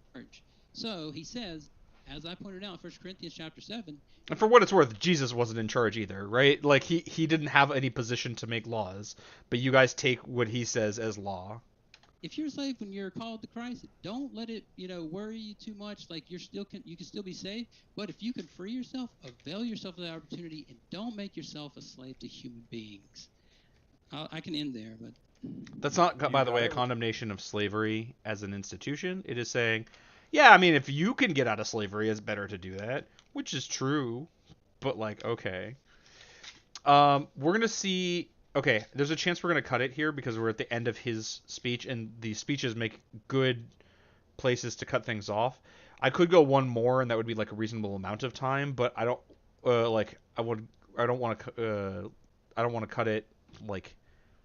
So he says, as I pointed out, 1 Corinthians chapter 7. And for what it's worth, Jesus wasn't in charge either, right? Like he didn't have any position to make laws, but you guys take what he says as law. If you're a slave when you're called to Christ, don't let it, worry you too much. Like you can still be saved, but if you can free yourself, avail yourself of the opportunity, and don't make yourself a slave to human beings. I can end there, but that's not, by the way, a condemnation of slavery as an institution. It is saying, yeah, I mean, if you can get out of slavery, it's better to do that, which is true, but like, okay. We're gonna see. Okay, there's a chance we're going to cut it here because we're at the end of his speech, and the speeches make good places to cut things off. I could go one more, and that would be like a reasonable amount of time, but I don't I don't want to cut it like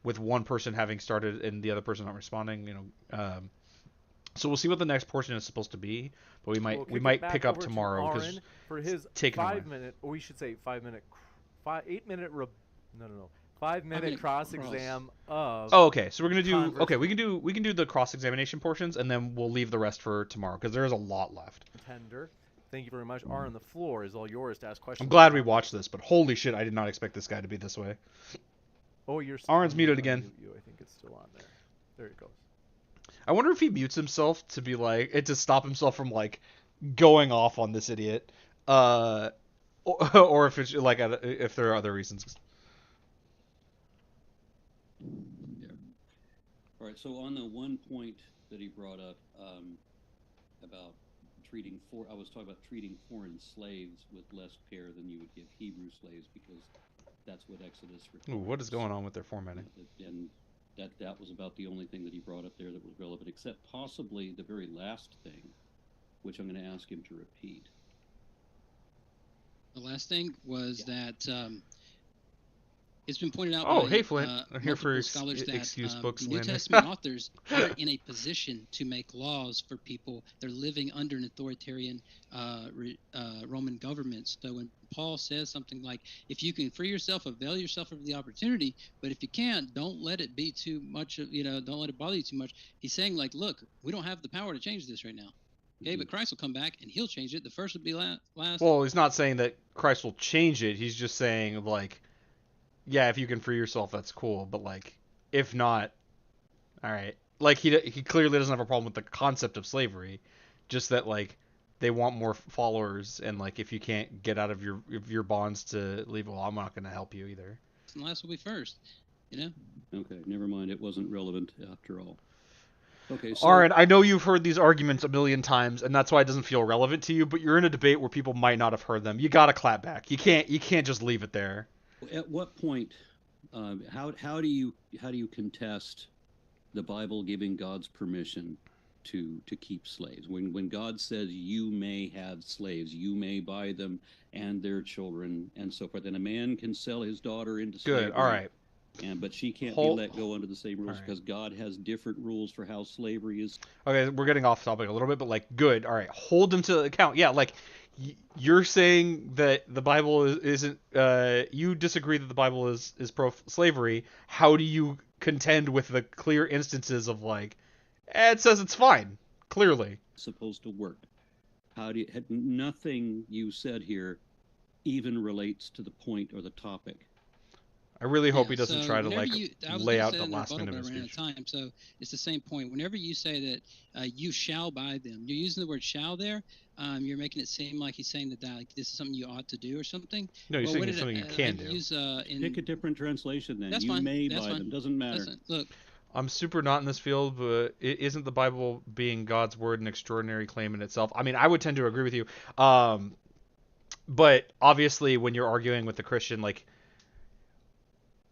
with one person having started and the other person not responding. So we'll see what the next portion is supposed to be, but we might pick up tomorrow because for his 5-minute, or we should say 8-minute 5-minute cross exam of. Oh, okay. So we're gonna do. Okay, we can do the cross examination portions, and then we'll leave the rest for tomorrow because there is a lot left. Tender. Thank you very much, Aaron. The floor is all yours to ask questions. I'm glad we watched this, but holy shit, I did not expect this guy to be this way. Oh, you're. Aaron's muted again. I think it's still on there. There it goes. I wonder if he mutes himself to be like to stop himself from like going off on this idiot, or if it's like if there are other reasons. Yeah. All right. So on the one point that he brought up about I was talking about treating foreign slaves with less care than you would give Hebrew slaves because that's what Exodus requires. Ooh, what is going on with their formatting? And that was about the only thing that he brought up there that was relevant, except possibly the very last thing, which I'm going to ask him to repeat. The last thing was that it's been pointed out. Oh, by, hey, Flint. I'm here for scholars that excuse books. New Testament authors aren't in a position to make laws for people. They're living under an authoritarian Roman government. So when Paul says something like, if you can free yourself, avail yourself of the opportunity, but if you can't, don't let it be too much, don't let it bother you too much. He's saying, like, look, we don't have the power to change this right now. Okay, but Christ will come back and he'll change it. The first will be last. Well, he's not saying that Christ will change it. He's just saying, like, yeah, if you can free yourself, that's cool. But, like, if not, all right. Like, he clearly doesn't have a problem with the concept of slavery. Just that, like, they want more followers. And, like, if you can't get out of your bonds to leave, well, I'm not going to help you either. And last will be first, Okay, never mind. It wasn't relevant after all. Okay, so... Aaron, I know you've heard these arguments a million times, and that's why it doesn't feel relevant to you, but you're in a debate where people might not have heard them. You got to clap back. You can't just leave it there. At what point, how do you contest the Bible giving God's permission to keep slaves? When God says you may have slaves, you may buy them and their children and so forth, and a man can sell his daughter into slavery. Good. All right. But she can't be let go under the same rules because God has different rules for how slavery is. Okay, we're getting off topic a little bit, but like, good. All right, hold them to account. Yeah, like you're saying that the Bible isn't. You disagree that the Bible is pro-slavery. How do you contend with the clear instances of like, it says it's fine, clearly supposed to work? How do you? Nothing you said here even relates to the point or the topic. I really hope Yeah, he doesn't so try to whenever like I was lay gonna out say the that in the last rebuttal, minute but of I his ran out of speech. time. So it's the same point. Whenever you say that you shall buy them, you're using the word shall there. You're making it seem like he's saying that like this is something you ought to do or something. No, you're Well, saying what it's did something you I can do. use in? Pick a different translation then. That's You fine. may That's buy fine. them. Doesn't matter. Look, I'm super not in this field, but isn't the Bible being God's word an extraordinary claim in itself? I mean, I would tend to agree with you. But obviously, when you're arguing with the Christian, like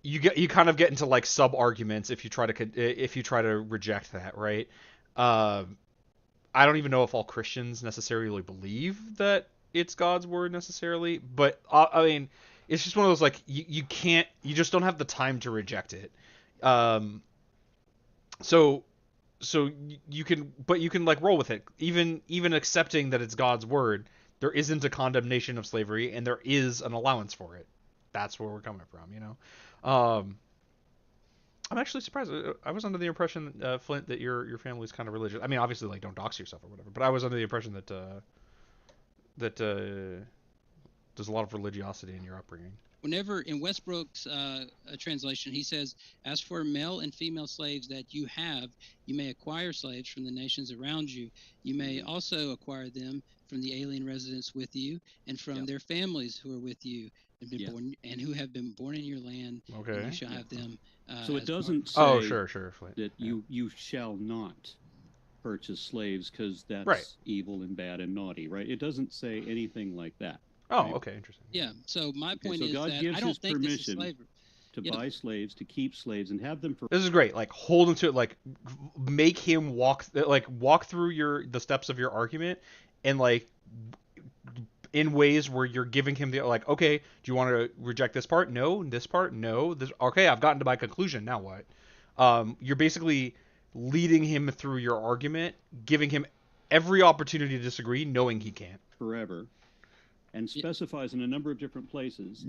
you kind of get into like sub arguments if you try to reject that, right? I don't even know if all Christians necessarily believe that it's God's word necessarily, but I mean, it's just one of those like you just don't have the time to reject it. Um, so you can like roll with it, even accepting that it's God's word. There isn't a condemnation of slavery, and there is an allowance for it. That's where we're coming from, you know. I'm actually surprised. I was under the impression, Flint, that your family's kind of religious. I mean, obviously, like, don't dox yourself or whatever. But I was under the impression that there's a lot of religiosity in your upbringing. whenever in Westbrook's translation, he says, "As for male and female slaves that you have, you may acquire slaves from the nations around you. You may also acquire them from the alien residents with you, and from their families who are with you, and been born and who have been born in your land. Okay. And you shall have them." So it as part- doesn't say Oh, sure, Flint. that you shall not purchase slaves because that's Right. evil and bad and naughty, right? It doesn't say anything like that. Oh, Right. okay, interesting. Yeah. So my point so is God that gives I don't his think this is permission slavery. To Yeah. buy slaves, to keep slaves, and have them for This is great. Like, hold him to it. Like, make him walk through the steps of your argument, and like in ways where you're giving him the like, okay, do you want to reject this part? No. This part? No. This. Okay, I've gotten to my conclusion. Now what? You're basically leading him through your argument, giving him every opportunity to disagree, knowing he can't. forever, and specifies in a number of different places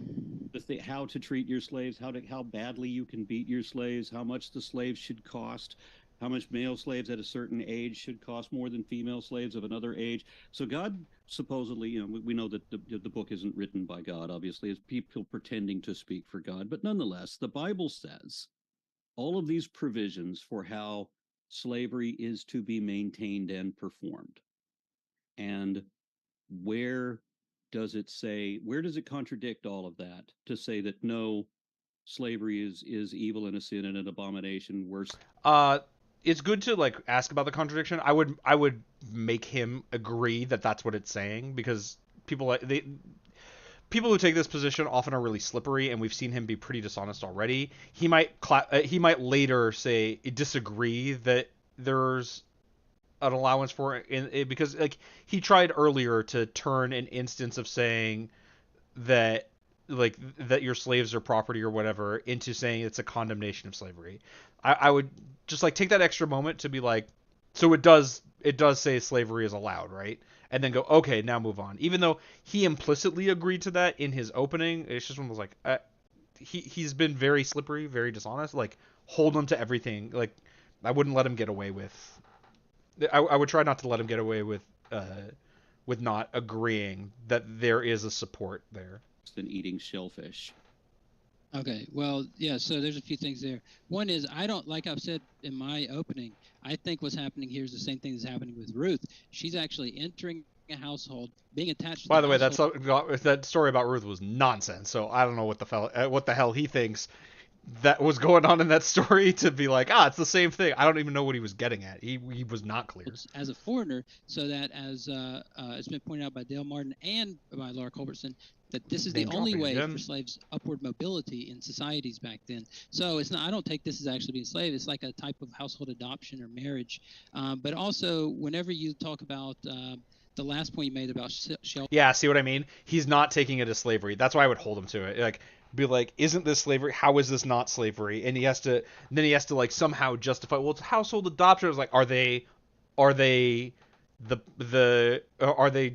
how to treat your slaves, how badly you can beat your slaves, how much the slaves should cost, how much male slaves at a certain age should cost more than female slaves of another age. So God supposedly, we know that the book isn't written by God, obviously, it's people pretending to speak for God, but nonetheless, the Bible says all of these provisions for how slavery is to be maintained and performed. And where does it contradict all of that to say that no, slavery is evil and a sin and an abomination worse? It's good to like ask about the contradiction. I would make him agree that that's what it's saying, because people who take this position often are really slippery, and we've seen him be pretty dishonest already. He might later say disagree that there's an allowance for it, because like he tried earlier to turn an instance of saying that that your slaves are property or whatever into saying it's a condemnation of slavery. I would just like take that extra moment to be like, so it does say slavery is allowed, right? And then go, okay, now move on. Even though he implicitly agreed to that in his opening, it's just one of those like, he's been very slippery, very dishonest. Like, hold him to everything. Like, I wouldn't let him get away with. I would try not to let him get away with not agreeing that there is a support there. Than eating shellfish. Okay, well, yeah, so there's a few things there. One is, I don't, like I've said in my opening, I think what's happening here is the same thing that's happening with Ruth. She's actually entering a household, being attached to By the way, household. that story about Ruth was nonsense, so I don't know what the hell he thinks that was going on in that story to be like, it's the same thing. I don't even know what he was getting at. He was not clear. As a foreigner, so that as it's been pointed out by Dale Martin and by Laura Culbertson, that this is the only way for slaves' upward mobility in societies back then. So it's not. I don't take this as actually being a slave. It's like a type of household adoption or marriage. But also, whenever you talk about the last point you made about shelter. Yeah, see what I mean? He's not taking it as slavery. That's why I would hold him to it. Like, be like, isn't this slavery? How is this not slavery? And he has to like somehow justify, well, it's household adoption. It's like, are they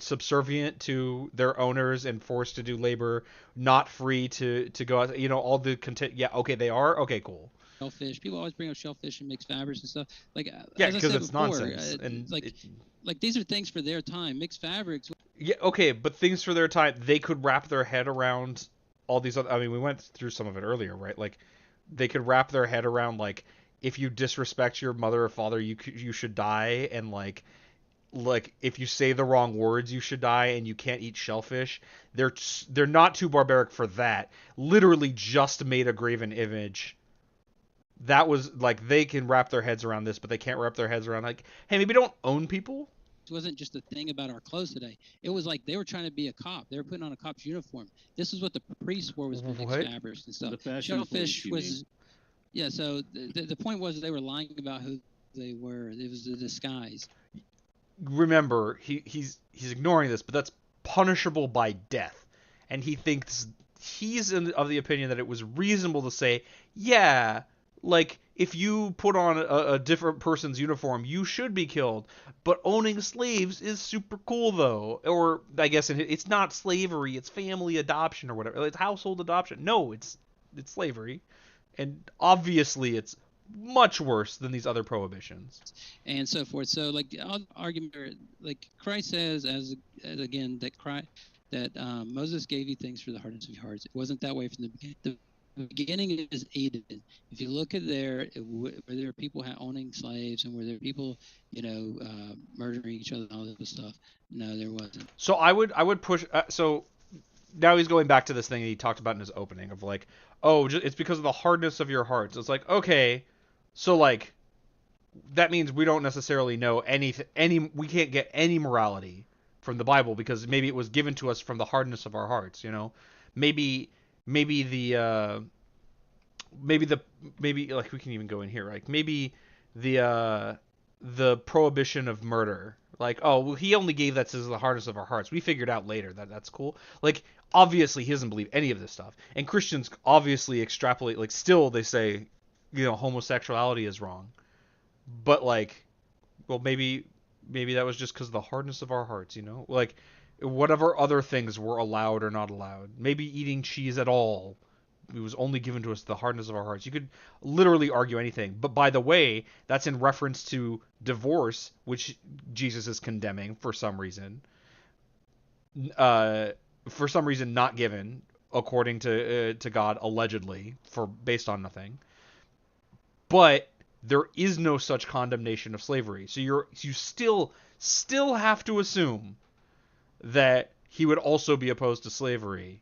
subservient to their owners and forced to do labor, not free to go out, all the content? Yeah, okay, they are. Okay, cool. Shellfish. People always bring up shellfish and mixed fabrics and stuff. Like, yeah, as I because said it's before, nonsense. And like these are things for their time. Mixed fabrics. Yeah, okay, but things for their time, they could wrap their head around all these other. I mean, we went through some of it earlier, right? Like, they could wrap their head around like, if you disrespect your mother or father, you should die, and like if you say the wrong words, you should die, and you can't eat shellfish. They're not too barbaric for that. Literally, just made a graven image. That was like they can wrap their heads around this, but they can't wrap their heads around like, hey, maybe don't own people. It wasn't just a thing about our clothes today. It was like they were trying to be a cop. They were putting on a cop's uniform. This is what the priests wore, was mixed What? fabrics and stuff. The fashion Shellfish police, you was, yeah. So the point was they were lying about who they were. It was a disguise. Remember, he's ignoring this, but that's punishable by death, and he thinks of the opinion that it was reasonable to say, yeah, like if you put on a different person's uniform, you should be killed. But owning slaves is super cool, though. Or I guess it's not slavery; it's family adoption or whatever. It's household adoption. No, it's slavery, and obviously it's much worse than these other prohibitions. And so forth. So like the argument, like Christ says, as again that Moses gave you things for the hardness of your hearts. It wasn't that way from the beginning. The beginning is Eden. If you look at there, were there people owning slaves, and were there people, murdering each other and all this stuff? No, there wasn't. So I would push. So now he's going back to this thing that he talked about in his opening of like, oh, it's because of the hardness of your hearts. It's like, okay, so like that means we don't necessarily know we can't get any morality from the Bible because maybe it was given to us from the hardness of our hearts. Maybe like we can even go in here, like maybe the prohibition of murder, like, oh well, he only gave that to the hardness of our hearts. We figured out later that that's cool. Like obviously he doesn't believe any of this stuff, and Christians obviously extrapolate. Like still they say, homosexuality is wrong, but like, well maybe that was just because of the hardness of our hearts. Like whatever other things were allowed or not allowed. Maybe eating cheese at all, it was only given to us the hardness of our hearts. You could literally argue anything. But by the way, that's in reference to divorce, which Jesus is condemning for some reason. For some reason not given, according to God, allegedly, based on nothing. But there is no such condemnation of slavery. So you still have to assume that he would also be opposed to slavery,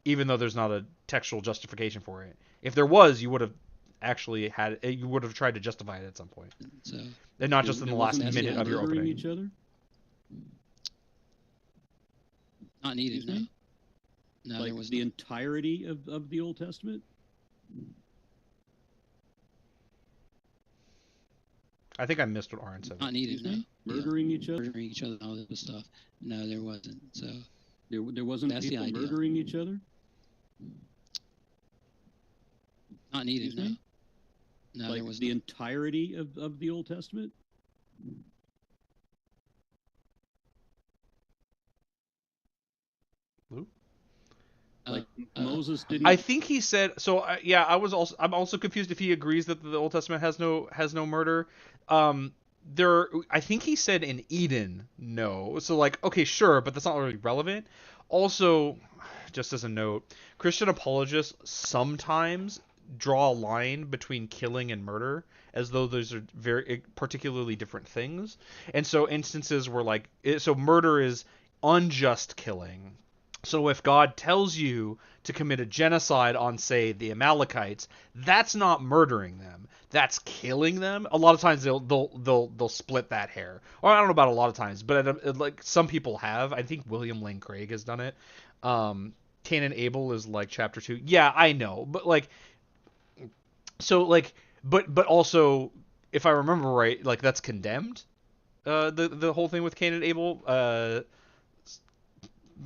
even though there's not a textual justification for it. If there was, you would have tried to justify it at some point, So and not just in the last minute of your murdering opening. each other? not needed. Excuse me? No, Like there was the not. entirety of the Old Testament? I think I missed what Aaron said. Not needed. Excuse No. me? Murdering each other? Murdering each other and all this stuff. No, there wasn't. So There wasn't That's the people idea. murdering each other? not needed. Excuse No. me? No, Like there was the not. entirety of the Old Testament? Like Moses didn't. I think he said so. Yeah, I'm also confused if he agrees that the Old Testament has no murder. I think he said in Eden no. So like, okay, sure, but that's not really relevant. Also, just as a note, Christian apologists sometimes draw a line between killing and murder, as though those are very particularly different things. And so instances where so murder is unjust killing. So if God tells you to commit a genocide on, say, the Amalekites, that's not murdering them. That's killing them. A lot of times they'll split that hair. Or I don't know about a lot of times, but like some people have. I think William Lane Craig has done it. Cain and Abel is like chapter 2. Yeah, I know, but like, so like, but also, if I remember right, like that's condemned. The whole thing with Cain and Abel.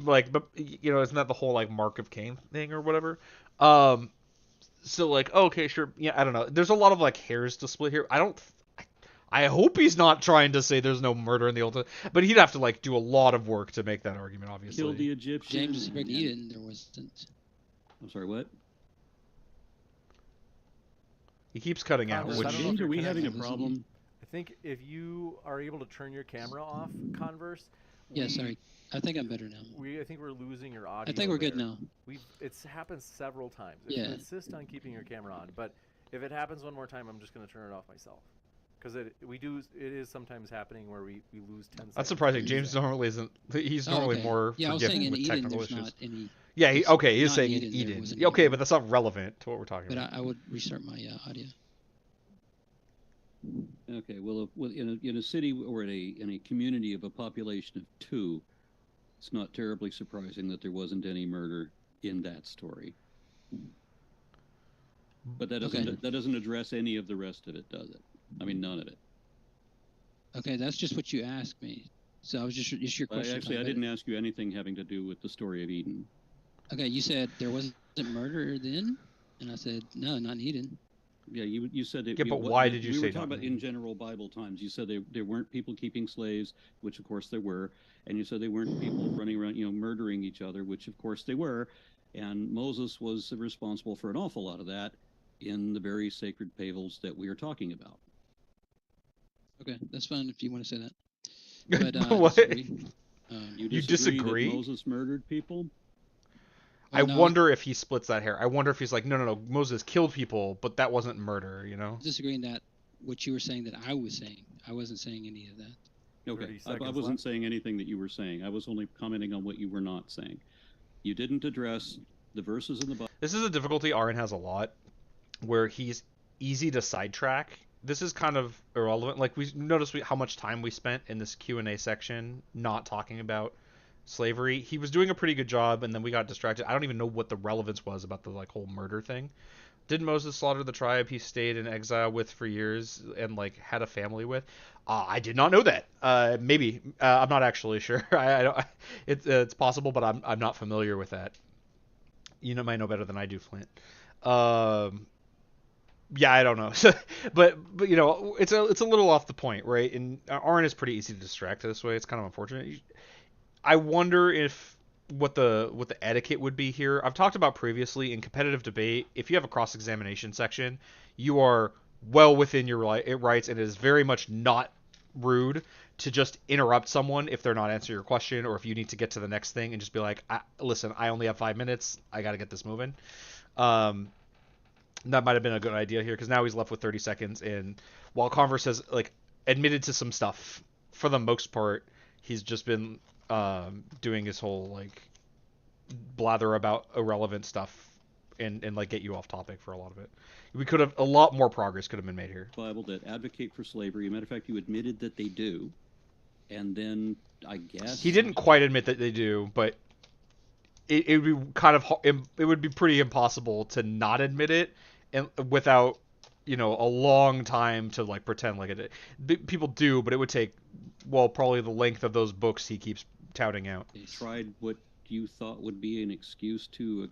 Like, but isn't that the whole like Mark of Cain thing or whatever? So like, okay, sure, yeah, I don't know. There's a lot of like hairs to split here. I hope he's not trying to say there's no murder in the Old Testament, but he'd have to like do a lot of work to make that argument, obviously. Kill the Egyptians. James was Eden. There wasn't. I'm sorry, what? He keeps cutting out. Converse, I don't know if James, you're are we having a connected. problem? I think if you are able to turn your camera off, Converse, Yeah, sorry. I think I'm better now. I think we're losing your audio. I think we're good there. now. It's happened several times. If Yeah. you insist on keeping your camera on, but if it happens one more time, I'm just going to turn it off myself. Because it is sometimes happening where we lose 10 seconds. That's surprising. James normally isn't. He's normally okay. more Yeah, I was saying forgiving in with Eden, technical there's issues. not any. Yeah, it's okay, he's not saying Eden, there Eden. wasn't Yeah, okay, Eden. but that's not relevant to what we're talking But about. I would restart my audio. Okay, well, in a city or in a community of a population of 2, it's not terribly surprising that there wasn't any murder in that story. But that doesn't address any of the rest of it, does it? I mean, none of it. Okay, that's just what you asked me. So I was just your question. Actually, I didn't ask you anything having to do with the story of Eden. Okay, you said there wasn't murder then, and I said no, not in Eden. Yeah, you said that. Yeah, but why did you say we were talking not about in general Bible times? You said there weren't people keeping slaves, which of course there were, and you said they weren't people running around, murdering each other, which of course they were, and Moses was responsible for an awful lot of that in the very sacred fables that we are talking about. Okay, that's fine if you want to say that. But What? You disagree that Moses murdered people? I wonder if he splits that hair. I wonder if he's like, no, Moses killed people, but that wasn't murder, Disagreeing that what you were saying that I was saying. I wasn't saying any of that. Okay, I wasn't saying anything that you were saying. I was only commenting on what you were not saying. You didn't address the verses in the Bible. This is a difficulty Aaron has a lot, where he's easy to sidetrack. This is kind of irrelevant. Like, we noticed how much time we spent in this Q&A section not talking about slavery. He was doing a pretty good job, and then we got distracted. I don't even know what the relevance was about the whole murder thing. Did Moses slaughter the tribe he stayed in exile with for years and had a family with? I did not know that. Maybe I'm not actually sure. It's possible, but I'm not familiar with that. You might know better than I do, Flint. Yeah, I don't know. but it's a little off the point, right? And Aaron is pretty easy to distract this way. It's kind of unfortunate. I wonder if what the etiquette would be here. I've talked about previously in competitive debate, if you have a cross-examination section, you are well within your rights, and it is very much not rude to just interrupt someone if they're not answering your question, or if you need to get to the next thing and just be like, listen, I only have 5 minutes. I got to get this moving. That might have been a good idea here, because now he's left with 30 seconds, and while Converse has admitted to some stuff, for the most part, he's just been doing his whole blather about irrelevant stuff and get you off topic for a lot of it. A lot more progress could have been made here. Bible that advocate for slavery. As a matter of fact, you admitted that they do, and then I guess he didn't quite admit that they do, but it would be it would be pretty impossible to not admit it and without a long time to pretend like it. People do, but it would take probably the length of those books he keeps touting out. They tried what you thought would be an excuse to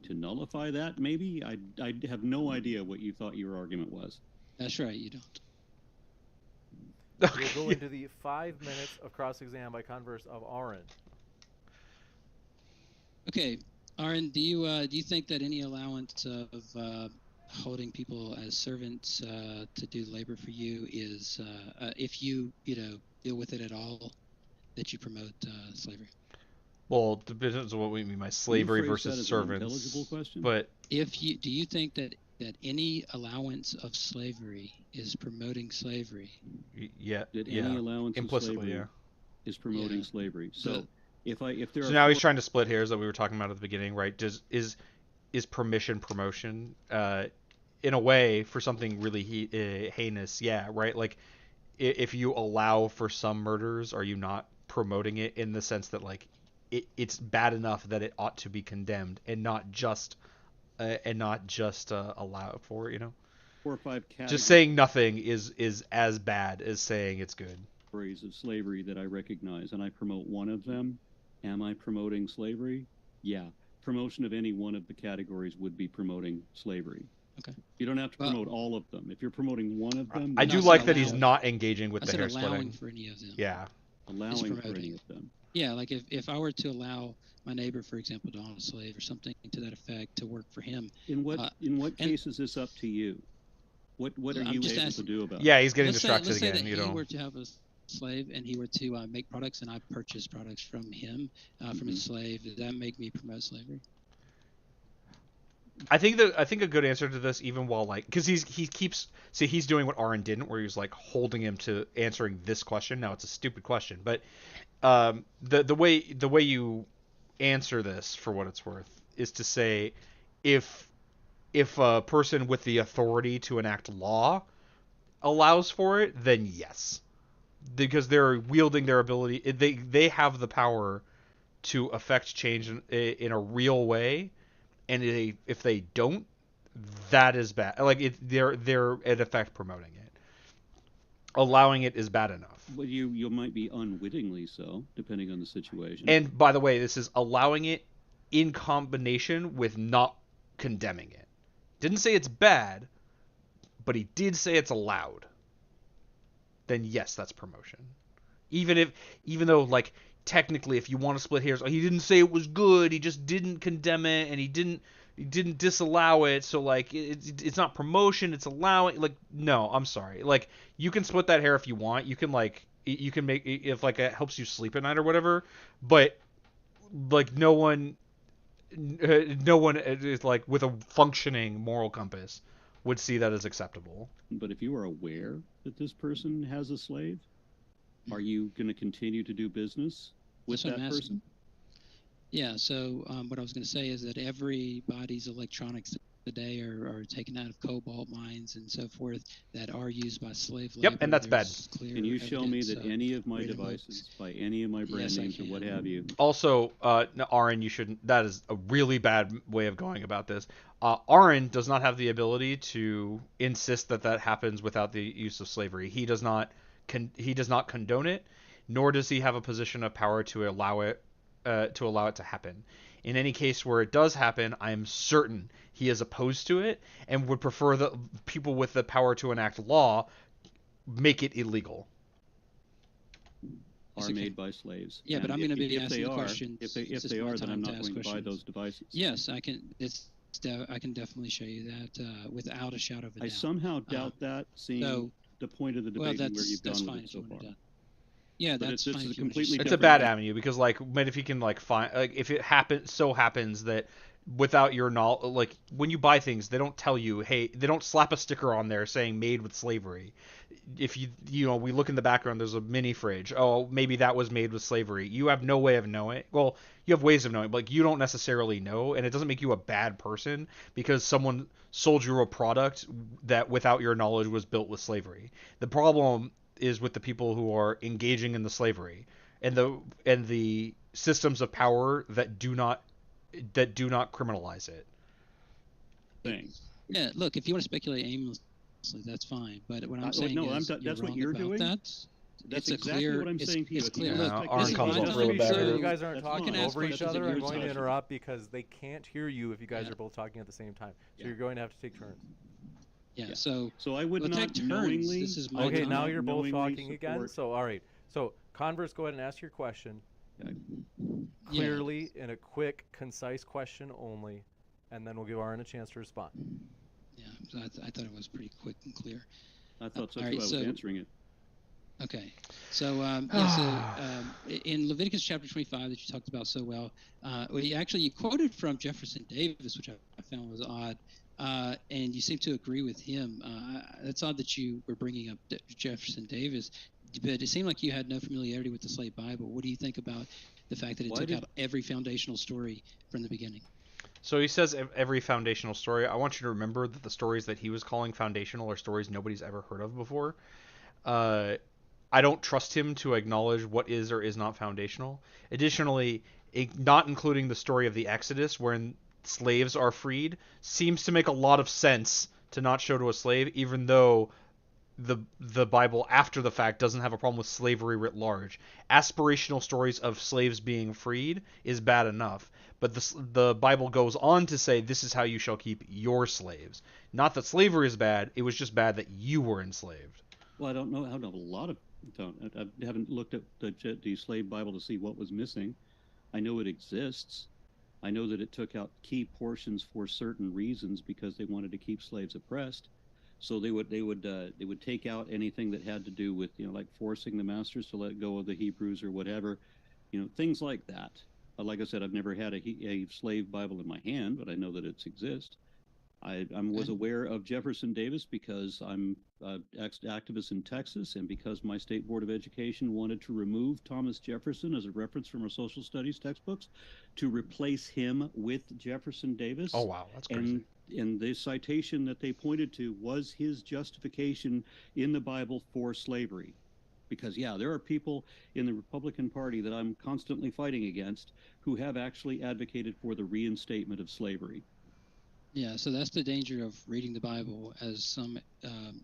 nullify that. Maybe I have no idea what you thought your argument was. That's right, you don't. We'll go into the 5 minutes of cross-exam by Converse of Aaron. Okay, Aaron, do you think that any allowance of holding people as servants to do labor for you is, if you deal with it at all, that you promote slavery? Well, it depends on what we mean by slavery versus servants. Intelligible question. But do you think that any allowance of slavery is promoting slavery? Yeah. Any allowance implicitly, of slavery is promoting slavery. So so now he's trying to split hairs that we were talking about at the beginning, right? Is permission promotion? In a way, for something really heinous, yeah, right? Like, if you allow for some murders, are you not promoting it in the sense that it's bad enough that it ought to be condemned and not just allow for it, 4 or 5 categories. Just saying nothing is as bad as saying it's good. Of slavery that I recognize, and I promote one of them. Am I promoting slavery? Yeah. Promotion of any one of the categories would be promoting slavery. Okay. You don't have to promote all of them. If you're promoting one of them, I do like that he's not engaging with the hair allowing splitting. for any of them. Yeah. Allowing for any of them. Yeah, like if I were to allow my neighbor, for example, to own a slave or something to that effect, to work for him. In what case is this up to you? What are you able to do about it? Yeah, he's getting let's distracted say again. That he were to have a slave and he were to make products and I purchase products from him, from a slave, does that make me promote slavery? I think a good answer to this, even while like, because he's doing what Aaron didn't, where he's like holding him to answering this question. Now it's a stupid question, but the way you answer this, for what it's worth, is to say, if a person with the authority to enact law allows for it, then yes, because they're wielding their ability. They have the power to affect change in a real way. And if they don't, that is bad. Like they're in effect promoting it. Allowing it is bad enough. Well, you might be unwittingly so, depending on the situation. And by the way, this is allowing it in combination with not condemning it. Didn't say it's bad, but he did say it's allowed. Then yes, that's promotion. Even though like technically, if you want to split hairs, he didn't say it was good. He just didn't condemn it, and he didn't disallow it. So like, it's not promotion. It's allowing. Like, no, I'm sorry. Like, you can split that hair if you want. You can make if like it helps you sleep at night or whatever. But like, no one is like with a functioning moral compass would see that as acceptable. But if you are aware that this person has a slave, are you going to continue to do business with that person? Yeah, so what I was going to say is that everybody's electronics today are taken out of cobalt mines and so forth that are used by slave labor. Yep, and that's bad. Can you show me that any of my devices, by any of my brand names or what have you? Also, Aaron, you shouldn't. That is a really bad way of going about this. Aaron does not have the ability to insist that happens without the use of slavery. He does not condone it, nor does he have a position of power to allow it to happen. In any case where it does happen, I am certain he is opposed to it and would prefer that people with the power to enact law make it illegal. Are made by slaves. Yeah, but I'm going to be asking the questions. If they are, then I'm not going to buy those devices. Yes, I can. I can definitely show you that without a shadow of a doubt. I somehow doubt that, seeing the point of the debate and where you've gone with it so far. Yeah, that's fine. It's completely it's a bad avenue because like, but if you can like find, like, if it happens that without your knowledge, like when you buy things, they don't tell you, hey, they don't slap a sticker on there saying made with slavery. If we look in the background, there's a mini fridge. Oh, maybe that was made with slavery. You have no way of knowing. Well, you have ways of knowing, but like, you don't necessarily know, and it doesn't make you a bad person because someone sold you a product that without your knowledge was built with slavery. The problem is with the people who are engaging in the slavery and the systems of power that do not criminalize it. Thanks. Yeah, look, if you want to speculate aimlessly, that's fine. But what I'm saying is, that's what you're doing. That's exactly clear. what I'm saying to you. It's clear. Yeah, Look, Aaron comes off really bad. You guys aren't talking over each other. I'm going to discussion. interrupt because they can't hear you if you guys are both talking at the same time. So you're going to have to take turns. Yeah. So I would not take turns. knowingly. This is my Okay, time. now you're both knowingly talking again. support- So all right. So Converse, go ahead and ask your question. Okay. Clearly, in a quick, concise question only, and then we'll give Aaron a chance to respond. Yeah, so I thought it was pretty quick and clear. I thought so All too. right, I was so- answering it. Okay, so in Leviticus chapter 25 that you talked about so well, you quoted from Jefferson Davis, which I found was odd, and you seem to agree with him. It's odd that you were bringing up Jefferson Davis, but it seemed like you had no familiarity with the Slave Bible. What do you think about the fact that it took out every foundational story from the beginning? So he says every foundational story. I want you to remember that the stories that he was calling foundational are stories nobody's ever heard of before. I don't trust him to acknowledge what is or is not foundational. Additionally, not including the story of the Exodus, wherein slaves are freed, seems to make a lot of sense to not show to a slave, even though the Bible after the fact doesn't have a problem with slavery writ large. Aspirational stories of slaves being freed is bad enough, but the Bible goes on to say this is how you shall keep your slaves. Not that slavery is bad, it was just bad that you were enslaved. Well, I don't know. I don't know a lot of. I haven't looked at the slave Bible to see what was missing. I know it exists. I know that it took out key portions for certain reasons because they wanted to keep slaves oppressed. So they would take out anything that had to do with, like forcing the masters to let go of the Hebrews or whatever, things like that. Like I said, I've never had a slave Bible in my hand, but I know that it exists. I was aware of Jefferson Davis because I'm an activist in Texas, and because my state board of education wanted to remove Thomas Jefferson as a reference from our social studies textbooks to replace him with Jefferson Davis. Oh, wow. That's crazy. And the citation that they pointed to was his justification in the Bible for slavery. Because, yeah, there are people in the Republican Party that I'm constantly fighting against who have actually advocated for the reinstatement of slavery. Yeah, so that's the danger of reading the Bible as some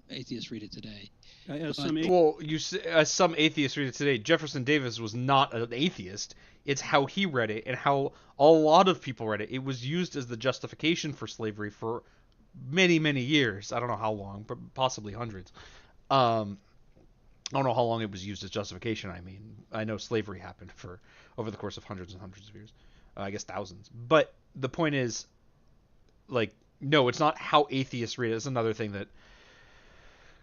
atheists read it today. As some atheists read it today, Jefferson Davis was not an atheist. It's how he read it and how a lot of people read it. It was used as the justification for slavery for many, many years. I don't know how long, but possibly hundreds. I don't know how long it was used as justification. I mean, I know slavery happened for over the course of hundreds and hundreds of years. I guess thousands. But the point is, like, no, it's not how atheists read it. It's another thing that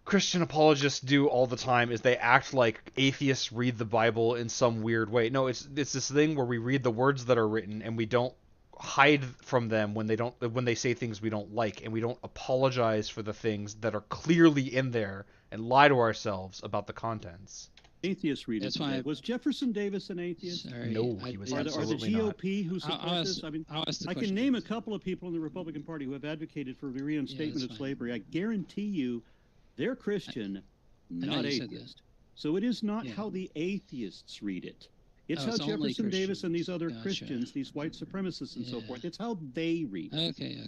Christian apologists do all the time is they act like atheists read the Bible in some weird way. No, it's this thing where we read the words that are written and we don't hide from them when they say things we don't like, and we don't apologize for the things that are clearly in there and lie to ourselves about the contents. Atheists read it. Was Jefferson Davis an atheist? Sorry, no, he was Are absolutely the GOP who support this? I mean, I can name a couple of people in the Republican Party who have advocated for the reinstatement of slavery. I guarantee you they're Christian, not atheist. So it is not how the atheists read it. It's how Jefferson Davis and these other Christians, these white supremacists and so forth, it's how they read it. Okay,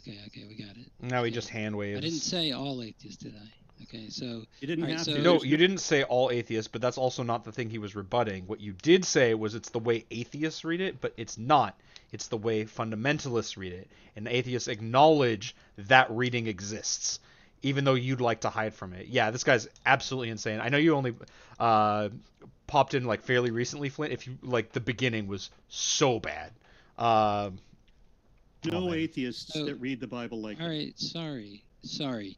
we got it. Now he just hand waves. I didn't say all atheists, did I? Okay, so you didn't have to. No, you didn't say all atheists, but that's also not the thing he was rebutting. What you did say was it's the way atheists read it, but it's not. It's the way fundamentalists read it, and atheists acknowledge that reading exists, even though you'd like to hide from it. Yeah, this guy's absolutely insane. I know you only popped in like fairly recently, Flint. If you like, the beginning was so bad. No atheists that read the Bible like that. All right, sorry.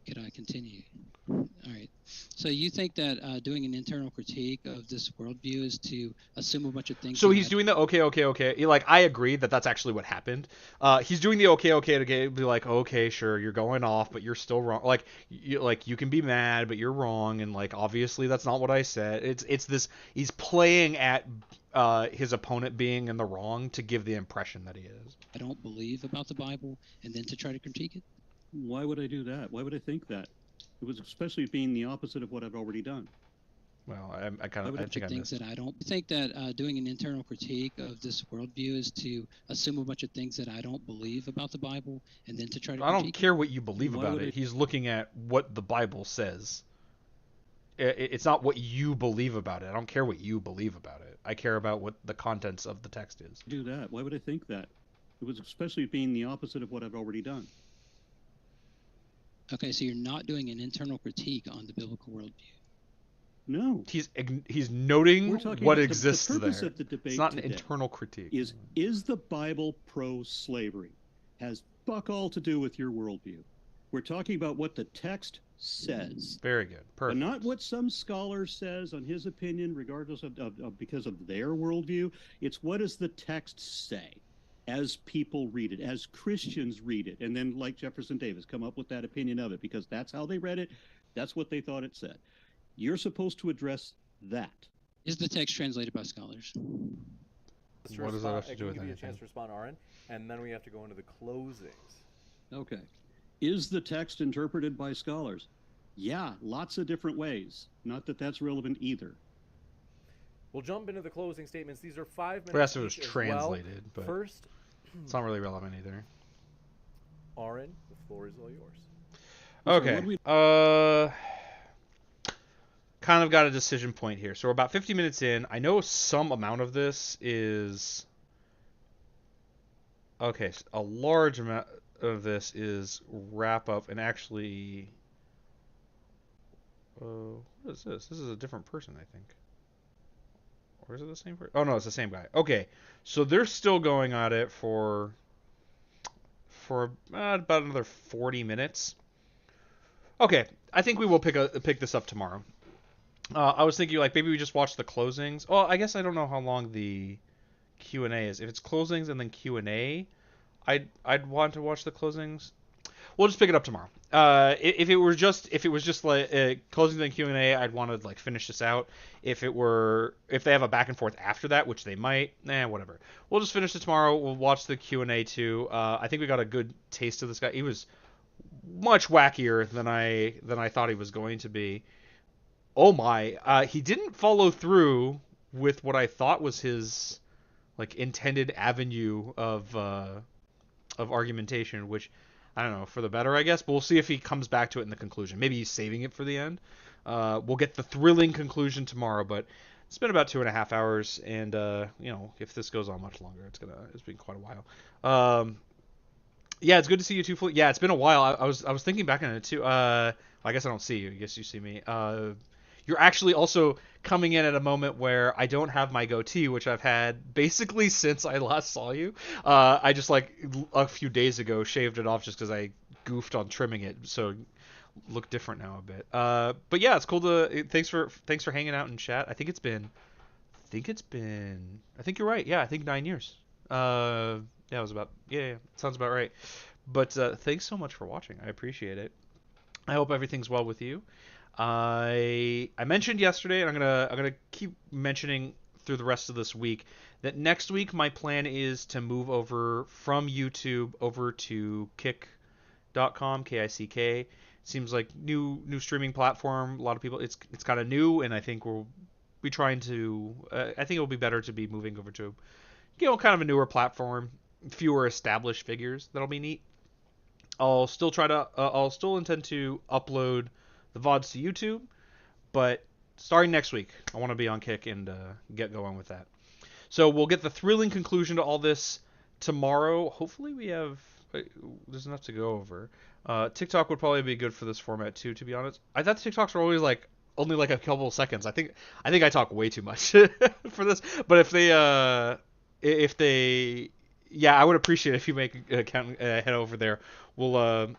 Could I continue? All right. So you think that doing an internal critique of this worldview is to assume a bunch of things? So he's doing the okay. Like, I agree that that's actually what happened. He's doing the okay to be like, okay, sure, you're going off, but you're still wrong. Like you can be mad, but you're wrong, and like obviously that's not what I said. It's this. He's playing at his opponent being in the wrong to give the impression that he is. I don't believe about the Bible, and then to try to critique it. Why would I do that? Why would I think that? It was especially being the opposite of what I've already done. Well, I think I missed. That I don't think that doing an internal critique of this worldview is to assume a bunch of things that I don't believe about the Bible, and then to try to. I don't care what you believe about it. He's looking at what the Bible says. It's not what you believe about it. I don't care what you believe about it. I care about what the contents of the text is. Do that. Why would I think that? It was especially being the opposite of what I've already done. Okay, so you're not doing an internal critique on the biblical worldview. No. He's noting what exists the purpose there. Of the debate it's not an internal critique. Is the Bible pro-slavery? Has fuck all to do with your worldview. We're talking about what the text says. Very good. Perfect. But not what some scholar says on his opinion, regardless of because of their worldview. It's what does the text say? As people read it, as Christians read it, and then, like Jefferson Davis, come up with that opinion of it, because that's how they read it, that's what they thought it said. You're supposed to address that. Is the text translated by scholars? What does that have to do with anything? Give you a chance anything? to respond, Aaron, and then we have to go into the closings. Okay. Is the text interpreted by scholars? Yeah, lots of different ways. Not that that's relevant either. We'll jump into the closing statements. These are 5 minutes. Perhaps it was each as translated, well. but First, it's not really relevant either. Aaron, the floor is all yours. Okay. Kind of got a decision point here. So we're about 50 minutes in. I know some amount of this is... Okay, so a large amount of this is wrap up and actually... what is this? This is a different person, I think. Or is it the same person? Oh, no, it's the same guy. Okay, so they're still going at it for about another 40 minutes. Okay, I think we will pick this up tomorrow. I was thinking like maybe we just watch the closings. Oh, I guess I don't know how long the Q&A is. If it's closings and then Q&A, I'd want to watch the closings. We'll just pick it up tomorrow. If it was just like closings and Q&A, I'd want to like finish this out. If they have a back and forth after that, which they might, whatever. We'll just finish it tomorrow. We'll watch the Q&A too. I think we got a good taste of this guy. He was much wackier than I thought he was going to be. Oh my, he didn't follow through with what I thought was his like intended avenue of argumentation, which I don't know, for the better, I guess. But we'll see if he comes back to it in the conclusion. Maybe he's saving it for the end. We'll get the thrilling conclusion tomorrow, but it's been about 2.5 hours, and if this goes on much longer, it's been quite a while. Yeah, it's good to see you too. Yeah, it's been a while. I was thinking back on it too. I guess I don't see you. I guess you see me. You're actually also coming in at a moment where I don't have my goatee, which I've had basically since I last saw you. I just like a few days ago shaved it off just because I goofed on trimming it, so look different now a bit. But yeah, it's cool to. Thanks for hanging out in chat. I think you're right. Yeah, I think 9 years. Yeah, it was about. Yeah, sounds about right. But thanks so much for watching. I appreciate it. I hope everything's well with you. I mentioned yesterday, and I'm gonna keep mentioning through the rest of this week, that next week my plan is to move over from YouTube over to Kick.com, Kick. Seems like new streaming platform. A lot of people, it's kind of new, and I think we'll be trying to. I think it'll be better to be moving over to, kind of a newer platform, fewer established figures. That'll be neat. I'll still intend to upload the VODs to YouTube, but starting next week, I want to be on Kick and get going with that. So we'll get the thrilling conclusion to all this tomorrow. Hopefully we have there's enough to go over. TikTok would probably be good for this format too, to be honest. I thought TikToks were always like only like a couple of seconds. I think I talk way too much for this. But if they yeah, I would appreciate it if you make an account, head over there. We'll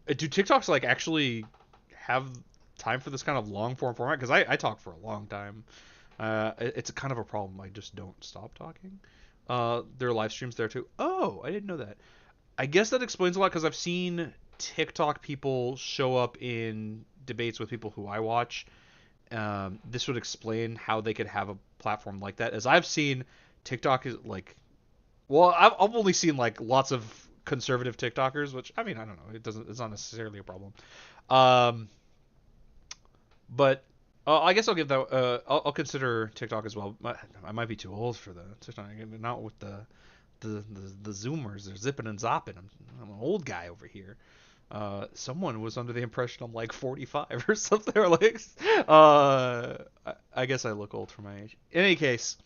do TikToks like actually have time for this kind of long form format? Because I talk for a long time. It's a kind of a problem. I just don't stop talking. There are live streams there too. Oh, I didn't know that. I guess that explains a lot, because I've seen TikTok people show up in debates with people who I watch. This would explain how they could have a platform like that. As I've seen, TikTok is like, well, I've only seen like lots of conservative TikTokers, which I mean, I don't know. It's not necessarily a problem. But I guess I'll give that. I'll consider TikTok as well. I might be too old for the TikTok. Not with the Zoomers. They're zipping and zopping. I'm an old guy over here. Someone was under the impression I'm like 45 or something. Or like, I guess I look old for my age. In any case,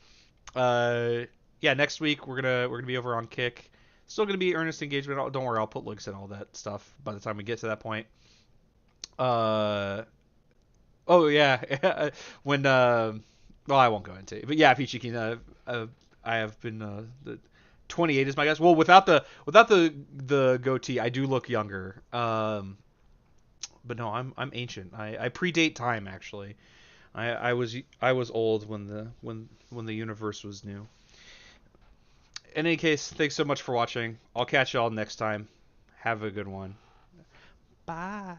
yeah, next week we're gonna be over on Kick. Still gonna be earnest engagement. Don't worry, I'll put links and all that stuff by the time we get to that point. Oh yeah, when well, I won't go into it, but yeah, Peachy Keen. I have been the 28 is my guess. Well, without the goatee, I do look younger. But no, I'm ancient. I predate time actually. I was old when the universe was new. In any case, thanks so much for watching. I'll catch y'all next time. Have a good one. Bye.